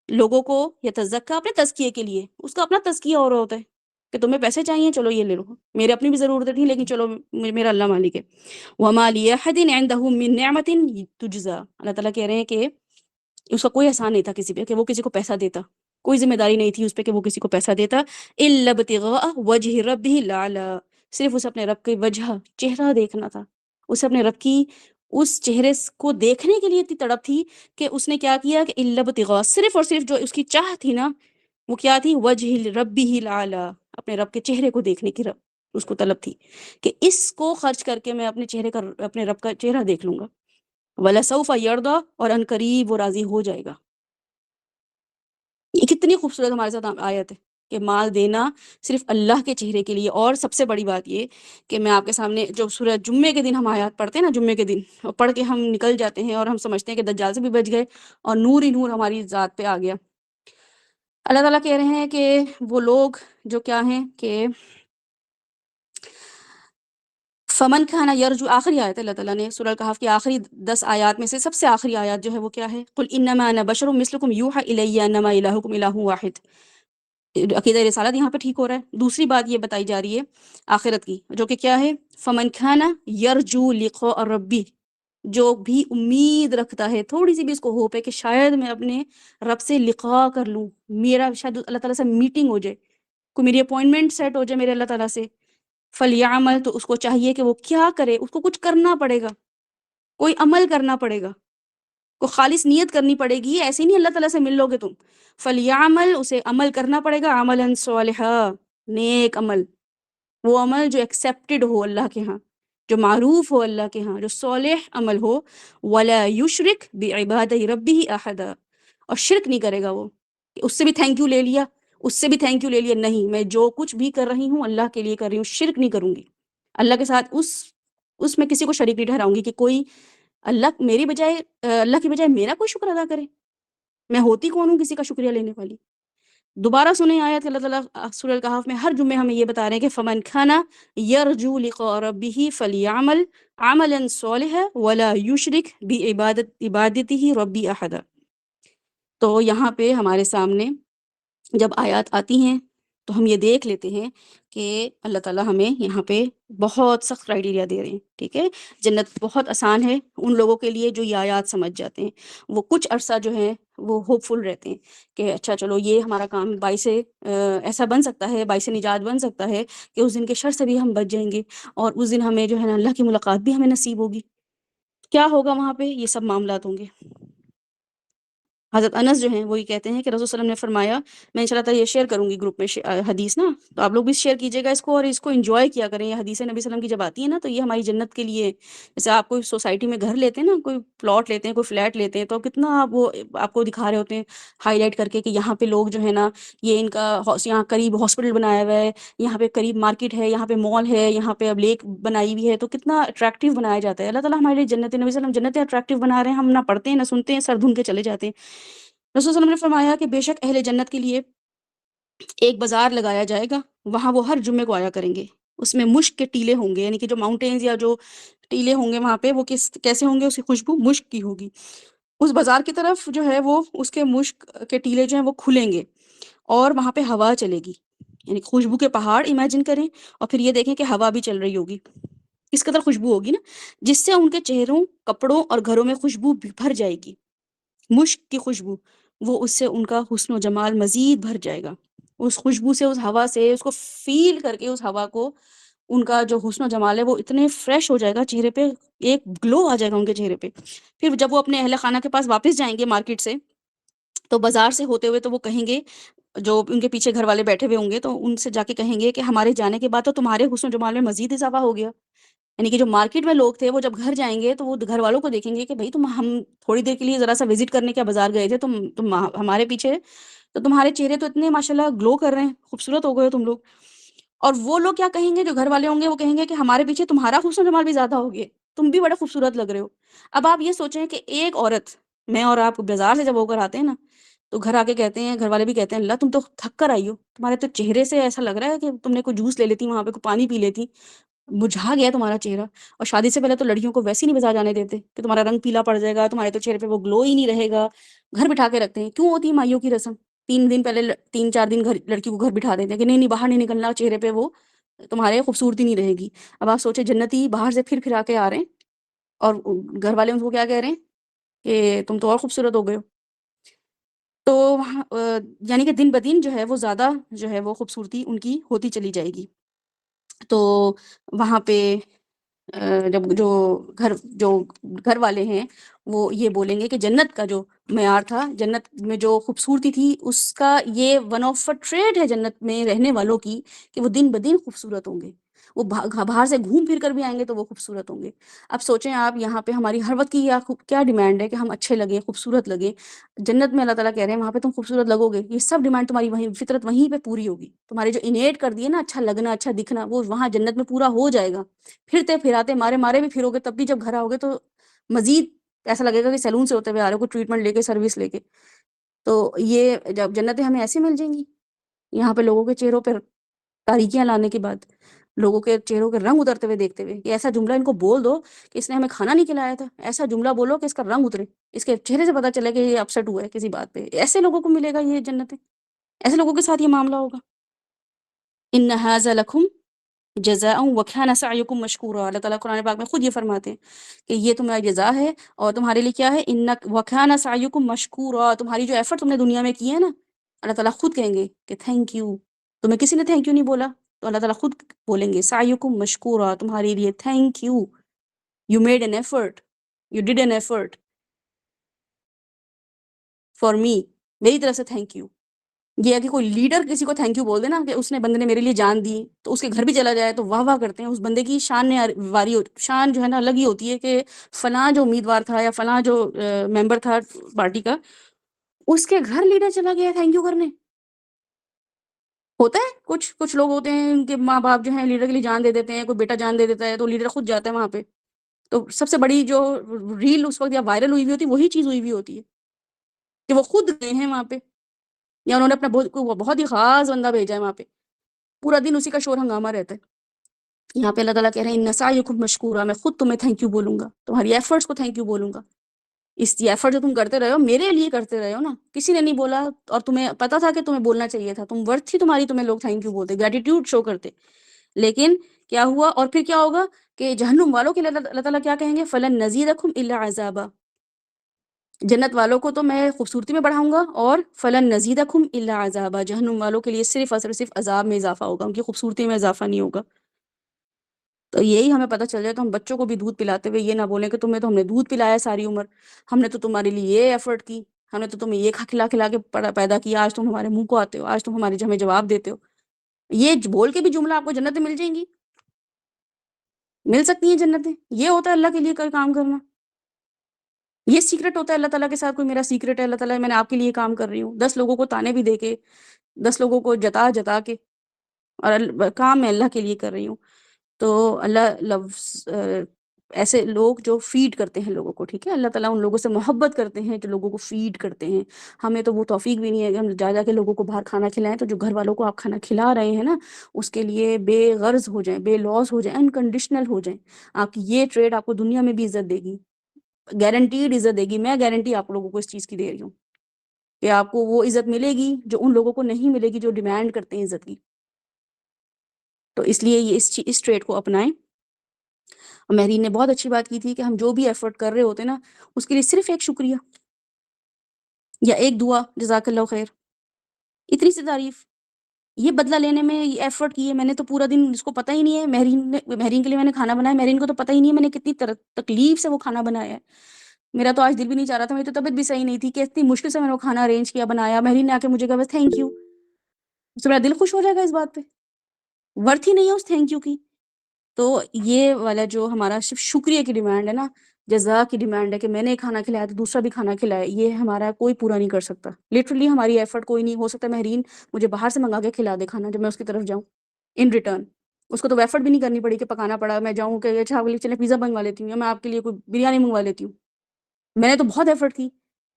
لوگوں کو یتزکا، اپنے تزکیے کے لیے، اس کا اپنا تزکیہ اور ہوتا ہے کہ تمہیں پیسے چاہیے، چلو یہ لے لو، میرے اپنی بھی ضرورتیں تھیں لیکن چلو میرا اللہ مالک ہے۔ وما لأحد عنده من نعمت تجزا، اللہ تعالیٰ کہہ رہے ہیں کہ اس کا کوئی احسان نہیں تھا کسی پہ کہ وہ کسی کو پیسہ دیتا، کوئی ذمہ داری نہیں تھی اس پہ کہ وہ کسی کو پیسہ دیتا، الا ابتغاء وجہ ربہ الاعلی، صرف اسے اپنے رب کے وجہ، چہرہ دیکھنا تھا، اسے اپنے رب کی اس چہرے کو دیکھنے کے لیے اتنی تڑپ تھی کہ اس نے کیا کیا کہ الا ابتغاء، صرف اور صرف جو اس کی چاہ تھی نا وہ کیا تھی، وجہ ربہ الاعلی، اپنے رب کے چہرے کو دیکھنے کی اس کو طلب تھی کہ اس کو خرچ کر کے میں اپنے چہرے کا، اپنے رب کا چہرہ دیکھ لوں گا، وَلَسَوْفَ يَرْضَى، اور ان قریب وہ راضی ہو جائے گا۔ یہ کتنی خوبصورت ہمارے ساتھ آیت ہے کہ مال دینا صرف اللہ کے چہرے کے لیے۔ اور سب سے بڑی بات یہ کہ میں آپ کے سامنے جو سورہ جمعے کے دن ہم آیات پڑھتے ہیں نا، جمعے کے دن اور پڑھ کے ہم نکل جاتے ہیں اور ہم سمجھتے ہیں کہ دجال سے بھی بچ گئے اور نور ہی نور ہماری ذات پہ آ گیا۔ اللہ تعالیٰ کہہ رہے ہیں کہ وہ لوگ جو کیا ہیں کہ فمن کھانا یرجو، آخری آیت ہے اللہ تعالیٰ نے سورہ الکہف کی آخری 10 آیات میں سے سب سے آخری آیات جو ہے وہ کیا ہے، قل انما انا بشر مثلکم یوحی الی انما الہکم الہ واحد۔ عقیدہ رسالت یہاں پہ ٹھیک ہو رہا ہے۔ دوسری بات یہ بتائی جا رہی ہے آخرت کی، جو کہ کیا ہے، فمن کھانا یرجو لقاء ربی، جو بھی امید رکھتا ہے، تھوڑی سی بھی اس کو ہوپ ہے کہ شاید میں اپنے رب سے لقاء کر لوں، میرا شاید اللہ تعالیٰ سے میٹنگ ہو جائے، کوئی میری اپوائنٹمنٹ سیٹ ہو جائے میرے اللہ تعالیٰ سے، فلیعمل، تو اس کو چاہیے کہ وہ کیا کرے، اس کو کچھ کرنا پڑے گا، کوئی عمل کرنا پڑے گا، کو خالص نیت کرنی پڑے گی، ایسے نہیں اللہ تعالیٰ سے مل لو گے تم، فلیعمل، اسے عمل کرنا پڑے گا، عملا صالحا، نیک عمل، وہ عمل جو ایکسیپٹڈ ہو اللہ کے ہاں، جو معروف ہو اللہ کے ہاں، جو صالح عمل ہو، ولا یشرک بعبادۃ ربہ احدا، اور شرک نہیں کرے گا وہ کہ اس سے بھی تھینک یو لے لیا، اس سے بھی تھینک یو لے لیا، نہیں، میں جو کچھ بھی کر رہی ہوں اللہ کے لیے کر رہی ہوں، شرک نہیں کروں گی اللہ کے ساتھ، اس میں کسی کو شریک نہیں ٹھہراؤں گی کہ کوئی اللہ میری بجائے، اللہ کی بجائے میرا کوئی شکر ادا کرے، میں ہوتی کون ہوں کسی کا شکریہ لینے والی۔ دوبارہ سنیں آیت، اللہ تعالیٰ سورہ الکہف میں ہر جمعے ہمیں یہ بتا رہے ہیں کہ فمن کھانا یرجو لقاء ربہ فلیعمل عملا صالحا ولا یشرک بعبادتہ ربہ احدا۔ تو یہاں پہ ہمارے سامنے جب آیات آتی ہیں تو ہم یہ دیکھ لیتے ہیں کہ اللہ تعالیٰ ہمیں یہاں پہ بہت سخت کرائٹیریا دے رہے ہیں، ٹھیک ہے، جنت بہت آسان ہے ان لوگوں کے لیے جو یہ آیات سمجھ جاتے ہیں، وہ کچھ عرصہ جو ہے وہ ہوپ فل رہتے ہیں کہ اچھا چلو یہ ہمارا کام باعث ایسا بن سکتا ہے، باعث نجات بن سکتا ہے کہ اس دن کے شر سے بھی ہم بچ جائیں گے، اور اس دن ہمیں جو ہے نا اللہ کی ملاقات بھی ہمیں نصیب ہوگی۔ کیا ہوگا وہاں پہ، یہ سب معاملات ہوں گے۔ حضرت انس جو ہیں وہی کہتے ہیں کہ رسول صلی اللہ علیہ وسلم نے فرمایا، میں انشاءاللہ تعالیٰ یہ شیئر کروں گی گروپ میں حدیث نا، تو آپ لوگ بھی شیئر کیجیے گا اس کو اور اس کو انجوائے کیا کریں۔ یہ حدیث نبی صلی اللہ علیہ وسلم کی جب آتی ہے نا تو یہ ہماری جنت کے لیے، جیسے آپ کوئی سوسائٹی میں گھر لیتے ہیں نا، کوئی پلاٹ لیتے ہیں، کوئی فلیٹ لیتے ہیں، تو کتنا وہ آپ کو دکھا رہے ہوتے ہیں ہائی لائٹ کر کے کہ یہاں پہ لوگ جو ہے نا، یہ ان کا یہاں قریب ہاسپٹل بنایا ہوا ہے، یہاں پہ قریب مارکیٹ ہے، یہاں پہ مال ہے، یہاں پہ اب لیک بنائی ہوئی ہے، تو کتنا اٹریکٹیو بنایا جاتا ہے۔ اللہ تعالیٰ ہمارے لیے جنت، نبی صلی اللہ علیہ وسلم جنتیں اٹریکٹیو بنا رہے ہیں، ہم نہ پڑھتے ہیں نہ سنتے ہیں، سر دھن کے چلے جاتے ہیں۔ رسول صلی اللہ علیہ وسلم نے فرمایا کہ بے شک اہل جنت کے لیے ایک بازار لگایا جائے گا، وہاں وہ ہر جمعے کو آیا کریں گے، اس میں مشک کے ٹیلے ہوں گے، یعنی کہ جو ماؤنٹینز یا جو ٹیلے ہوں گے وہاں پہ وہ کیسے ہوں گے، اس کی خوشبو مشک کی ہوگی۔ اس بازار کی طرف جو ہے وہ اس کے مشک کے ٹیلے جو ہیں وہ کھلیں گے اور وہاں پہ ہوا چلے گی، یعنی خوشبو کے پہاڑ امیجن کریں اور پھر یہ دیکھیں کہ ہوا بھی چل رہی ہوگی، اس قدر خوشبو ہوگی نا، جس سے ان کے چہروں، کپڑوں اور گھروں میں خوشبو بھر جائے گی، مشک کی خوشبو، وہ اس سے ان کا حسن و جمال مزید بھر جائے گا، اس خوشبو سے، اس ہوا سے، اس کو فیل کر کے، اس ہوا کو، ان کا جو حسن و جمال ہے وہ اتنے فریش ہو جائے گا، چہرے پہ ایک گلو آ جائے گا ان کے چہرے پہ۔ پھر جب وہ اپنے اہل خانہ کے پاس واپس جائیں گے مارکیٹ سے، تو بازار سے ہوتے ہوئے تو وہ کہیں گے، جو ان کے پیچھے گھر والے بیٹھے ہوئے ہوں گے تو ان سے جا کے کہیں گے کہ ہمارے جانے کے بعد تو تمہارے حسن و جمال میں مزید اضافہ ہو گیا، یعنی کہ جو مارکیٹ میں لوگ تھے وہ جب گھر جائیں گے تو وہ گھر والوں کو دیکھیں گے کہ بھائی ہم تھوڑی دیر کے لیے ذرا سا وزٹ کرنے کے بازار گئے تھے، تم ہمارے پیچھے، تو تمہارے چہرے تو اتنے ماشاءاللہ گلو کر رہے ہیں، خوبصورت ہو گئے ہو تم لوگ۔ اور وہ لوگ کیا کہیں گے، جو گھر والے ہوں گے وہ کہیں گے کہ ہمارے پیچھے تمہارا حسن و جمال بھی زیادہ ہو گیا، تم بھی بڑے خوبصورت لگ رہے ہو۔ اب آپ یہ سوچیں کہ ایک عورت، میں اور آپ بازار سے جب ہو کر آتے ہیں نا، تو گھر آ کے کہتے ہیں، گھر والے بھی کہتے ہیں اللہ تم تو تھک کر آئی ہو، تمہارے تو چہرے سے ایسا لگ رہا ہے کہ تم نے کوئی جوس لے لیتی، وہاں پہ کوئی پانی پی لیتی، مرجھا گیا تمہارا چہرہ. اور شادی سے پہلے تو لڑکیوں کو ویسے ہی نہیں بازار جانے دیتے کہ تمہارا رنگ پیلا پڑ جائے گا، تمہارے تو چہرے پہ وہ گلو ہی نہیں رہے گا، گھر بٹھا کے رکھتے ہیں. کیوں ہوتی ہے مائیوں کی رسم؟ 3 دن پہلے 3-4 دن گھر لڑکی کو گھر بٹھا دیتے ہیں کہ نہیں نہیں باہر نہیں نکلنا، چہرے پہ وہ تمہارے خوبصورتی نہیں رہے گی. اب آپ سوچے جنتی باہر سے پھر آ کے آ رہے ہیں اور گھر والے ان کو کیا کہہ رہے ہیں کہ تم تو اور خوبصورت ہو گئے ہو. تو یعنی کہ دن بدن جو ہے وہ زیادہ جو ہے وہ خوبصورتی ان کی ہوتی چلی جائے گی. تو وہاں پہ جب جو گھر والے ہیں وہ یہ بولیں گے کہ جنت کا جو معیار تھا، جنت میں جو خوبصورتی تھی، اس کا یہ ون آف ٹریٹ ہے جنت میں رہنے والوں کی کہ وہ دن بدن خوبصورت ہوں گے. وہ باہر سے گھوم پھر کر بھی آئیں گے تو وہ خوبصورت ہوں گے. اب سوچیں آپ یہاں پہ ہماری ہر وقت کی کیا ڈیمانڈ ہے کہ ہم اچھے لگیں، خوبصورت لگیں. جنت میں اللہ تعالیٰ کہہ رہے ہیں وہاں پہ تم خوبصورت لگو گے. یہ سب ڈیمانڈ تمہاری وہیں فطرت وہیں پہ پوری ہوگی. تمہارے جو انیٹ کر دیے نا اچھا لگنا، اچھا دکھنا، وہ وہاں جنت میں پورا ہو جائے گا. پھرتے پھراتے مارے بھی پھرو گے، تب بھی جب گھر آؤ گے تو مزید ایسا لگے گا کہ سیلون سے ہوتے ہوئے آ رہے ہو، کوئی ٹریٹمنٹ لے کے، سروس لے کے. تو یہ جب جنتیں ہمیں ایسے مل جائیں گی، یہاں پہ لوگوں کے چہروں پہ تاریکیاں لانے کے بعد، لوگوں کے چہروں کے رنگ اترتے ہوئے دیکھتے ہوئے کہ ایسا جملہ ان کو بول دو کہ اس نے ہمیں کھانا نہیں کھلایا تھا، ایسا جملہ بولو کہ اس کا رنگ اترے، اس کے چہرے سے پتہ چلے کہ یہ اپسٹ ہوا ہے کسی بات پہ. ایسے لوگوں کو ملے گا یہ جنتیں، ایسے لوگوں کے ساتھ یہ معاملہ ہوگا. ان ھذا لکم جزاء وکان سعیکم مشکورا. اللہ تعالیٰ قرآن پاک میں خود یہ فرماتے ہیں کہ یہ تمہاری جزا ہے اور تمہارے لیے کیا ہے، ان وکان سعیکم مشکورا. تمہاری جو ایفرٹ تم نے دنیا میں کی ہے نا، اللہ تعالیٰ خود کہیں گے کہ تھینک یو. تمہیں کسی نے تھینک یو نہیں بولا تو اللہ تعالیٰ خود بولیں گے سعیکم مشکورا، تمہارے لیے thank you, you made an effort, you did an effort for me, میری طرف سے تھینک یو. یہ ہے کہ کوئی لیڈر کسی کو تھینک یو بول دے نا کہ اس نے بندے نے میرے لیے جان دی، تو اس کے گھر بھی چلا جائے تو واہ واہ کرتے ہیں. اس بندے کی شان شان جو ہے نا الگ ہی ہوتی ہے کہ فلاں جو امیدوار تھا یا فلاں جو ممبر تھا پارٹی کا، اس کے گھر لیڈر چلا گیا تھینک یو کرنے. ہوتا ہے کچھ لوگ ہوتے ہیں ان کے ماں باپ جو ہیں لیڈر کے لیے جان دے دیتے ہیں، کوئی بیٹا جان دے دیتا ہے تو لیڈر خود جاتا ہے وہاں پہ. تو سب سے بڑی جو ریل اس وقت یا وائرل ہوئی ہوئی ہوتی ہے وہی چیز ہوئی ہوئی ہوتی ہے کہ وہ خود گئے ہیں وہاں پہ، یا انہوں نے اپنا بہت ہی خاص بندہ بھیجا ہے وہاں پہ، پورا دن اسی کا شور ہنگامہ رہتا ہے. یہاں پہ اللہ تعالیٰ کہہ رہے ہیں ان سعیکم مشکورا، میں خود تمہیں تھینک یو بولوں گا، تمہاری ایفرٹس کو تھینک یو بولوں گا. اس ایفرٹ جو تم کرتے رہے ہو میرے لیے کرتے رہے ہو نا، کسی نے نہیں بولا اور تمہیں پتا تھا کہ تمہیں بولنا چاہیے تھا، تم ورتھ تھی تمہاری، تمہیں لوگ تھینک یو بولتے، گریٹیٹیوڈ شو کرتے. لیکن کیا ہوا اور پھر کیا ہوگا کہ جہنم والوں کے لیے اللہ تعالیٰ کیا کہیں گے، فلن نزیدکم الا عذابا. جنت والوں کو تو میں خوبصورتی میں بڑھاؤں گا، اور فلن نزیدکم الا عذابا، جہنم والوں کے لیے صرف اور صرف عذاب میں اضافہ ہوگا، ان کی خوبصورتی میں اضافہ نہیں ہوگا. تو یہی ہمیں پتہ چل جائے تو ہم بچوں کو بھی دودھ پلاتے ہوئے یہ نہ بولیں کہ تمہیں تو ہم نے دودھ پلایا ساری عمر، ہم نے تو تمہارے لیے یہ ایفرٹ کی، ہم نے تو تمہیں یہ کھلا کے پیدا کیا، آج تم ہمارے منہ کو آتے ہو، آج تم ہمیں جواب دیتے ہو. یہ بول کے بھی جملہ آپ کو جنتیں مل جائیں گی، مل سکتی ہیں جنتیں. یہ ہوتا ہے اللہ کے لیے کوئی کام کرنا، یہ سیکرٹ ہوتا ہے اللہ تعالیٰ کے ساتھ. کوئی میرا سیکرٹ ہے اللہ تعالیٰ میں نے آپ کے لیے کام کر رہی ہوں، 10 لوگوں کو تانے بھی دے کے، 10 لوگوں کو جتا کے، اور کام میں اللہ کے لیے کر رہی ہوں. تو اللہ لفظ ایسے لوگ جو فیڈ کرتے ہیں لوگوں کو، ٹھیک ہے، اللہ تعالیٰ ان لوگوں سے محبت کرتے ہیں جو لوگوں کو فیڈ کرتے ہیں. ہمیں تو وہ توفیق بھی نہیں ہے کہ ہم جا کے لوگوں کو باہر کھانا کھلائیں. تو جو گھر والوں کو آپ کھانا کھلا رہے ہیں نا، اس کے لیے بے غرض ہو جائیں، بے لوز ہو جائیں، انکنڈیشنل ہو جائیں. آپ کی یہ ٹریڈ آپ کو دنیا میں بھی عزت دے گی، گارنٹیڈ عزت دے گی. میں گارنٹی آپ لوگوں کو اس چیز کی دے رہی ہوں کہ آپ کو وہ عزت ملے گی جو ان لوگوں کو نہیں ملے گی جو ڈیمانڈ کرتے ہیں عزت کی. تو اس لیے یہ اس ٹریڈ کو اپنائیں. مہرین نے بہت اچھی بات کی تھی کہ ہم جو بھی ایفرٹ کر رہے ہوتے ہیں نا، اس کے لیے صرف ایک شکریہ یا ایک دعا جزاک اللہ خیر، اتنی سی تعریف. یہ بدلہ لینے میں یہ ایفرٹ کی ہے میں نے، تو پورا دن اس کو پتہ ہی نہیں ہے مہرین کے لیے میں نے کھانا بنایا، مہرین کو تو پتہ ہی نہیں ہے میں نے کتنی تکلیف سے وہ کھانا بنایا ہے. میرا تو آج دل بھی نہیں چاہ رہا تھا، میری تو طبیعت بھی صحیح نہیں تھی کہ اتنی مشکل سے میں نے وہ کھانا ارینج کیا، بنایا. مہرین نے آ کے مجھے کہا بس تھینک یو، اس سے میرا دل خوش ہو جائے گا اس بات پہ. ورتھ ہی نہیں ہے اس تھینک یو کی. تو یہ والا جو ہمارا صرف شکریہ کی ڈیمانڈ ہے نا، جزا کی ڈیمانڈ ہے کہ میں نے کھانا کھلایا تو دوسرا بھی کھانا کھلائے، یہ ہمارا کوئی پورا نہیں کر سکتا. لٹرلی ہماری ایفرٹ کوئی نہیں. ہو سکتا ہے مہرین مجھے باہر سے منگا کے کھلا دے کھانا جب میں اس کی طرف جاؤں، ان ریٹرن اس کو تو ایفرٹ بھی نہیں کرنی پڑی کہ پکانا پڑا. میں جاؤں کہ اچھا چلے پیزا منگوا لیتی ہوں، یا میں آپ کے لیے کوئی بریانی منگوا لیتی ہوں. میں نے تو بہت ایفرٹ کی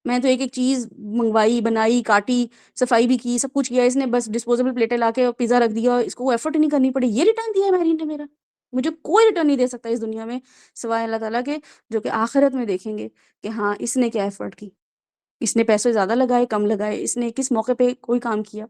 میں تو ایک ایک چیز منگوائی، بنائی، کاٹی، صفائی بھی کی، سب کچھ کیا، اس نے بس ڈسپوزیبل پلیٹیں لا کے پیزا رکھ دیا، اس کو ایفرٹ نہیں کرنی پڑی، یہ ریٹرن دیا ہے مہرین نے میرا. مجھے کوئی ریٹرن نہیں دے سکتا اس دنیا میں سوائے اللہ تعالیٰ کے، جو کہ آخرت میں دیکھیں گے کہ ہاں اس نے کیا ایفرٹ کی، اس نے پیسے زیادہ لگائے کم لگائے، اس نے کس موقع پہ کوئی کام کیا.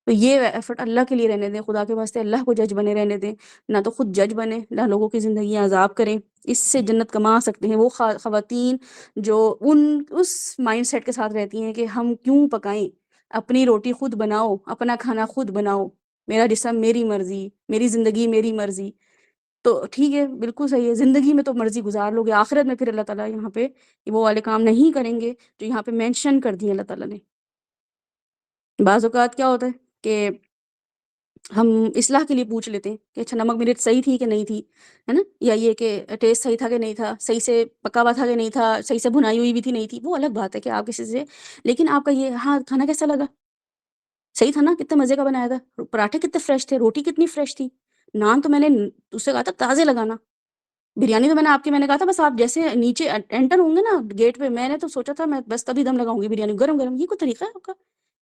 تو یہ ایفرٹ اللہ کے لیے رہنے دیں، خدا کے واسطے اللہ کو جج بنے رہنے دیں، نہ تو خود جج بنے، نہ لوگوں کی زندگیاں عذاب کریں. اس سے جنت کما سکتے ہیں وہ خواتین جو اس مائنڈ سیٹ کے ساتھ رہتی ہیں کہ ہم کیوں پکائیں، اپنی روٹی خود بناؤ، اپنا کھانا خود بناؤ، میرا جسم میری مرضی، میری زندگی میری مرضی. تو ٹھیک ہے، بالکل صحیح ہے، زندگی میں تو مرضی گزار لوگے، آخرت میں پھر اللہ تعالیٰ یہاں پہ وہ والے کام نہیں کریں گے جو یہاں پہ مینشن کر دیے اللہ تعالیٰ نے. بعض اوقات کیا ہوتا ہے کہ ہم اصلاح کے لیے پوچھ لیتے ہیں کہ اچھا نمک مرچ صحیح تھی کہ نہیں تھی، ہے نا، یا یہ کہ ٹیسٹ صحیح تھا کہ نہیں تھا، صحیح سے پکا ہوا تھا کہ نہیں تھا، صحیح سے بھنائی ہوئی بھی تھی نہیں تھی، وہ الگ بات ہے کہ آپ کسی سے. لیکن آپ کا یہ ہاں کھانا کیسا لگا، صحیح تھا نا، کتنے مزے کا بنایا تھا، پراٹھے کتنے فریش تھے، روٹی کتنی فریش تھی، نان تو میں نے اس سے کہا تھا تازے لگانا، بریانی تو میں نے کہا تھا بس آپ جیسے نیچے انٹر ہوں گے نا گیٹ پہ، میں نے تو سوچا تھا میں بس تبھی دم لگاؤں گی بریانی گرم گرم. یہ کوئی طریقہ ہے آپ کا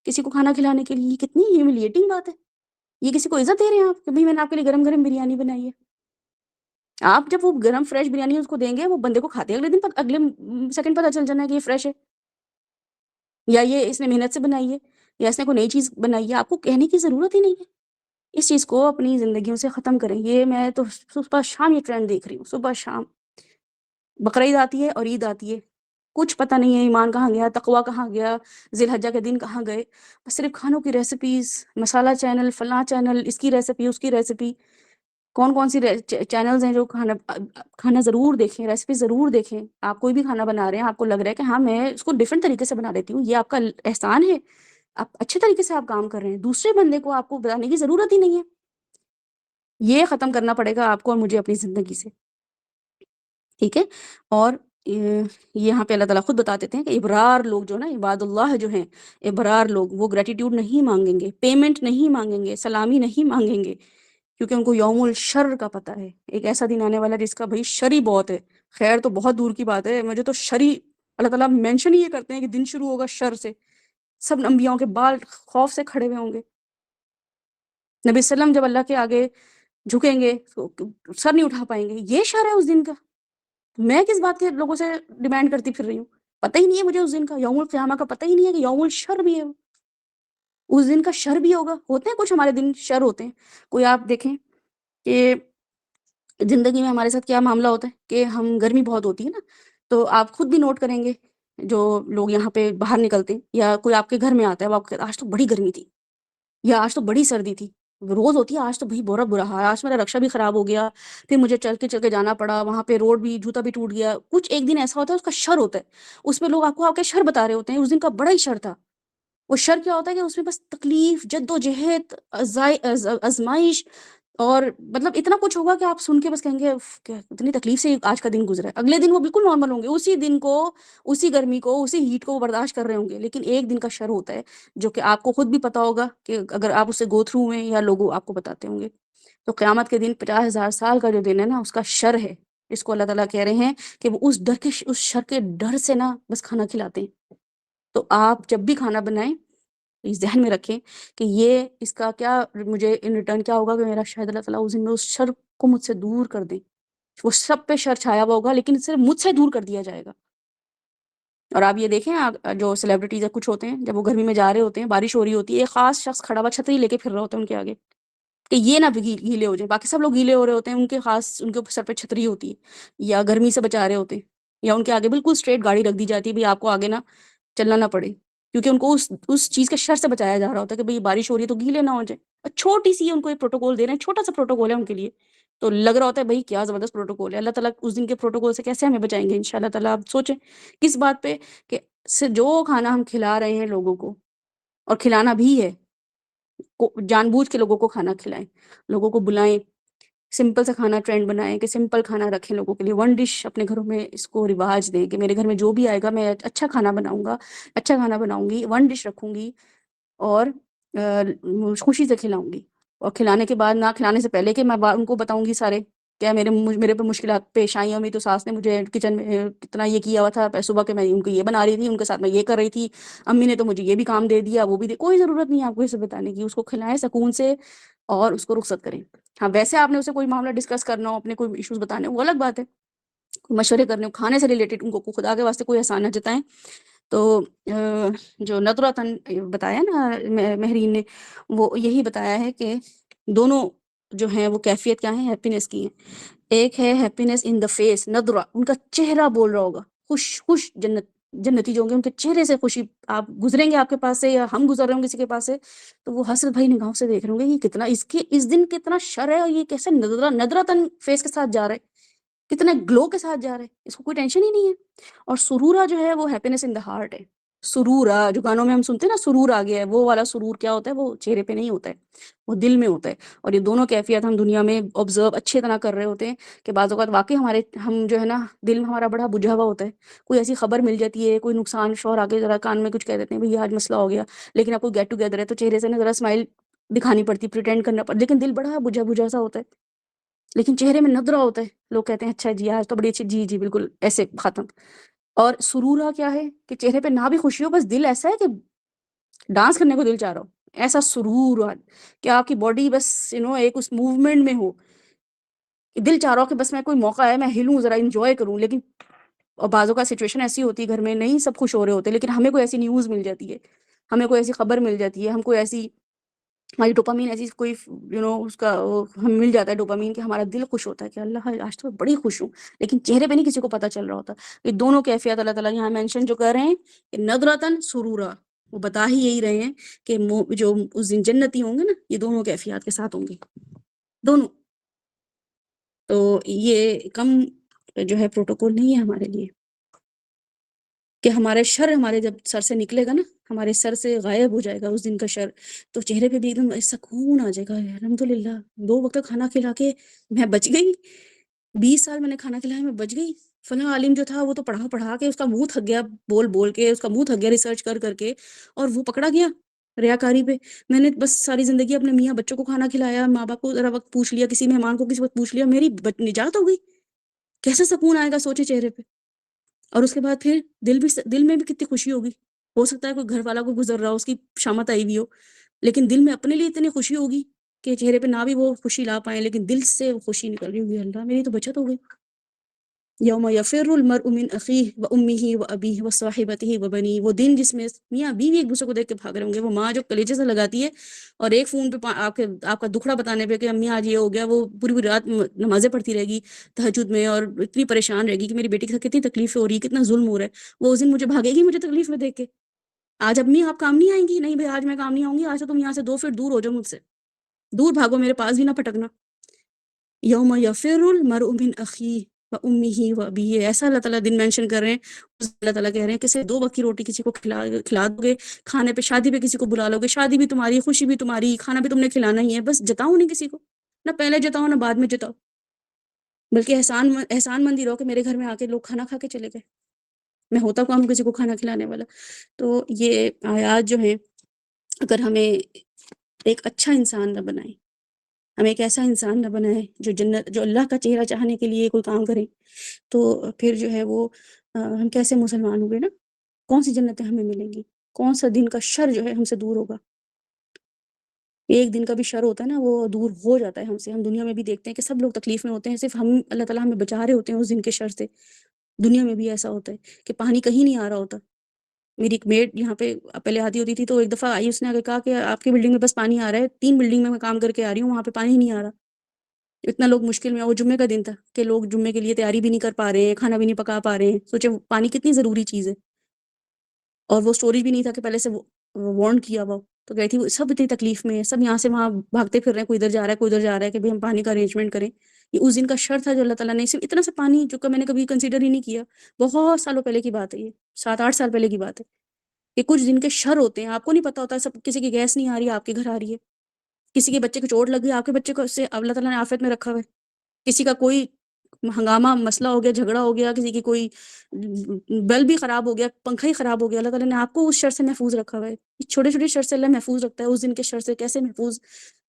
کسی کو کھانا کھلانے کے لیے؟ یہ کتنی ہیوملیٹنگ بات ہے. یہ کسی کو عزت دے رہے ہیں آپ کہ بھائی میں نے آپ کے لیے گرم گرم بریانی بنائی ہے؟ آپ جب وہ گرم فریش بریانی اس کو دیں گے، وہ بندے کو کھاتے اگلے دن اگلے سیکنڈ پتہ چل جانا ہے کہ یہ فریش ہے، یا یہ اس نے محنت سے بنائی ہے، یا اس نے کوئی نئی چیز بنائی ہے. آپ کو کہنے کی ضرورت ہی نہیں ہے. اس چیز کو اپنی زندگیوں سے ختم کریں. یہ میں تو صبح شام یہ ٹرینڈ دیکھ رہی ہوں، صبح شام. بقرعید آتی ہے اور عید آتی ہے، کچھ پتہ نہیں ہے ایمان کہاں گیا، تقویٰ کہاں گیا، ذی الحجہ کے دن کہاں گئے. بس صرف کھانوں کی ریسیپیز، مسالہ چینل، فلاں چینل، اس کی ریسیپی اس کی ریسیپی. کون سی چینلز ہیں جو کھانا ضرور دیکھیں، ریسیپی ضرور دیکھیں. آپ کوئی بھی کھانا بنا رہے ہیں، آپ کو لگ رہا ہے کہ ہاں میں اس کو ڈفرینٹ طریقے سے بنا لیتی ہوں، یہ آپ کا احسان ہے، آپ اچھے طریقے سے آپ کام کر رہے ہیں. دوسرے بندے کو آپ کو بتانے کی ضرورت ہی نہیں ہے. یہ ختم کرنا پڑے گا آپ کو اور مجھے اپنی زندگی سے، ٹھیک ہے. اور یہاں پہ اللہ تعالیٰ خود بتا دیتے ہیں کہ ابرار لوگ جو نا، عباد اللہ جو ہیں، ابرار لوگ، وہ گریٹیٹیوڈ نہیں مانگیں گے، پیمنٹ نہیں مانگیں گے، سلامی نہیں مانگیں گے، کیونکہ ان کو یوم الشر کا پتہ ہے. ایک ایسا دن آنے والا جس کا بھائی شری بہت ہے. خیر تو بہت دور کی بات ہے، مجھے تو شری اللہ تعالیٰ مینشن ہی یہ کرتے ہیں کہ دن شروع ہوگا شر سے. سب انبیاؤں کے بال خوف سے کھڑے ہوئے ہوں گے. نبی وسلم جب اللہ کے آگے جھکیں گے تو سر نہیں اٹھا پائیں گے. یہ شر ہے اس دن کا. میں کس بات کے لوگوں سے ڈیمانڈ کرتی پھر رہی ہوں؟ پتہ ہی نہیں ہے مجھے اس دن کا، یوم القیامہ کا پتہ ہی نہیں ہے کہ یوم الشر بھی ہے. اس دن کا شر بھی ہوگا. ہوتے ہیں کچھ ہمارے دن شر ہوتے ہیں. کوئی آپ دیکھیں کہ زندگی میں ہمارے ساتھ کیا معاملہ ہوتا ہے کہ ہم گرمی بہت ہوتی ہے نا، تو آپ خود بھی نوٹ کریں گے جو لوگ یہاں پہ باہر نکلتے ہیں، یا کوئی آپ کے گھر میں آتا ہے، وہ آپ آج تو بڑی گرمی تھی، یا آج تو بڑی سردی تھی. روز ہوتی ہے، آج تو بھائی برا حال، آج میرا رکشا بھی خراب ہو گیا، پھر مجھے چل کے جانا پڑا، وہاں پہ روڈ بھی، جوتا بھی ٹوٹ گیا. کچھ ایک دن ایسا ہوتا ہے اس کا شر ہوتا ہے، اس میں لوگ آپ کو آ کے شر بتا رہے ہوتے ہیں. اس دن کا بڑا ہی شر تھا. وہ شر کیا ہوتا ہے کہ اس میں بس تکلیف، جد و جہد، آزمائش، اور مطلب اتنا کچھ ہوگا کہ آپ سن کے بس کہیں گے کیا اتنی تکلیف سے آج کا دن گزرا ہے. اگلے دن وہ بالکل نارمل ہوں گے، اسی دن کو، اسی گرمی کو، اسی ہیٹ کو وہ برداشت کر رہے ہوں گے. لیکن ایک دن کا شر ہوتا ہے جو کہ آپ کو خود بھی پتا ہوگا کہ اگر آپ اسے گو تھرو ہوئے یا لوگ آپ کو بتاتے ہوں گے. تو قیامت کے دن 50,000 سال کا جو دن ہے نا، اس کا شر ہے. اس کو اللہ تعالیٰ کہہ رہے ہیں کہ وہ اس شر کے ڈر سے نا بس کھانا کھلاتے ہیں. تو آپ جب بھی کھانا بنائیں اس ذہن میں رکھیں کہ یہ اس کا کیا مجھے ان ریٹرن کیا ہوگا، کہ میرا شاید اللہ تعالیٰ اس دن میں اس شر کو مجھ سے دور کر دیں. وہ سب پہ شر چھایا ہوا ہوگا لیکن صرف مجھ سے دور کر دیا جائے گا. اور آپ یہ دیکھیں، جو سیلیبریٹیز کچھ ہوتے ہیں، جب وہ گرمی میں جا رہے ہوتے ہیں، بارش ہو رہی ہوتی ہے، ایک خاص شخص کھڑا ہوا چھتری لے کے پھر رہا ہوتا ہے ان کے آگے کہ یہ نہ گیلے ہو جائیں. باقی سب لوگ گیلے ہو رہے ہوتے ہیں، ان کے سر پہ چھتری ہوتی ہے یا گرمی سے بچا رہے ہوتے ہیں، یا ان کے آگے بالکل اسٹریٹ گاڑی رکھ دی جاتی ہے بھی آپ کو آگے نہ چلنا نہ پڑے، کیونکہ ان کو اس چیز کے شر سے بچایا جا رہا ہوتا ہے کہ بھئی بارش ہو رہی ہے تو گیلے نہ ہو جائیں. چھوٹی سی ان کو ایک پروٹوکول دے رہے ہیں، چھوٹا سا پروٹوکول ہے ان کے لیے، تو لگ رہا ہوتا ہے بھئی کیا زبردست پروٹوکول ہے. اللہ تعالیٰ اس دن کے پروٹوکول سے کیسے ہمیں بچائیں گے انشاءاللہ تعالیٰ. آپ سوچیں کس بات پہ کہ جو کھانا ہم کھلا رہے ہیں لوگوں کو، اور کھلانا بھی ہے، جان بوجھ کے لوگوں کو کھانا کھلائیں، لوگوں کو بلائیں، سمپل سا کھانا ٹرینڈ بنائیں کہ سمپل کھانا رکھیں لوگوں کے لیے. ون ڈش اپنے گھروں میں اس کو رواج دیں کہ میرے گھر میں جو بھی آئے گا میں اچھا کھانا بناؤں گا، اچھا کھانا بناؤں گی، ون ڈش رکھوں گی اور خوشی سے کھلاؤں گی. اور کھلانے کے بعد، نہ کھلانے سے پہلے کہ میں ان کو بتاؤں گی سارے کیا میرے پہ مشکلات پیش آئی، امی تو ساس نے مجھے کچن میں کتنا یہ کیا ہوا تھا، صبح کے میں ان کو یہ بنا رہی تھی، ان کے ساتھ میں یہ کر رہی تھی، امی نے تو مجھے یہ بھی کام دے دیا، وہ بھی کوئی ضرورت نہیں ہے آپ کو یہ سب بتانے کی. اس کو کھلائیں سکون سے اور اس کو رخصت کریں. ہاں ویسے آپ نے اسے کوئی معاملہ ڈسکس کرنا ہو، اپنے کوئی ایشوز بتانے ہو، وہ الگ بات ہے، کوئی مشورے کرنے ہو کھانے سے ریلیٹڈ، ان کو خدا کے واسطے کوئی احسان نہ جتائیں. تو جو ندرتاً بتایا نا مہرین نے، وہ یہی بتایا ہے کہ دونوں جو ہیں وہ کیفیت کیا ہیں، ہیپینس کی ہیں. ایک ہے ہیپینس ان دا فیس، ندرہ، ان کا چہرہ بول رہا ہوگا، خوش جنتی جو ہوں گے ان کے چہرے سے خوشی. آپ گزریں گے آپ کے پاس سے یا ہم گزر رہے ہوں کسی کے پاس سے تو وہ حسرت بھائی نگاہوں سے دیکھ رہے ہوں گے یہ کتنا اس دن کتنا شر ہے، اور یہ کیسے ندرتاً فیس کے ساتھ جا رہا ہے، کتنا گلو کے ساتھ جا رہا ہے، اس کو کوئی ٹینشن ہی نہیں ہے. اور سرورہ جو ہے وہ ہیپینس ان دا ہارٹ ہے. سرورہ جو گانوں میں ہم سنتے ہیں نا، سرور آ گیا ہے، وہ والا سرور کیا ہوتا ہے، وہ چہرے پہ نہیں ہوتا ہے، وہ دل میں ہوتا ہے. اور یہ دونوں کیفیت ہم دنیا میں آبزرو اچھے طرح کر رہے ہوتے ہیں کہ بعض اوقات واقعی ہم جو ہے نا دل میں ہمارا بڑا بجھا ہوا ہوتا ہے. کوئی ایسی خبر مل جاتی ہے، کوئی نقصان، شوہر آگے ذرا کان میں کچھ کہہ دیتے ہیں بھئی آج مسئلہ ہو گیا، لیکن آپ کو گیٹ ٹوگیدر ہے تو چہرے سے نا ذرا اسمائل دکھانی پڑتی، پریٹینڈ کرنا پڑتا، لیکن دل بڑا بجھا سا ہوتا ہے، لیکن چہرے میں ندرہ ہوتا ہے. لوگ کہتے ہیں اچھا جی آج تو بڑی اچھی، جی جی بالکل ایسے ختم. اور سرورہ کیا ہے کہ چہرے پہ نہ بھی خوشی ہو، بس دل ایسا ہے کہ ڈانس کرنے کو دل چاہ رہا ہو، ایسا سرور کہ آپ کی باڈی بس ایک اس موومنٹ میں ہو، دل چاہ رہا ہو کہ بس میں کوئی موقع ہے میں ہلوں ذرا انجوائے کروں. لیکن اور بعضوں کا سچویشن ایسی ہوتی ہے گھر میں نہیں سب خوش ہو رہے ہوتے، لیکن ہمیں کوئی ایسی نیوز مل جاتی ہے، ہمیں کوئی ایسی خبر مل جاتی ہے، ہم کوئی ایسی، ہماری ڈوپامین ایسی کوئی اس کا ہم مل جاتا ہے ڈوپامین کہ ہمارا دل خوش ہوتا ہے کہ اللہ آج تو بڑی خوش ہوں، لیکن چہرے پہ نہیں کسی کو پتہ چل رہا ہوتا. یہ دونوں کیفیت اللہ تعالیٰ یہاں مینشن جو کر رہے ہیں کہ ندرتاً سرورا، وہ بتا ہی یہی رہے ہیں کہ جو اس دن جنتی ہوں گے نا یہ دونوں کیفیات کے ساتھ ہوں گے دونوں. تو یہ کم جو ہے پروٹوکول نہیں ہے ہمارے لیے کہ ہمارے شر ہمارے جب سر سے نکلے گا نا، ہمارے سر سے غائب ہو جائے گا اس دن کا شر، تو چہرے پہ بھی ایک دم سکون آ جائے گا. الحمدللہ 2 وقت کھانا کھلا کے میں بچ گئی، 20 سال میں نے کھانا کھلایا میں بچ گئی. فلاں عالم جو تھا وہ تو پڑھا کے اس کا منہ تھک گیا، بول کے اس کا منہ تھک گیا، ریسرچ کر کے، اور وہ پکڑا گیا ریاکاری پہ. میں نے بس ساری زندگی اپنے میاں بچوں کو کھانا کھلایا، ماں باپ کو ذرا وقت پوچھ لیا، کسی مہمان کو کسی وقت پوچھ لیا، میری نجات ہو گئی. کیسا سکون آئے گا سوچے چہرے پہ. اور اس کے بعد پھر دل میں بھی کتنی خوشی ہوگی. ہو سکتا ہے کوئی گھر والا کو گزر رہا ہو، اس کی شامت آئی ہوئی ہو، لیکن دل میں اپنے لیے اتنی خوشی ہوگی کہ چہرے پہ نہ بھی وہ خوشی لا پائیں لیکن دل سے وہ خوشی نکل رہی ہوگی، اللہ میری تو بچت ہو گئی. یوم یفر المرء من اخیہ وامہ وابیہ وصاحبتہ وبنیہ، وہ دن جس میں میاں بیوی ایک دوسرے کو دیکھ کے بھاگ رہے ہوں گے. وہ ماں جو کلیجے سے لگاتی ہے اور ایک فون پہ آپ کا دکھڑا بتانے پہ کہ امی آج یہ ہو گیا، وہ پوری رات نمازیں پڑھتی رہے گی تہجد میں اور اتنی پریشان رہے گی کہ میری بیٹی کے ساتھ کتنی تکلیف ہو رہی ہے، کتنا ظلم ہو رہا ہے. وہ اس دن مجھے بھاگے گی مجھے تکلیف میں دیکھ کے. آج امی آپ کام نہیں آئیں گی، نہیں بھائی آج میں کام نہیں آؤں گی، آج تو تم یہاں سے 2 فٹ دور ہو جاؤ مجھ سے، دور بھاگو، میرے پاس بھی نہ پھٹکنا. یوم یفر المرء من اخیہ وامہ وابیہ، ایسا اللہ تعالیٰ دن مینشن کر رہے ہیں. اللہ تعالیٰ کہہ رہے ہیں کہ 2 وقت کی روٹی کسی کو کھلا دو گے، کھانے پہ شادی پہ کسی کو بلا لو گے، شادی بھی تمہاری، خوشی بھی تمہاری، کھانا بھی تم نے کھلانا ہی ہے، بس جتاؤ نہیں کسی کو، نہ پہلے جتاؤ نہ بعد میں جتاؤ، بلکہ احسان مندی رہو کہ میرے گھر میں آ کے لوگ کھانا کھا کے چلے گئے، میں ہوتا کون ہوں کسی کو کھانا کھلانے والا. تو یہ آیات جو ہیں اگر ہمیں ایک اچھا انسان نہ بنائیں، ہمیں ایک ایسا انسان نہ بنائے جو اللہ کا چہرہ چاہنے کے لیے کوئی کام کرے، تو پھر جو ہے وہ ہم کیسے مسلمان ہوئے نا، کون سی جنتیں ہمیں ملیں گی، کون سا دن کا شر جو ہے ہم سے دور ہوگا. ایک دن کا بھی شر ہوتا ہے نا وہ دور ہو جاتا ہے ہم سے. ہم دنیا میں بھی دیکھتے ہیں کہ سب لوگ تکلیف میں ہوتے ہیں، صرف ہم اللہ تعالیٰ ہمیں بچا رہے ہوتے ہیں اس دن کے شر سے. دنیا میں بھی ایسا ہوتا ہے کہ پانی کہیں نہیں آ رہا ہوتا. میری ایک میڈ یہاں پہ پہلے آتی ہوتی تھی تو ایک دفعہ آئی، اس نے آگے کہا کہ آپ کی بلڈنگ میں بس پانی آ رہا ہے، 3 بلڈنگ میں کام کر کے آ رہی ہوں وہاں پہ پانی نہیں آ رہا. اتنا لوگ مشکل میں، وہ جمعے کا دن تھا کہ لوگ جمعے کے لیے تیاری بھی نہیں کر پا رہے ہیں، کھانا بھی نہیں پکا پا رہے ہیں. سوچے پانی کتنی ضروری چیز ہے، اور وہ سٹوریج بھی نہیں تھا کہ پہلے سے وارن کیا ہوا. تو گئی تھی، سب اتنی تکلیف میں ہے، سب یہاں سے وہاں بھاگتے پھر رہے ہیں، کوئی ادھر جا رہا ہے کوئی ادھر جا رہا ہے کہ بھئی ہم پانی کا ارینجمنٹ کریں. یہ اس دن کا شر تھا جو اللہ تعالیٰ نے، صرف اتنا سا پانی جو کہ میں نے کبھی کنسیڈر ہی نہیں کیا، بہت سالوں پہلے کی بات ہے، یہ 7-8 سال پہلے کی بات ہے. کہ کچھ دن کے شر ہوتے ہیں، آپ کو نہیں پتا ہوتا. سب کسی کی گیس نہیں آ رہی آپ کے گھر آ رہی ہے، کسی کے بچے کو چوٹ لگ گئی آپ کے بچے کو سے اللہ تعالیٰ نے عافیت میں رکھا ہوا ہے، کسی کا کوئی ہنگامہ مسئلہ ہو گیا، جھگڑا ہو گیا، کسی کی کوئی بلب بھی خراب ہو گیا، پنکھا ہی خراب ہو گیا، اللہ تعالیٰ نے آپ کو اس شر سے محفوظ رکھا ہوا ہے. چھوٹے چھوٹے شر سے اللہ محفوظ رکھتا ہے، اس دن کے شر سے کیسے محفوظ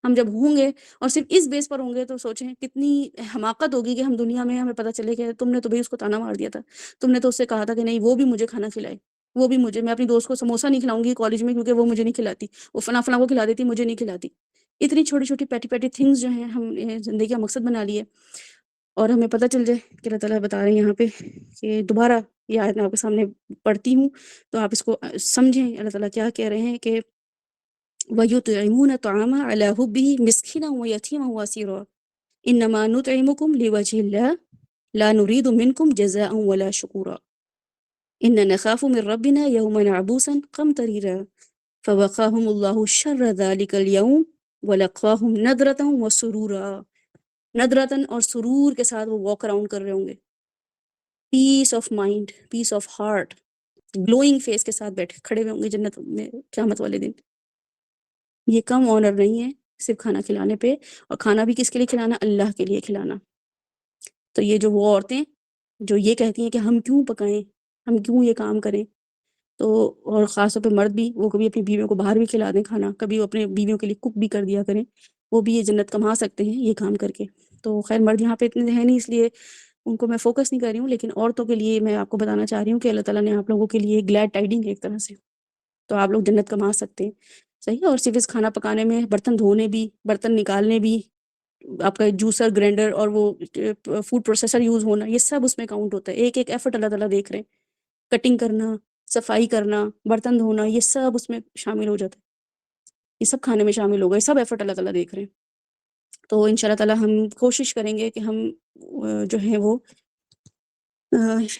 ہم جب ہوں گے اور صرف اس بیس پر ہوں گے تو سوچیں کتنی حماقت ہوگی کہ ہم دنیا میں ہمیں پتہ چلے کہ تم نے تو بھئی اس کو تانا مار دیا تھا، تم نے تو اس سے کہا تھا کہ نہیں وہ بھی مجھے کھانا کھلائے، وہ بھی مجھے، میں اپنی دوست کو سموسہ نہیں کھلاؤں گی کالج میں کیونکہ وہ مجھے نہیں کھلاتی، وہ فلاں فلاں کو کھلا دیتی، مجھے نہیں کھلاتی. اتنی چھوٹی چھوٹی پیٹی پیٹی تھنگز جو ہیں ہم نے زندگی کا مقصد بنا لیے. اور ہمیں پتہ چل جائے کہ اللہ تعالیٰ بتا رہے ہیں یہاں پہ کہ دوبارہ یہ آیت میں آپ کے سامنے پڑھتی ہوں تو آپ اس کو سمجھیں اللہ تعالیٰ کیا کہہ رہے ہیں کہ وَيُطْعِمُونَ الطَّعَامَ عَلَىٰ حُبِّهِ مِسْكِينًا وَيَتِيمًا وَأَسِيرًا إِنَّمَا نُطْعِمُكُمْ لِوَجْهِ اللَّهِ لَا نُرِيدُ مِنكُمْ جَزَاءً وَلَا شُكُورًا إِنَّا نَخَافُ مِن رَّبِّنَا يَوْمًا عَبُوسًا قَمْطَرِيرًا فَوَقَاهُمُ اللَّهُ شَرَّ ذَٰلِكَ الْيَوْمِ وَلَقَّاهُمْ نَضْرَةً وَسُرُورًا. ندرتاً اور سرور کے ساتھ وہ واک اراؤنڈ کر رہے ہوں گے، peace of mind, peace of heart, glowing face کے ساتھ بیٹھے کھڑے ہوئے ہوں گے جنت میں قیامت والے دن. یہ کم آنر نہیں ہے صرف کھانا کھلانے پہ، اور کھانا بھی کس کے لیے کھلانا؟ اللہ کے لیے کھلانا. تو یہ جو وہ عورتیں جو یہ کہتی ہیں کہ ہم کیوں پکائیں، ہم کیوں یہ کام کریں، تو اور خاص طور پہ مرد بھی، وہ کبھی اپنی بیویوں کو باہر بھی کھلا دیں کھانا، کبھی وہ اپنے بیویوں کے لیے کک بھی کر دیا کریں، وہ بھی یہ جنت کما سکتے ہیں یہ کام کر کے. تو خیر مرد یہاں پہ اتنے ہیں نہیں اس لیے ان کو میں فوکس نہیں کر رہی ہوں، لیکن عورتوں کے لیے میں آپ کو بتانا چاہ رہی ہوں کہ اللہ تعالیٰ نے آپ لوگوں کے لیے گلیڈ ٹائڈنگ ہے ایک طرح سے، تو آپ لوگ جنت کما سکتے ہیں. صحیح ہے. اور صرف اس کھانا پکانے میں برتن دھونے بھی، برتن نکالنے بھی، آپ کا جوسر گرینڈر اور وہ فوڈ پروسیسر یوز ہونا، یہ سب اس میں کاؤنٹ ہوتا ہے. ایک ایک ایفرٹ اللہ تعالیٰ دیکھ رہے ہیں، کٹنگ کرنا، صفائی کرنا، برتن دھونا، یہ سب اس میں شامل ہو جاتا ہے، یہ سب کھانے میں شامل ہوگا، یہ سب ایفرٹ اللہ تعالیٰ دیکھ رہے ہیں. تو ان شاء اللہ تعالیٰ ہم کوشش کریں گے کہ ہم جو ہیں وہ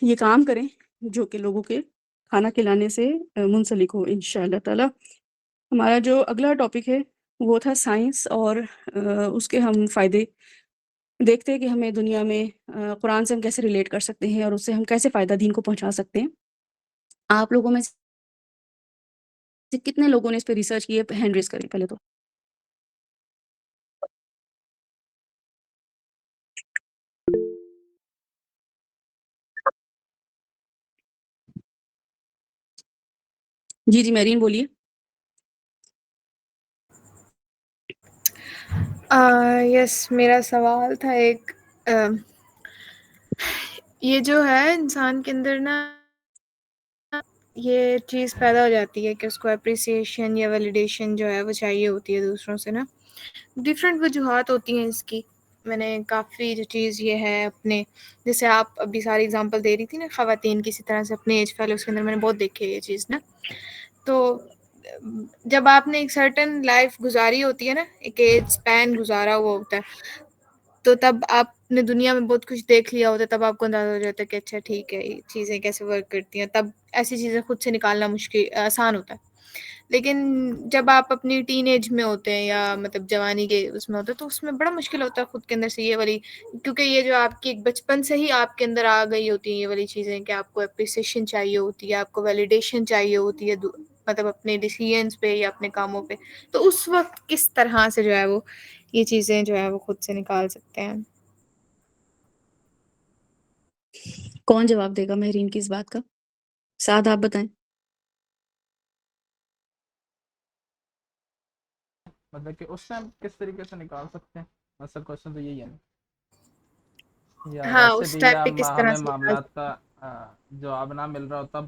یہ کام کریں جو کہ لوگوں کے کھانا کھلانے سے منسلک ہو ان شاء اللہ تعالیٰ. ہمارا جو اگلا ٹاپک ہے وہ تھا سائنس اور اس کے ہم فائدے. دیکھتے ہیں کہ ہمیں دنیا میں قرآن سے ہم کیسے ریلیٹ کر سکتے ہیں اور اس سے ہم کیسے فائدہ دین کو پہنچا سکتے ہیں. آپ لوگوں میں سے کتنے لوگوں نے اس پہ ریسرچ کی ہے؟ ہینڈ ریز کریں پہلے تو. جی جی میرین بولیے. یس میرا سوال تھا ایک یہ جو ہے انسان کے اندر نا یہ چیز پیدا ہو جاتی ہے کہ اس کو اپریسیشن یا ویلیڈیشن جو ہے وہ چاہیے ہوتی ہے دوسروں سے نا. ڈفرینٹ وجوہات ہوتی ہیں اس کی. میں نے کافی جو چیز یہ ہے اپنے جیسے آپ ابھی ساری اگزامپل دے رہی تھی نا خواتین کسی طرح سے اپنے ایج فیلو اس کے اندر میں نے بہت دیکھی ہے یہ چیز نا. تو جب آپ نے ایک سرٹن لائف گزاری ہوتی ہے نا، ایک ایج اسپین گزارا ہوا ہوتا ہے، تو تب آپ نے دنیا میں بہت کچھ دیکھ لیا ہوتا ہے، تب آپ کو اندازہ ہو جاتا ہے کہ اچھا ٹھیک ہے یہ چیزیں کیسے ورک کرتی ہیں. تب ایسی چیزیں خود سے نکالنا آسان ہوتا ہے. لیکن جب آپ اپنی ٹین ایج میں ہوتے ہیں یا مطلب جوانی کے اس میں ہوتے ہیں تو اس میں بڑا مشکل ہوتا ہے خود کے اندر سے یہ والی، کیونکہ یہ جو آپ کی بچپن سے ہی آپ کے اندر آ گئی ہوتی ہیں یہ والی چیزیں کہ آپ کو اپریسیشن چاہیے ہوتی ہے، آپ کو ویلیڈیشن چاہیے ہوتی ہے مطلب اپنے ڈیسیژنس پہ یا اپنے کاموں پہ. تو اس وقت کس طرح سے جو ہے وہ یہ چیزیں جو ہے وہ خود سے نکال سکتے ہیں؟ کون جواب دے گا مہرین کی اس بات کا؟ سعد آپ بتائیں. مطلب کہ اس سے ہم کس طریقے سے نکال سکتے ہیں، اصل کوشچن تو یہی ہے نا. یا ہاں ویسے اس بھی ٹائپ یا پہ کس طرح ہمیں سے نکال معاملات سکتے کا ہیں؟ جواب نہ مل رہا ہو تب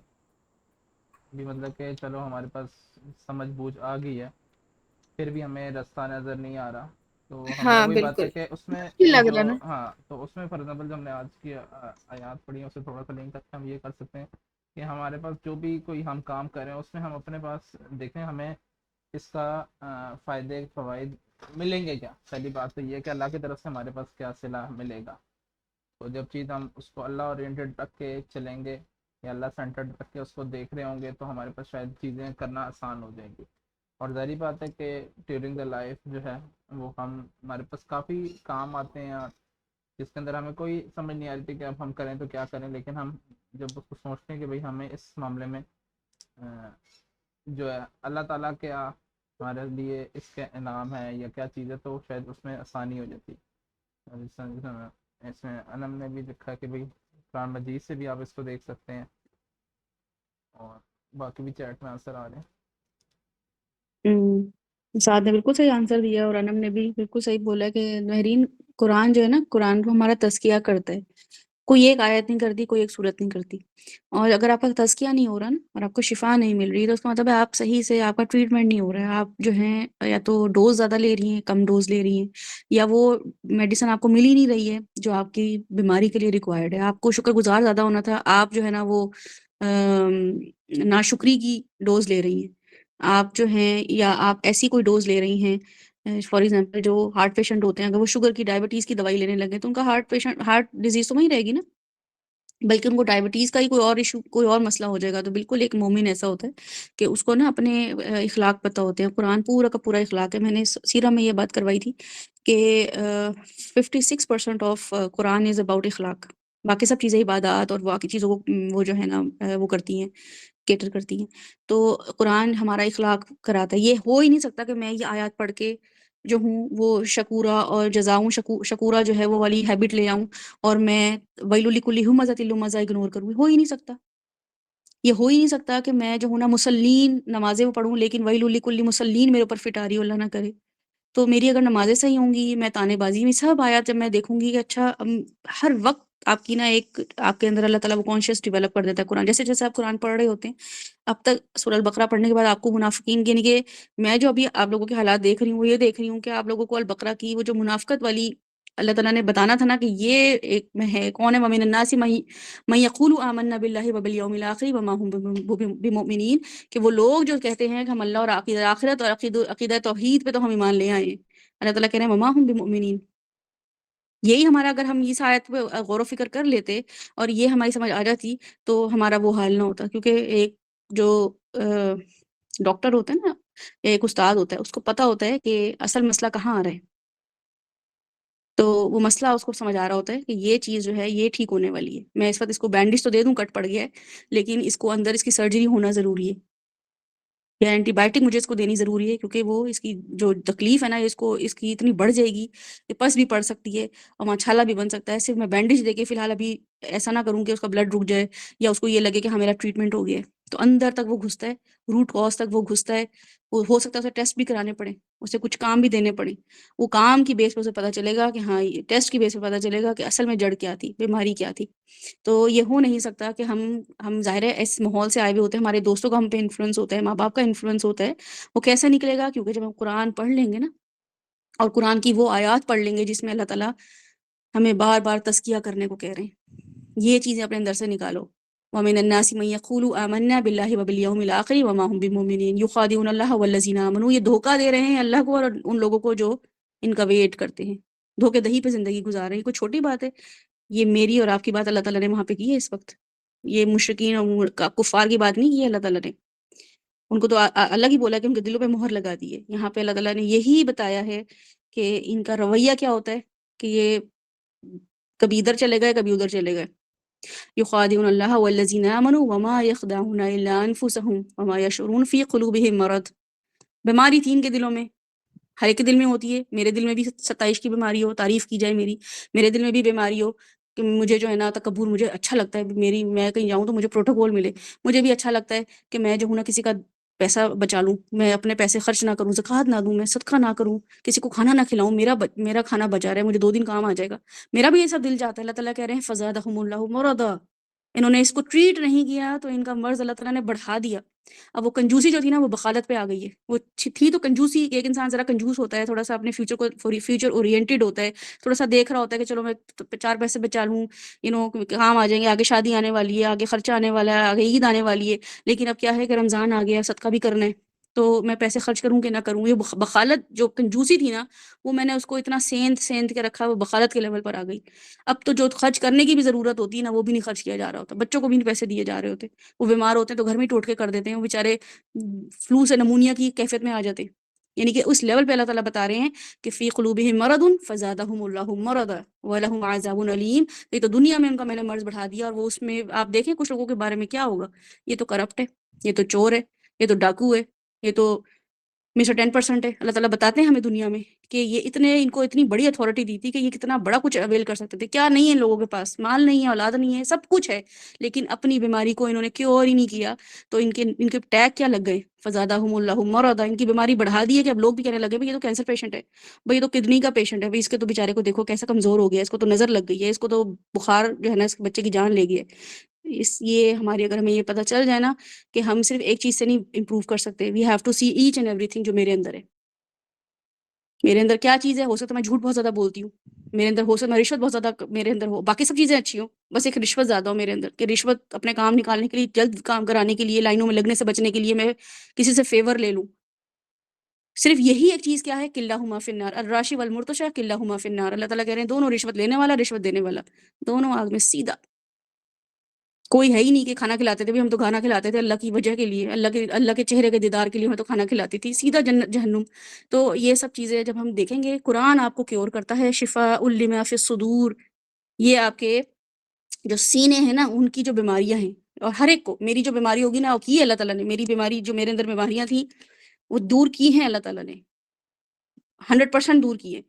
بھی مطلب کہ چلو ہمارے پاس سمجھ بوجھ آ گئی ہے پھر بھی ہمیں رستہ نظر نہیں آ رہا، تو ہمیں ہاں وہی بات بالکل ہے کہ اس میں مشکل لگ جو رہا نا. تو اس میں فار ایگزامپل جو ہم نے آج کی آیات پڑھی ہیں اسے تھوڑا سا لنک کرتے ہم یہ کر سکتے ہیں کہ ہمارے پاس جو بھی کوئی ہم کام کر رہے ہیں اس میں ہم اپنے پاس دیکھیں ہمیں اس کا فائدے فوائد ملیں گے کیا. پہلی بات تو یہ ہے کہ اللہ کی طرف سے ہمارے پاس کیا صلہ ملے گا. تو جب چیز ہم اس کو اللہ اورینٹڈ رکھ کے چلیں گے یا اللہ سینٹرڈ رکھ کے اس کو دیکھ رہے ہوں گے تو ہمارے پاس شاید چیزیں کرنا آسان ہو جائیں گی. اور ظاہری بات ہے کہ ڈیورنگ دا لائف جو ہے وہ ہمارے پاس کافی کام آتے ہیں جس کے اندر ہمیں کوئی سمجھ نہیں آ رہی تھی کہ اب ہم کریں تو کیا کریں، لیکن ہم جب اس کو سوچتے ہیں کہ بھئی ہمیں اس معاملے میں جو ہے اللہ تعالیٰ کیا ہمارے لیے اس کے انعام ہے یا کیا چیز ہے، تو شاید اس میں آسانی ہو جاتی ہے. اس میں انم نے بھی لکھا کہ بھئی قرآن مجید سے بھی آپ اس کو دیکھ سکتے ہیں، اور باقی بھی چیٹ میں آنسر آ رہے ہیں۔ سعد نے بالکل صحیح آنسر دیا، اور انم نے بھی بالکل صحیح بولا کہ مہرین قرآن جو ہے نا، قرآن کو ہمارا تزکیہ کرتا ہے، کوئی ایک آیت نہیں کرتی، کوئی ایک صورت نہیں کرتی، اور اگر آپ کا تزکیہ نہیں ہو رہا نا، اور آپ کو شفا نہیں مل رہی، تو اس کا مطلب ہے آپ صحیح سے آپ کا ٹریٹمنٹ نہیں ہو رہا ہے، آپ جو ہیں یا تو ڈوز زیادہ لے رہی ہیں، کم ڈوز لے رہی ہیں، یا وہ میڈیسن آپ کو مل ہی نہیں رہی ہے جو آپ کی بیماری کے لیے ریکوائرڈ ہے۔ آپ کو شکر گزار زیادہ ہونا تھا، آپ جو ہے نا وہ ناشکری کی ڈوز لے رہی ہیں آپ جو ہیں، یا آپ ایسی کوئی ڈوز لے رہی ہیں، فار ایگزامپل جو ہارٹ پیشنٹ ہوتے ہیں، اگر وہ شوگر کی ڈائبٹیز کی دوائی لینے لگے تو ان کا ہارٹ ڈیزیز تو وہیں رہے گی نا، بلکہ ان کو ڈائبٹیز کا ہی کوئی اور ایشو، کوئی اور مسئلہ ہو جائے گا۔ تو بالکل ایک مومن ایسا ہوتا ہے کہ اس کو نا اپنے اخلاق پتہ ہوتے ہیں، قرآن پورا کا پورا اخلاق ہے۔ میں نے سیرہ میں یہ بات کروائی تھی کہ 56% آف قرآن از اباؤٹ اخلاق، باقی سب چیزیں عبادات اور باقی چیزوں کو وہ جو ہے نا وہ کرتی ہیں، کیٹر کرتی ہیں۔ تو قرآن ہمارا اخلاق کراتا ہے۔ یہ ہو ہی نہیں سکتا کہ میں یہ آیات پڑھ کے جو ہوں وہ شکورہ اور جزاؤں شکورہ جو ہے وہ والی ہیبٹ لے آؤں، اور میں ویل لکل ہمزۃ لمزہ اگنور کروں، ہو ہی نہیں سکتا۔ یہ ہو ہی نہیں سکتا کہ میں جو ہوں نا مسلین نمازیں پڑھوں، لیکن ویل لکل مسلین میرے اوپر فٹ آ رہی ہو، اللہ نہ کرے۔ تو میری اگر نمازیں صحیح ہوں گی، میں تانے بازی میں سب آیات جب میں دیکھوں گی کہ اچھا ہر وقت آپ کی نا ایک آپ کے اندر اللہ تعالیٰ وہ کانشیس ڈیولپ کر دیتا ہے قرآن، جیسے جیسے آپ قرآن پڑھ رہے ہوتے ہیں۔ اب تک سورہ البقرہ پڑھنے کے بعد آپ کو منافقین یعنی کہ میں جو ابھی آپ لوگوں کے حالات دیکھ رہی ہوں، وہ یہ دیکھ رہی ہوں کہ آپ لوگوں کو البقرہ کی وہ جو منافقت والی اللہ تعالیٰ نے بتانا تھا نا کہ یہ ایک میں ہے کون ہے، وَمِنَ النَّاسِ مَن يَقُولُ آمَنَّا بِاللَّهِ وَبِالْيَوْمِ الْآخِرِ وَمَا هُم بِمُؤْمِنِينَ، کہ وہ لوگ جو کہتے ہیں کہ ہم اللہ اور عقیدہ آخرت اور عقیدہ توحید پہ تو ہم ایمان لے آئے ہیں، اللہ تعالیٰ کہہ رہے ہیں وَمَا هُم بِمُؤْمِنِينَ۔ یہی ہمارا اگر ہم اس آیت پہ غور و فکر کر لیتے اور یہ ہماری سمجھ آ جاتی تو ہمارا وہ حال نہ ہوتا، کیونکہ ایک جو ڈاکٹر ہوتا ہے نا، ایک استاد ہوتا ہے، اس کو پتہ ہوتا ہے کہ اصل مسئلہ کہاں آ رہا ہے، تو وہ مسئلہ اس کو سمجھ آ رہا ہوتا ہے کہ یہ چیز جو ہے یہ ٹھیک ہونے والی ہے، میں اس وقت اس کو بینڈیج تو دے دوں، کٹ پڑ گیا ہے، لیکن اس کو اندر اس کی سرجری ہونا ضروری ہے، یا اینٹی بائیوٹک مجھے اس کو دینی ضروری ہے، کیونکہ وہ اس کی جو تکلیف ہے نا اس کی اتنی بڑھ جائے گی کہ پس بھی پڑ سکتی ہے اور وہاں چھالا بھی بن سکتا ہے۔ صرف میں بینڈیج دے کے فی الحال ابھی ایسا نہ کروں کہ اس کا بلڈ رک جائے یا اس کو یہ لگے کہ ہاں میرا ٹریٹمنٹ ہو گیا ہے، تو اندر تک وہ گھستا ہے، روٹ کاز تک وہ گھستا ہے، وہ ہو سکتا ہے اسے ٹیسٹ بھی کرانے پڑے، اسے کچھ کام بھی دینے پڑے، وہ کام کی بیس پہ اسے پتہ چلے گا کہ ہاں ٹیسٹ کی بیس پہ پتہ چلے گا کہ اصل میں جڑ کیا تھی، بیماری کیا تھی۔ تو یہ ہو نہیں سکتا کہ ہم ظاہر ہے اس ماحول سے آئے ہوئے ہوتے ہیں، ہمارے دوستوں کا ہم پہ انفلوئنس ہوتا ہے، ماں باپ کا انفلوئنس ہوتا ہے، وہ کیسے نکلے گا؟ کیونکہ جب ہم قرآن پڑھ لیں گے نا، اور قرآن کی وہ آیات پڑھ لیں گے جس میں اللہ تعالیٰ ہمیں بار بار تزکیہ کرنے کو کہہ رہے ہیں، یہ چیزیں اپنے اندر سے نکالو۔ وَمِنَ النَّاسِ مَن يَقُولُ آمَنَّا بِاللَّهِ وَبِالْيَوْمِ الْآخِرِ وَمَا هُم بِمُؤْمِنِينَ يُخَادِعُونَ اللَّهَ وَالَّذِينَ آمَنُوا، یہ دھوکہ دے رہے ہیں اللہ کو اور ان لوگوں کو جو ان کا ویٹ کرتے ہیں، دھوکے دہی پہ زندگی گزار رہے ہیں۔ کوئی چھوٹی بات ہے؟ یہ میری اور آپ کی بات اللہ تعالیٰ نے وہاں پہ کی ہے اس وقت، یہ مشرکین اور کفار کی بات نہیں کی ہے اللہ تعالیٰ نے، ان کو تو الگ ہی بولا کہ ان کے دلوں پہ مہر لگا دی ہے۔ یہاں پہ اللہ تعالیٰ نے یہی بتایا ہے کہ ان کا رویہ کیا ہوتا ہے، کہ یہ کبھی ادھر چلے گئے کبھی ادھر چلے گئے۔ یخادعون اللہ والذین آمنوا وما یخدعون الا انفسهم وما یشعرون فی قلوبہم مرض، بیماری تھی ان کے دلوں میں، ہر ایک کے دل میں ہوتی ہے، میرے دل میں بھی 27 کی بیماری ہو، تعریف کی جائے میری، میرے دل میں بھی بیماری ہو کہ مجھے جو ہے نا تکبر، مجھے اچھا لگتا ہے میں کہیں جاؤں تو مجھے پروٹوکول ملے، مجھے بھی اچھا لگتا ہے کہ میں جو ہوں نا کسی کا پیسہ بچا لوں، میں اپنے پیسے خرچ نہ کروں، زکوٰۃ نہ دوں، میں صدقہ نہ کروں، کسی کو کھانا نہ کھلاؤں، میرا کھانا بچا رہا ہے، مجھے 2 دن کام آ جائے گا، میرا بھی یہ سب دل چاہتا ہے۔ اللہ تعالیٰ کہہ رہے ہیں فزادہم اللہ مرضا، انہوں نے اس کو ٹریٹ نہیں کیا تو ان کا مرض اللہ تعالیٰ نے بڑھا دیا۔ اب وہ کنجوسی جو تھی نا وہ بخالت پہ آ گئی ہے، وہ تھی تو کنجوسی، ایک انسان ذرا کنجوس ہوتا ہے، تھوڑا سا اپنے فیوچر اورینٹیڈ ہوتا ہے، تھوڑا سا دیکھ رہا ہوتا ہے کہ چلو میں 4 پیسے بچا لوں، کام آ جائیں گے، آگے شادی آنے والی ہے، آگے خرچہ آنے والا ہے، آگے عید آنے والی ہے، لیکن اب کیا ہے کہ رمضان آ گیا، صدقہ بھی کرنا ہے، تو میں پیسے خرچ کروں کہ نہ کروں۔ یہ بخالت جو کنجوسی تھی نا، وہ میں نے اس کو اتنا سیندھ کے رکھا، وہ بخالت کے لیول پر آ گئی۔ اب تو جو خرچ کرنے کی بھی ضرورت ہوتی ہے نا، وہ بھی نہیں خرچ کیا جا رہا ہوتا، بچوں کو بھی نہیں پیسے دیے جا رہے ہوتے، وہ بیمار ہوتے ہیں تو گھر میں ہی ٹوٹکے کر دیتے ہیں، وہ بیچارے فلو سے نمونیا کی کیفیت میں آ جاتے ہیں۔ یعنی کہ اس لیول پہ اللہ تعالیٰ بتا رہے ہیں کہ فی قلوبہم مرض فزادہم اللہ مرضا ولہم عذاب علیم، یہ تو دنیا میں ان کا میں نے مرض بڑھا دیا، اور وہ اس میں آپ دیکھیں کچھ لوگوں کے بارے میں کیا ہوگا، یہ تو کرپٹ ہے، یہ تو چور ہے، یہ تو ڈاکو ہے، یہ تو میں سے 10% ہے. اللہ تعالیٰ بتاتے ہیں ہمیں دنیا میں کہ یہ ان کو اتنی بڑی اتھارٹی دی تھی کہ یہ کتنا بڑا کچھ اویل کر سکتے تھے. کیا نہیں ہے ان لوگوں کے پاس؟ مال نہیں ہے، اولاد نہیں ہے، سب کچھ ہے، لیکن اپنی بیماری کو انہوں نے کیور ہی نہیں کیا. تو ان کے ٹیگ کیا لگ گئے؟ فزادہم اللہ مرضا. ان کی بیماری بڑھا دی ہے کہ اب لوگ بھی کہنے لگے بھئی یہ تو کینسر پیشنٹ ہے، بھئی یہ تو کڈنی کا پیشنٹ ہے، بھئی اس کے تو بیچارے کو دیکھو کیسا کمزور ہو گیا، اس کو تو نظر لگ گئی ہے، اس کو تو بخار جو ہے نا اس بچے کی جان لے گئی ہے. یہ ہماری اگر ہمیں یہ پتہ چل جائے نا کہ ہم صرف ایک چیز سے نہیں امپروو کر سکتے، we have to see each and everything جو میرے اندر ہے. میرے اندر کیا چیز ہے؟ ہو سکتا ہے میں جھوٹ بہت زیادہ بولتی ہوں، میرے اندر ہو سکتا ہے رشوت بہت زیادہ میرے اندر ہو، باقی سب چیزیں اچھی ہوں، بس ایک رشوت زیادہ ہو میرے اندر کہ رشوت اپنے کام نکالنے کے لیے، جلد کام کرانے کے لیے، لائنوں میں لگنے سے بچنے کے لیے میں کسی سے فیور لے لوں. صرف یہی ایک چیز کیا ہے؟ کلہما فی النار الراشی والمرتشی کلہما فی النار. اللہ تعالیٰ کہہ رہے ہیں دونوں، رشوت لینے والا، رشوت دینے والا، دونوں آگ میں سیدھا. کوئی ہے ہی نہیں کہ کھانا کھلاتے تھے بھی، ہم تو کھانا کھلاتے تھے اللہ کی وجہ کے لیے، اللہ کے چہرے کے دیدار کے لیے میں تو کھانا کھلاتی تھی، سیدھا جہنم. تو یہ سب چیزیں جب ہم دیکھیں گے، قرآن آپ کو کیور کرتا ہے، شفاء لما فی الصدور. یہ آپ کے جو سینے ہیں نا، ان کی جو بیماریاں ہیں، اور ہر ایک کو میری جو بیماری ہوگی نا، وہ کی ہے اللہ تعالیٰ نے. میری بیماری جو میرے اندر بیماریاں تھیں وہ دور کی ہیں اللہ تعالیٰ نے، 100% دور کی ہے.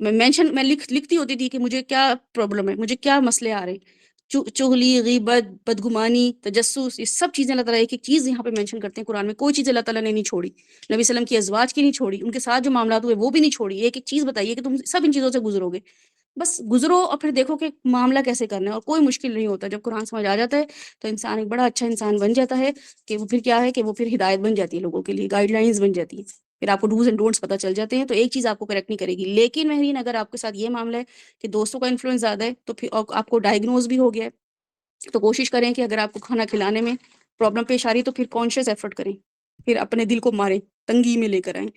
میں لکھتی ہوتی تھی کہ مجھے کیا پرابلم ہے، مجھے کیا مسئلے آ رہے ہیں. چغلی، غیبت، بدگمانی، تجسس، یہ سب چیزیں اللہ تعالیٰ ایک ایک چیز یہاں پہ مینشن کرتے ہیں قرآن میں. کوئی چیز اللہ تعالیٰ نے نہیں چھوڑی. نبی صلی اللہ علیہ وسلم کی ازواج کی نہیں چھوڑی، ان کے ساتھ جو معاملات ہوئے وہ بھی نہیں چھوڑی. ایک ایک چیز بتائیے کہ تم سب ان چیزوں سے گزرو گے، بس گزرو اور پھر دیکھو کہ معاملہ کیسے کرنا ہے. اور کوئی مشکل نہیں ہوتا، جب قرآن سمجھ آ جاتا ہے تو انسان ایک بڑا اچھا انسان بن جاتا ہے. کہ وہ پھر کیا ہے کہ وہ پھر ہدایت بن جاتی ہے لوگوں کے لیے، گائیڈ لائنز بن جاتی ہیں، پھر آپ کو ڈوز اینڈ ڈونٹس پتہ چل جاتے ہیں. تو ایک چیز آپ کو کریکٹ نہیں کرے گی. لیکن مہرین اگر آپ کے ساتھ یہ معاملہ ہے کہ دوستوں کا انفلوئنس زیادہ ہے، تو پھر آپ کو ڈائگنوز بھی ہو گیا ہے، تو کوشش کریں کہ اگر آپ کو کھانا کھلانے میں پرابلم پیش آ رہی ہے تو پھر کانشیس ایفرٹ کریں، پھر اپنے دل کو ماریں، تنگی میں لے کر آئیں.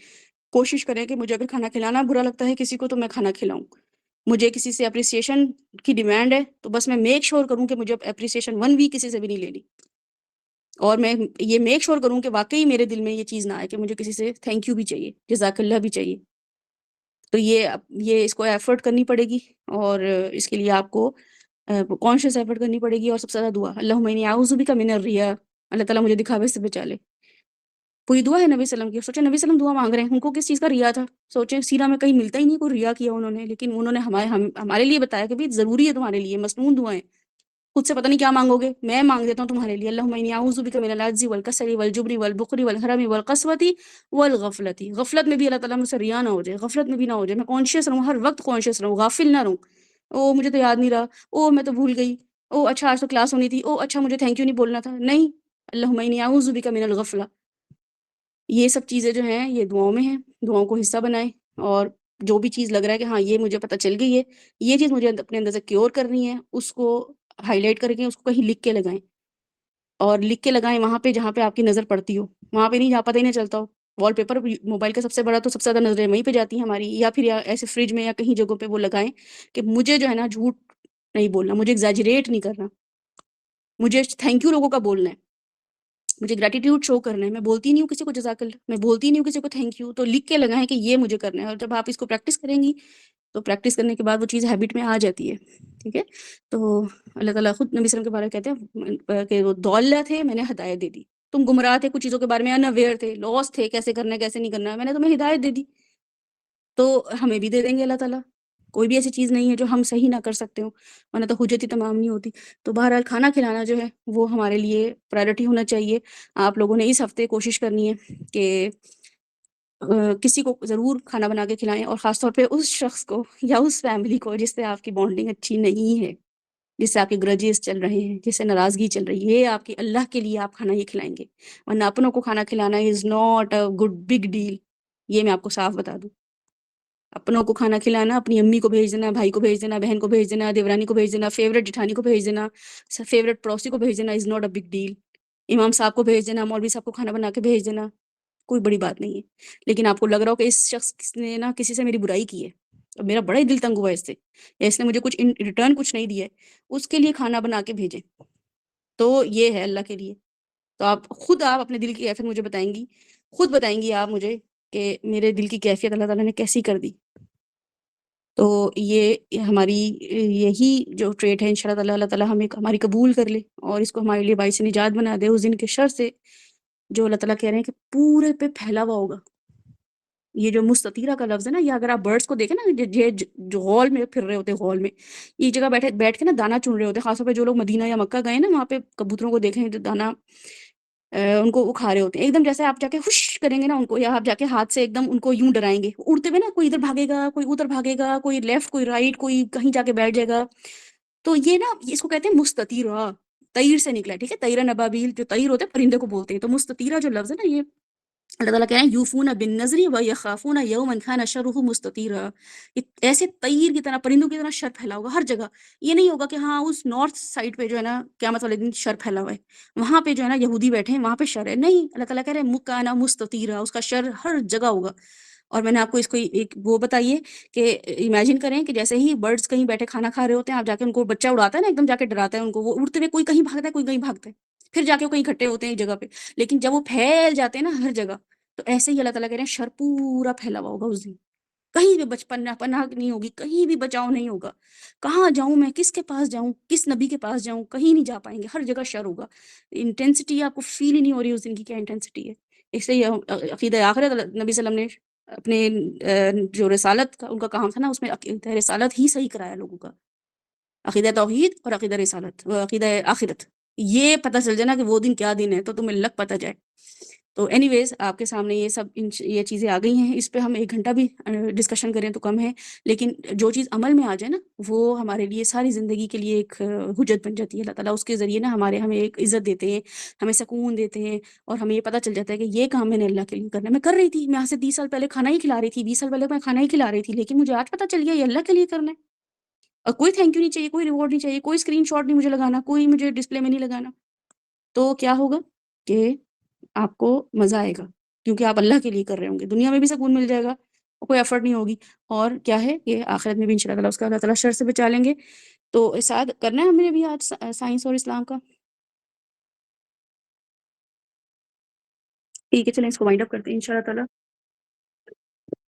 کوشش کریں کہ مجھے اگر کھانا کھلانا برا لگتا ہے کسی کو تو میں کھانا کھلاؤں. مجھے کسی سے اپریسیشن کی ڈیمانڈ ہے تو بس میں میک شور کروں کہ مجھے اپریسیشن 1 ویک کسی سے بھی نہیں لینی. اور میں یہ میک شور کروں کہ واقعی میرے دل میں یہ چیز نہ آئے کہ مجھے کسی سے تھینک یو بھی چاہیے، جزاک اللہ بھی چاہیے. تو یہ اس کو ایفرٹ کرنی پڑے گی، اور اس کے لیے آپ کو کانشیس ایفرٹ کرنی پڑے گی. اور سب سے زیادہ دعا، اللہم انی اعوذ بک من الریا، اللہ تعالیٰ مجھے دکھاوے سے بچا لے. پوری دعا ہے نبی صلی اللہ علیہ وسلم کی. سوچیں نبی صلی اللہ علیہ وسلم دعا مانگ رہے ہیں، ان کو کس چیز کا ریا تھا؟ سوچیں سیرہ میں کہیں ملتا ہی نہیں کوئی ریا کیا انہوں نے، لیکن انہوں نے ہمارے لیے بتایا کہ بھی ضروری ہے تمہارے لیے مسنون دعائیں. خود سے پتہ نہیں کیا مانگو گے، میں مانگ دیتا ہوں تمہارے لیے. اللہم انی اعوذ بک من العجز والکسل والجبن والبخل والحرم والقسوۃ والغفلۃ. غفلت میں بھی اللہ تعالیٰ مجھ سے ریا نہ ہو جائے، غفلت میں بھی نہ ہو جائے، میں کانشیس رہوں، ہر وقت کانشیس رہوں، غافل نہ رہوں. او مجھے تو یاد نہیں رہا، او میں تو بھول گئی، او اچھا آج تو کلاس ہونی تھی، او اچھا مجھے تھینک یو نہیں بولنا تھا. نہیں، اللہم انی اعوذ بک من الغفلہ. یہ سب چیزیں جو ہیں یہ دعاؤں میں ہیں، دعاؤں کو حصہ بنائیں. اور جو بھی چیز لگ رہا ہے کہ ہاں یہ مجھے پتہ چل گئی ہے، یہ چیز مجھے اپنے اندر سے کیور کرنی ہے، اس کو ہائی لائٹ کر کے اس کو کہیں لکھ کے لگائیں. اور لکھ کے لگائیں وہاں پہ جہاں پہ آپ کی نظر پڑتی ہو، وہاں پہ نہیں جہاں پتہ ہی نہیں چلتا ہو. وال پیپر موبائل کا سب سے بڑا تو سب سے زیادہ نظریں وہیں پہ جاتی ہیں ہماری، یا پھر ایسے فریج میں یا کہیں جگہوں پہ وہ لگائیں کہ مجھے جو ہے نا جھوٹ نہیں بولنا، مجھے ایگزیجریٹ نہیں کرنا، مجھے تھینک یو لوگوں کا بولنا ہے، مجھے گریٹیٹیوڈ شو کرنا ہے. میں بولتی نہیں ہوں کسی کو جزاک اللہ، میں بولتی نہیں ہوں کسی کو تھینک یو. تو لکھ کے لگائیں کہ یہ مجھے کرنا ہے. اور جب آپ اس کو پریکٹس کریں گی تو پریکٹس کرنے کے بعد وہ چیز ہیبٹ میں آ جاتی ہے. ٹھیک ہے. تو اللہ تعالیٰ خود نبی صلی اللہ علیہ وسلم کے بارے میں کہتے ہیں کہ وہ دولہ تھے، میں نے ہدایت دے دی. تم گمراہ تھے، کچھ چیزوں کے بارے میں انویئر تھے، لاس تھے، کیسے کرنا ہے کیسے نہیں کرنا ہے، میں نے تمہیں ہدایت دے دی. تو ہمیں بھی دے دیں گے اللہ تعالیٰ. کوئی بھی ایسی چیز نہیں ہے جو ہم صحیح نہ کر سکتے ہوں، ورنہ تو حجت ہی تمام نہیں ہوتی. تو بہرحال کھانا کھلانا جو ہے وہ ہمارے لیے پرائرٹی ہونا چاہیے. آپ لوگوں نے اس ہفتے کوشش کرنی ہے کہ کسی کو ضرور کھانا بنا کے کھلائیں، اور خاص طور پہ اس شخص کو یا اس فیملی کو جس سے آپ کی بانڈنگ اچھی نہیں ہے، جس سے آپ کے گرجز چل رہے ہیں، جس سے ناراضگی چل رہی ہے. یہ آپ کی اللہ کے لیے آپ کھانا یہ کھلائیں گے، ورنہ اپنوں کو کھانا کھلانا is not a good big deal. یہ میں آپ کو صاف بتا دوں. اپنوں کو کھانا کھلانا، اپنی امی کو بھیج دینا، بھائی کو بھیج دینا، بہن کو بھیج دینا، دیورانی کو بھیج دینا، فیوریٹ جٹھانی کو بھیج دینا، فیوریٹ پڑوسی کو بھیج دینا is not a big deal. امام صاحب کو بھیج دینا، مولوی صاحب کو کھانا بنا کے بھیج دینا، کوئی بڑی بات نہیں ہے. لیکن آپ کو لگ رہا ہو کہ اس شخص نے نا کسی سے میری برائی کی ہے، اور میرا بڑا ہی دل تنگ ہوا ہے اس سے، یا اس نے مجھے کچھ ریٹرن کچھ نہیں دیا ہے، اس کے لیے کھانا بنا کے بھیجیں. تو یہ ہے اللہ کے لیے. تو آپ اپنے دل کی کیفیت مجھے بتائیں گی، خود بتائیں گی آپ مجھے کہ میرے دل کی کیفیت اللہ تعالیٰ نے کیسی کر دی. تو یہ ہماری یہی جو ٹریٹ ہے انشاءاللہ اللہ تعالیٰ ہمیں ہماری قبول کر لے، اور اس کو ہمارے لیے باعث نجات بنا دے اس دن کے شر سے جو اللہ تعالیٰ کہہ رہے ہیں کہ پورے پہ پھیلا ہوا ہوگا. یہ جو مستطیرہ کا لفظ ہے نا، یہ اگر آپ برڈس کو دیکھیں نا، یہ جو غول میں پھر رہے ہوتے ہیں، غول میں یہ جگہ بیٹھ کے نا دانا چن رہے ہوتے ہیں، خاص طور پہ جو لوگ مدینہ یا مکہ گئے نا، وہاں پہ کبوتروں کو دیکھیں جو دانا ان کو وہ کھا رہے ہوتے ہیں، ایک دم جیسے آپ جا کے خوش کریں گے نا ان کو، یا آپ جا کے ہاتھ سے ایک دم ان کو یوں ڈرائیں گے اڑتے ہوئے نا، کوئی ادھر بھاگے گا، کوئی ادھر بھاگے گا، کوئی لیفٹ کوئی رائٹ، کوئی کہیں جا کے بیٹھ جائے گا. تو یہ نا اس کو کہتے ہیں مستطیرہ، طیر سے نکلا ہے، ٹھیک ہے، طیر نبابیل، جو طیر ہوتے ہیں پرندے کو بولتے ہیں. تو مستطیرہ جو لفظ ہے نا، یہ اللہ تعالیٰ کہہ رہے ہیں یوفون بالنذر ویخافون یوما کان شرہ مستطیرا، ایسے طیر کی طرح، پرندوں کی طرح شر پھیلا ہوگا ہر جگہ. یہ نہیں ہوگا کہ ہاں اس نارتھ سائڈ پہ جو ہے نا قیامت والے دن شر پھیلا ہوا ہے، وہاں پہ جو ہے نا یہودی بیٹھے ہیں وہاں پہ شر ہے، نہیں. اللہ تعالیٰ کہہ رہے ہیں مکانا مستطیرا، اس کا شر ہر جگہ ہوگا. اور میں نے آپ کو اس کو ایک وہ بتائیے کہ امیجن کریں کہ جیسے ہی برڈس کہیں بیٹھے کھانا کھا رہے ہوتے ہیں، آپ جا کے ان کو بچہ اڑاتا ہے نا، ایک دم جا کے ڈراتا ہے ان کو، وہ اڑتے ہوئے کوئی کہیں بھاگتا ہے، کوئی کہیں بھاگتا ہے، پھر جا کے وہ کہیں اکٹھے ہوتے ہیں ایک جگہ پہ. لیکن جب وہ پھیل جاتے ہیں نا ہر جگہ، تو ایسے ہی اللہ تعالیٰ کہہ رہے ہیں شر پورا پھیلا ہوا ہوگا اس دن، کہیں بھی پناہ نہیں ہوگی، کہیں بھی بچاؤ نہیں ہوگا. کہاں جاؤں میں، کس کے پاس جاؤں، کس نبی کے پاس جاؤں، کہیں نہیں جا پائیں گے، ہر جگہ شر ہوگا. انٹینسٹی آپ کو فیل ہی نہیں ہو رہی اس دن کی کیا انٹینسٹی ہے. اس لیے عقیدہ آخرت نبی صلی اللہ علیہ وسلم نے اپنے جو رسالت کا ان کا کام تھا نا، اس میں عقیدہ رسالت ہی صحیح کرایا لوگوں کا. عقیدہ توحید اور عقیدہ رسالت، عقیدہ آخرت، یہ پتہ چل جائے نا کہ وہ دن کیا دن ہے، تو تمہیں لگ پتہ جائے. تو اینی ویز آپ کے سامنے یہ سب یہ چیزیں آ گئی ہیں، اس پہ ہم 1 گھنٹہ بھی ڈسکشن کریں تو کم ہے، لیکن جو چیز عمل میں آ جائے نا، وہ ہمارے لیے ساری زندگی کے لیے ایک حجت بن جاتی ہے. اللہ تعالیٰ اس کے ذریعے نا ہمیں ایک عزت دیتے ہیں، ہمیں سکون دیتے ہیں، اور ہمیں یہ پتہ چل جاتا ہے کہ یہ کام میں نے اللہ کے لیے کرنا ہے. میں کر رہی تھی، میں آج سے 30 سال پہلے کھانا ہی کھلا رہی تھی، 20 سال پہلے میں کھانا ہی کھلا رہی تھی، لیکن مجھے آج پتہ چل گیا یہ اللہ کے لیے کرنا ہے. اور کوئی تھینک یو نہیں چاہیے، کوئی ریوارڈ نہیں چاہیے، کوئی اسکرین شاٹ نہیں مجھے لگانا، کوئی مجھے ڈسپلے میں نہیں لگانا. تو کیا ہوگا کہ آپ کو مزہ آئے گا، کیونکہ آپ اللہ کے لیے کر رہے ہوں گے، دنیا میں بھی سکون مل جائے گا، کوئی ایفرٹ نہیں ہوگی. اور کیا ہے کہ آخرت میں بھی انشاءاللہ اس کا اللہ تعالیٰ شر سے بچا لیں گے. تو اسعاد کرنا ہے ہم نے بھی آج سائنس اور اسلام کا، ٹھیک ہے. چلیں اس کو وائنڈ اپ کرتے ہیں انشاءاللہ تعالیٰ.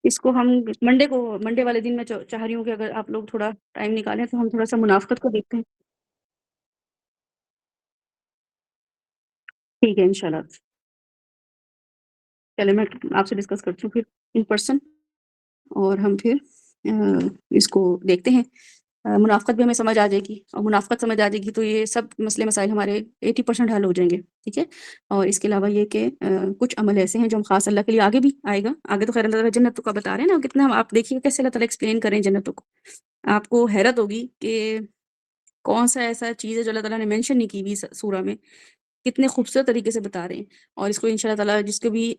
اس کو ہم منڈے والے دن میں چاہ رہی ہوں کہ اگر آپ لوگ تھوڑا ٹائم نکالیں تو ہم تھوڑا سا منافقت کو دیکھتے ہیں. ٹھیک ہے انشاءاللہ. چلے میں آپ سے ڈسکس کرتی ہوں پھر ان پرسن، اور ہم پھر اس کو دیکھتے ہیں. منافقت بھی ہمیں سمجھ آ جائے گی، اور منافقت سمجھ آ جائے گی تو یہ سب مسئلے مسائل ہمارے 80% حل ہو جائیں گے. ٹھیک ہے. اور اس کے علاوہ یہ کہ کچھ عمل ایسے ہیں جو ہم خاص اللہ کے لیے آگے بھی آئے گا. آگے تو خیر اللہ تعالیٰ جنتوں کا بتا رہے ہیں نا، کتنا آپ دیکھیے کیسے اللہ تعالیٰ ایکسپلین کریں جنتوں کو. آپ کو حیرت ہوگی کہ کون سا ایسا چیز ہے جو اللہ تعالیٰ نے مینشن نہیں کی ہوئی سورہ میں، کتنے خوبصورت طریقے سے بتا رہے ہیں. اور اس کو انشاءاللہ تعالیٰ جس کو بھی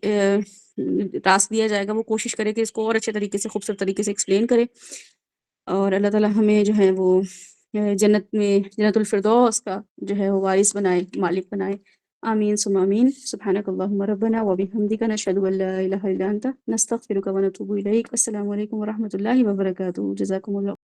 ٹاسک دیا جائے گا وہ کوشش کرے کہ اس کو اور اچھے طریقے سے، خوبصورت طریقے سے ایکسپلین کرے. اور اللہ تعالیٰ ہمیں جو ہے وہ جنت میں، جنت الفردوس کا جو ہے وہ وارث بنائے، مالک بنائے. آمین ثم آمین. سبحانک اللہم ربنا وبحمدک، نشہد ان لا الہ الا انت، نستغفرک ونتوب الیک. السلام علیکم ورحمۃ اللہ وبرکاتہ. جزاکم اللہ.